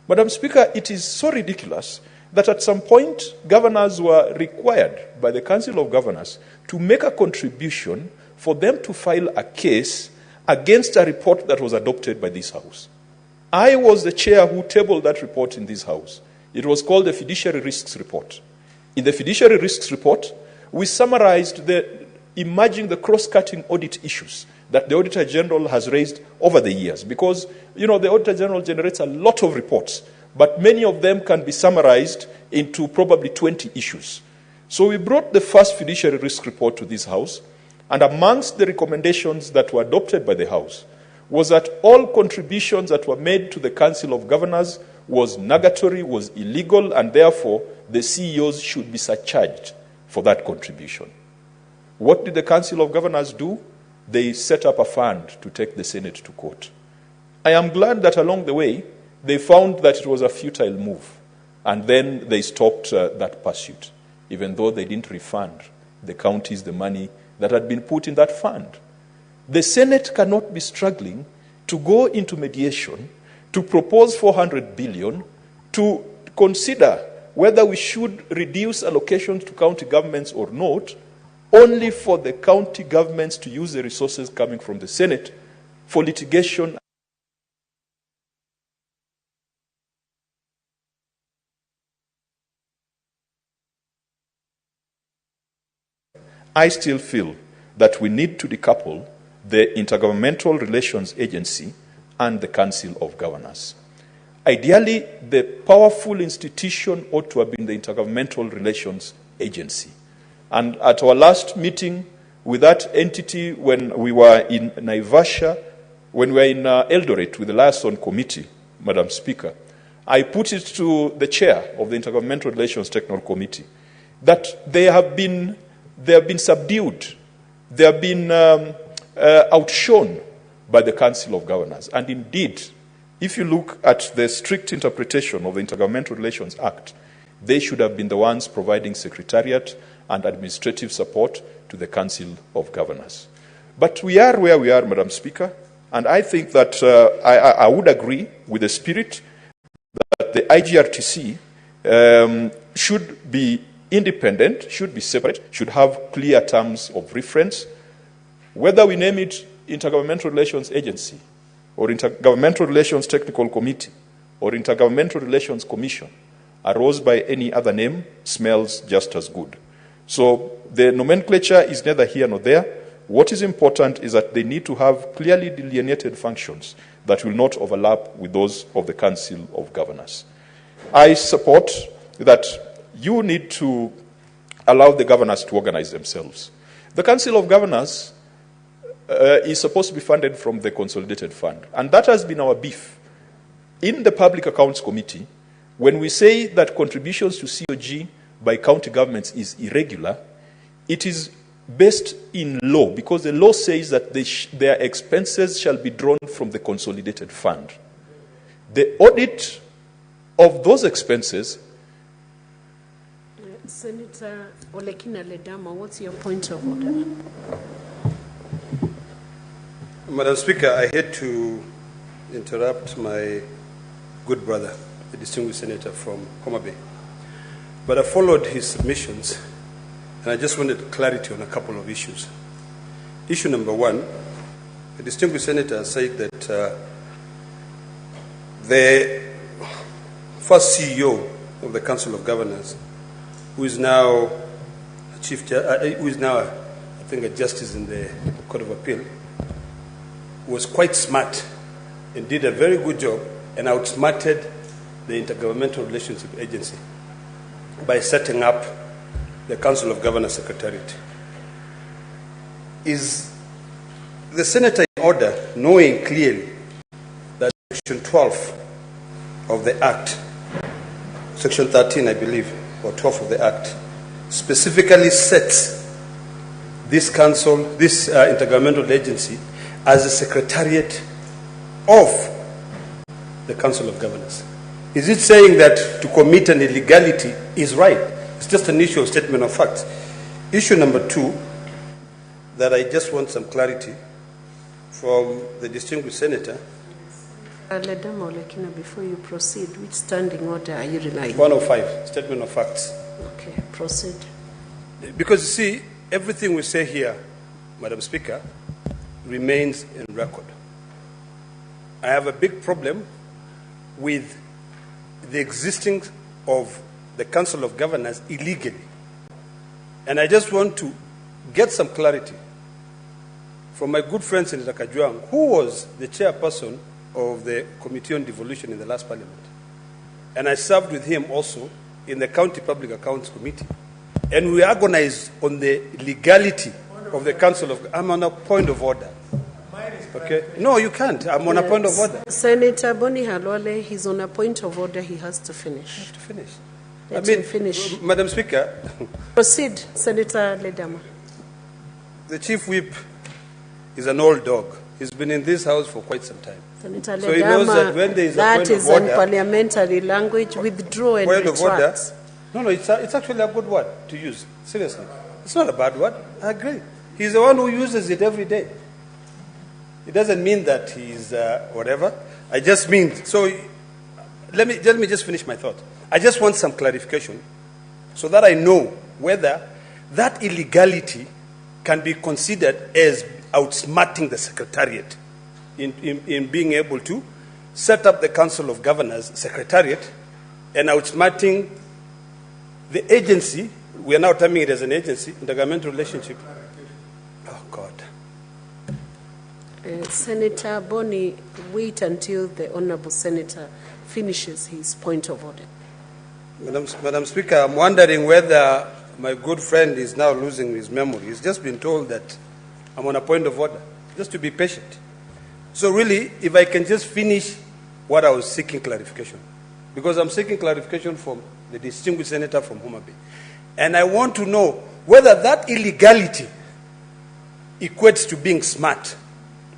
Madam Speaker, it is so ridiculous that at some point, governors were required by the Council of Governors to make a contribution for them to file a case against a report that was adopted by this House. I was the chair who tabled that report in this House. It was called the Fiduciary Risks Report. In the Fiduciary Risks Report, we summarized the cross-cutting audit issues that the Auditor General has raised over the years. Because, the Auditor General generates a lot of reports, but many of them can be summarized into probably 20 issues. So we brought the first Fiduciary Risk Report to this House, and amongst the recommendations that were adopted by the House was that all contributions that were made to the Council of Governors was nugatory, was illegal, and therefore the CEOs should be surcharged for that contribution. What did the Council of Governors do? They set up a fund to take the Senate to court. I am glad that along the way, they found that it was a futile move, and then they stopped that pursuit, even though they didn't refund the counties the money that had been put in that fund. The Senate cannot be struggling to go into mediation, to propose 400 billion, to consider whether we should reduce allocations to county governments or not, only for the county governments to use the resources coming from the Senate for litigation. I still feel that we need to decouple the Intergovernmental Relations Agency and the Council of Governors. Ideally, the powerful institution ought to have been the Intergovernmental Relations Agency. And at our last meeting with that entity, when we were in Naivasha, when we were in Eldoret with the Liaison Committee, Madam Speaker, I put it to the chair of the Intergovernmental Relations Technical Committee that they have been subdued, they have been outshone by the Council of Governors. And indeed, if you look at the strict interpretation of the Intergovernmental Relations Act, they should have been the ones providing secretariat and administrative support to the Council of Governors. But we are where we are, Madam Speaker, and I think that I would agree with the spirit that the IGRTC should be independent, should be separate, should have clear terms of reference. Whether we name it Intergovernmental Relations Agency, or Intergovernmental Relations Technical Committee, or Intergovernmental Relations Commission, arose by any other name, smells just as good. So the nomenclature is neither here nor there. What is important is that they need to have clearly delineated functions that will not overlap with those of the Council of Governors. I support that you need to allow the governors to organize themselves. The Council of Governors is supposed to be funded from the Consolidated Fund, and that has been our beef. In the Public Accounts Committee, when we say that contributions to COG by county governments is irregular, it is based in law, because the law says that their expenses shall be drawn from the Consolidated Fund. The audit of those expenses. Senator Olekina Ledama, what's your point of order? Madam Speaker, I hate to interrupt my good brother, the distinguished senator from Homa Bay, but I followed his submissions, and I just wanted clarity on a couple of issues. Issue number one, the distinguished senator said that the first CEO of the Council of Governors, who is now a justice in the Court of Appeal, was quite smart and did a very good job and outsmarted the Intergovernmental Relationship Agency by setting up the Council of Governors Secretariat. Is the senator in order, knowing clearly that Section 12 of the Act, Section 13, I believe, or 12 of the Act, specifically sets this council, this intergovernmental agency, as a secretariat of the Council of Governors? Is it saying that to commit an illegality is right? It's just an issue of statement of facts. Issue number 2, that I just want some clarity from the distinguished senator. Before you proceed, which standing order are you relying on? 105, statement of facts. Okay, proceed. Because you see, everything we say here, Madam Speaker, remains in record. I have a big problem with the existing of the Council of Governors illegally. And I just want to get some clarity from my good friend Senator Kajwang, who was the chairperson of the Committee on Devolution in the last Parliament. And I served with him also in the County Public Accounts Committee. And we agonized on the legality of the Council of... I'm on a point of order. Okay? No, you can't. I'm on a point of order. Senator Boni Halwale, he's on a point of order. He has to finish. I have to finish. Let him finish. Madam Speaker. Proceed, Senator Ledama. The Chief Whip is an old dog. He's been in this house for quite some time. Senator Ledama, so he knows that when there is a point is of order, unparliamentary language. Withdraw and retract. No, it's actually a good word to use. Seriously. It's not a bad word. I agree. He's the one who uses it every day. It doesn't mean that he's whatever. I just mean, so let me just finish my thought. I just want some clarification so that I know whether that illegality can be considered as outsmarting the Secretariat in being able to set up the Council of Governors Secretariat and outsmarting the agency. We are now terming it as an agency, intergovernmental relationship. Oh, God. Senator Boni, wait until the Honourable Senator finishes his point of order. Madam Speaker, I'm wondering whether my good friend is now losing his memory. He's just been told that I'm on a point of order, just to be patient. So really, if I can just finish what I was seeking clarification, because I'm seeking clarification from the distinguished senator from Homa Bay. And I want to know whether that illegality equates to being smart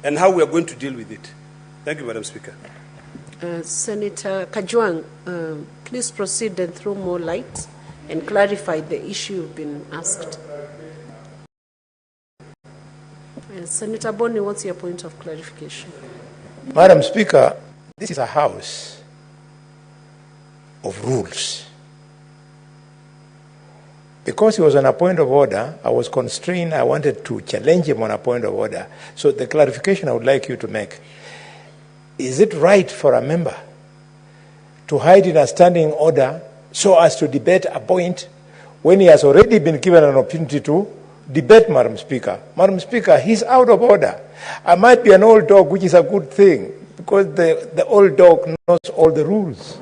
and how we are going to deal with it. Thank you, Madam Speaker. Senator Kajwang, please proceed and throw more light and clarify the issue you've been asked. Senator Boni, what's your point of clarification? Madam Speaker, this is a house of rules. Because he was on a point of order, I was constrained. I wanted to challenge him on a point of order. So the clarification I would like you to make, is it right for a member to hide in a standing order so as to debate a point when he has already been given an opportunity to debate, Madam Speaker? Madam Speaker, he's out of order. I might be an old dog, which is a good thing, because the old dog knows all the rules.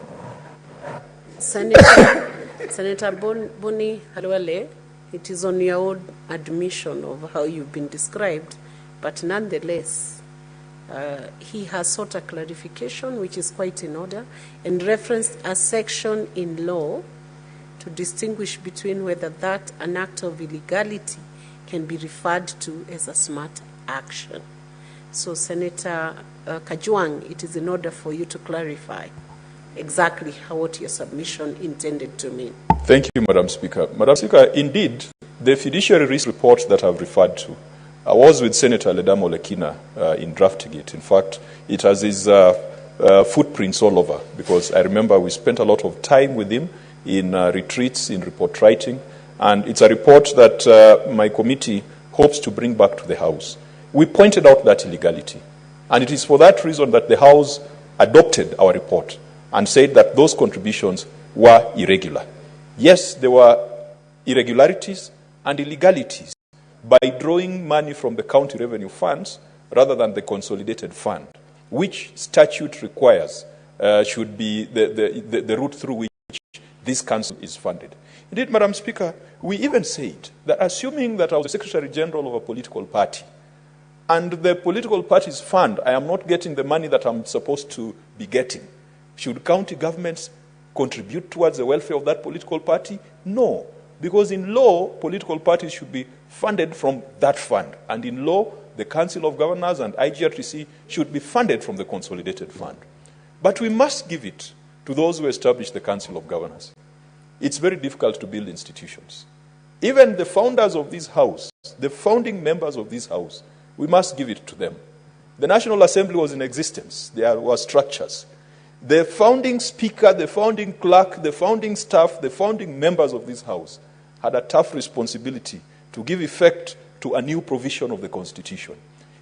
Senator Boni Halwale, it is on your own admission of how you've been described, but nonetheless, he has sought a clarification, which is quite in order, and referenced a section in law to distinguish between whether that an act of illegality can be referred to as a smart action. So, Senator Kajwang, it is in order for you to clarify exactly what your submission intended to mean. Thank you, Madam Speaker. Madam Speaker, indeed, the fiduciary risk report that I've referred to, I was with Senator Ledamo Lekina in drafting it. In fact, it has his footprints all over, because I remember we spent a lot of time with him in retreats, in report writing, and it's a report that my committee hopes to bring back to the House. We pointed out that illegality, and it is for that reason that the House adopted our report and said that those contributions were irregular. Yes, there were irregularities and illegalities by drawing money from the county revenue funds rather than the consolidated fund, which statute requires should be the route through which this council is funded. Indeed, Madam Speaker, we even said that assuming that I was the Secretary General of a political party, and the political party's fund, I am not getting the money that I'm supposed to be getting, should county governments contribute towards the welfare of that political party? No, because in law, political parties should be funded from that fund. And in law, the Council of Governors and IGRTC should be funded from the consolidated fund. But we must give it to those who established the Council of Governors. It's very difficult to build institutions. Even the founders of this house, the founding members of this house, we must give it to them. The National Assembly was in existence. There were structures. The founding speaker, the founding clerk, the founding staff, the founding members of this house had a tough responsibility to give effect to a new provision of the Constitution.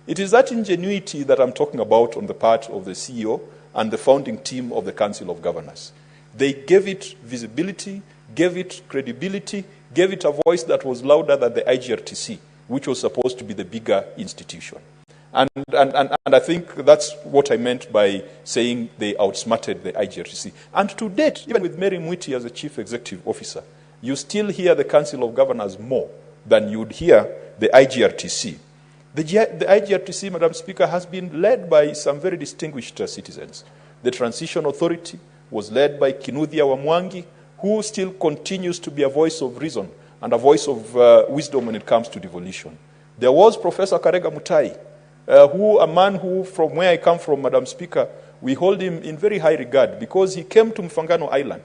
It is that ingenuity that I'm talking about on the part of the CEO and the founding team of the Council of Governors. They gave it visibility, gave it credibility, gave it a voice that was louder than the IGRTC, which was supposed to be the bigger institution. And I think that's what I meant by saying they outsmarted the IGRTC. And to date, even with Mary Mwiti as the Chief Executive Officer, you still hear the Council of Governors more than you'd hear the IGRTC. The IGRTC, Madam Speaker, has been led by some very distinguished citizens. The Transition Authority was led by Kinuthia Wamwangi, who still continues to be a voice of reason and a voice of wisdom when it comes to devolution. There was Professor Karega Mutahi, a man who, from where I come from, Madam Speaker, we hold him in very high regard because he came to Mfangano Island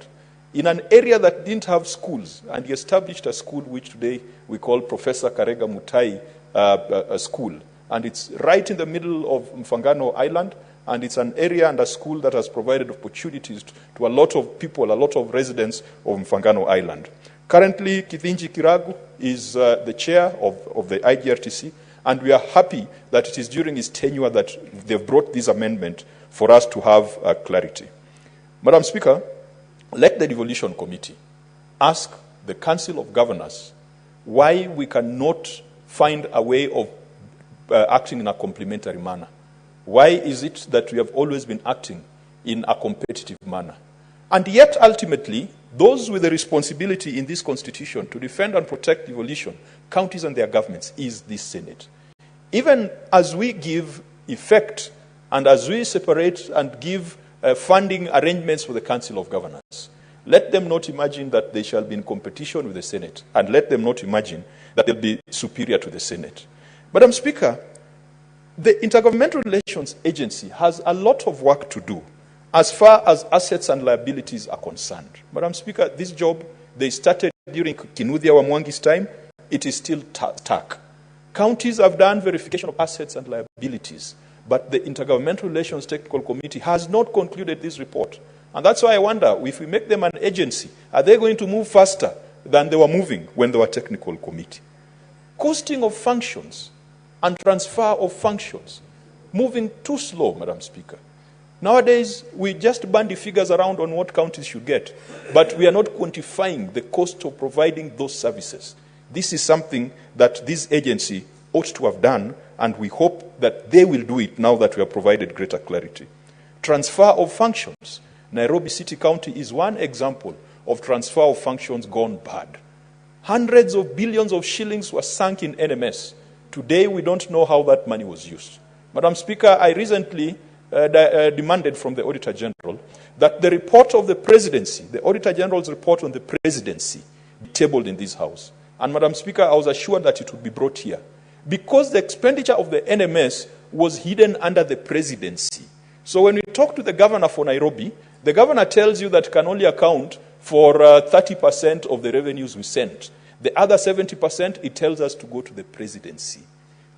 in an area that didn't have schools, and he established a school which today we call Professor Karega Mutahi School. And it's right in the middle of Mfangano Island, and it's an area and a school that has provided opportunities to a lot of people, a lot of residents of Mfangano Island. Currently, Kithinji Kiragu is the chair of the IGRTC, and we are happy that it is during his tenure that they've brought this amendment for us to have clarity. Madam Speaker, let the Devolution Committee ask the Council of Governors why we cannot find a way of acting in a complementary manner. Why is it that we have always been acting in a competitive manner? And yet, ultimately, those with the responsibility in this Constitution to defend and protect devolution, counties and their governments, is this Senate. Even as we give effect and as we separate and give funding arrangements for the Council of Governors, let them not imagine that they shall be in competition with the Senate, and let them not imagine that they'll be superior to the Senate. Madam Speaker, the Intergovernmental Relations Agency has a lot of work to do as far as assets and liabilities are concerned. Madam Speaker, this job, they started during Kinuthia Wamwangi's time. It is still stuck. Counties have done verification of assets and liabilities, but the Intergovernmental Relations Technical Committee has not concluded this report. And that's why I wonder, if we make them an agency, are they going to move faster than they were moving when they were technical committee? Costing of functions and transfer of functions, moving too slow, Madam Speaker. Nowadays, we just bandy figures around on what counties should get, but we are not quantifying the cost of providing those services. This is something that this agency ought to have done, and we hope that they will do it now that we have provided greater clarity. Transfer of functions. Nairobi City County is one example of transfer of functions gone bad. Hundreds of billions of shillings were sunk in NMS. Today, we don't know how that money was used. Madam Speaker, I recently demanded from the Auditor General that the report of the presidency, the Auditor General's report on the presidency, be tabled in this House. And Madam Speaker, I was assured that it would be brought here. Because the expenditure of the NMS was hidden under the presidency. So when we talk to the governor for Nairobi, the governor tells you that can only account for 30% of the revenues we sent. The other 70%, it tells us to go to the presidency.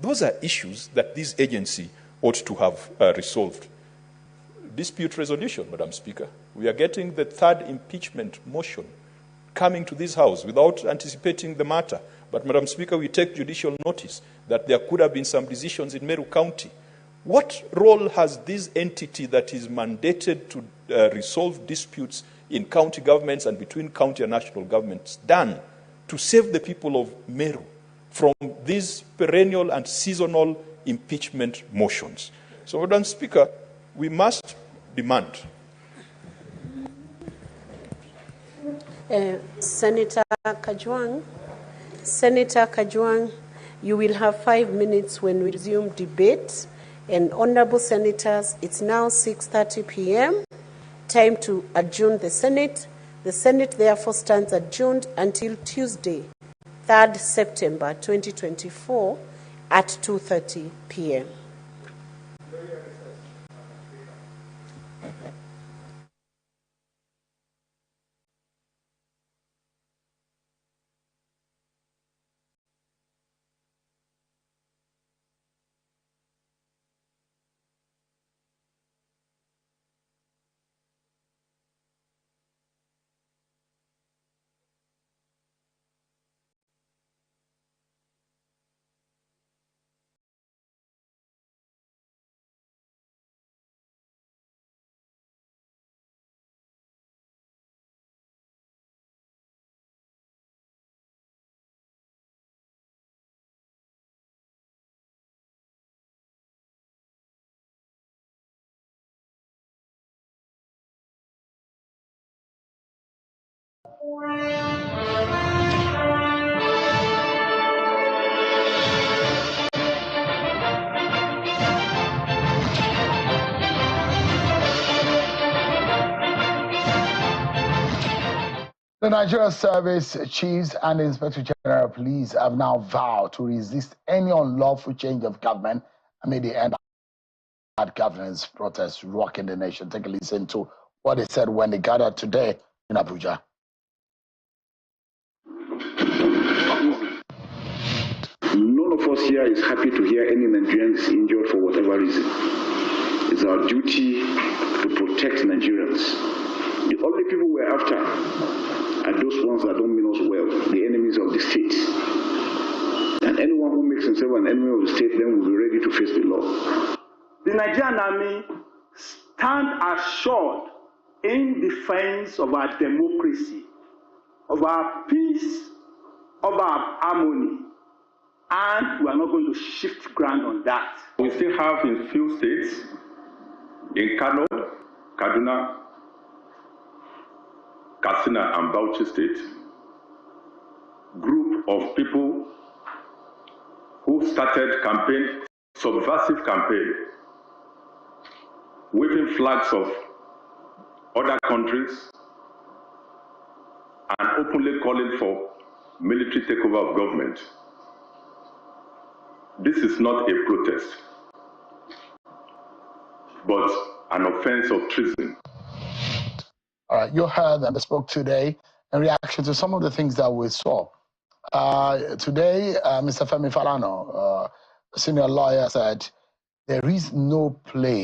Those are issues that this agency ought to have resolved. Dispute resolution, Madam Speaker. We are getting the third impeachment motion coming to this House without anticipating the matter. But, Madam Speaker, we take judicial notice that there could have been some decisions in Meru County. What role has this entity that is mandated to resolve disputes in county governments and between county and national governments done to save the people of Meru from these perennial and seasonal impeachment motions? So, Madam Speaker, we must demand Senator Kajwang, you will have 5 minutes when we resume debate. And honorable senators, it's now 6:30 p.m. Time to adjourn the Senate. The Senate therefore stands adjourned until Tuesday, 3rd September 2024 at 2:30 p.m. The Nigeria Service Chiefs and the Inspector General of Police have now vowed to resist any unlawful change of government amid the end of governance protests rocking the nation. Take a listen to what they said when they gathered today in Abuja. None of us here is happy to hear any Nigerians injured for whatever reason. It's our duty to protect Nigerians. The only people we're after are those ones that don't mean us well, the enemies of the state. And anyone who makes himself an enemy of the state then will be ready to face the law. The Nigerian army stand assured in defense of our democracy, of our peace, of our harmony, and we are not going to shift ground on that. We still have in few states, in Kano, Kaduna, Katsina, and Bauchi state, group of people who started campaign, subversive campaign, waving flags of other countries and openly calling for military takeover of government. This is not a protest, but an offense of treason. All right, you heard them. They spoke today in reaction to some of the things that we saw. Today, Mr. Femi Falano, a senior lawyer, said there is no place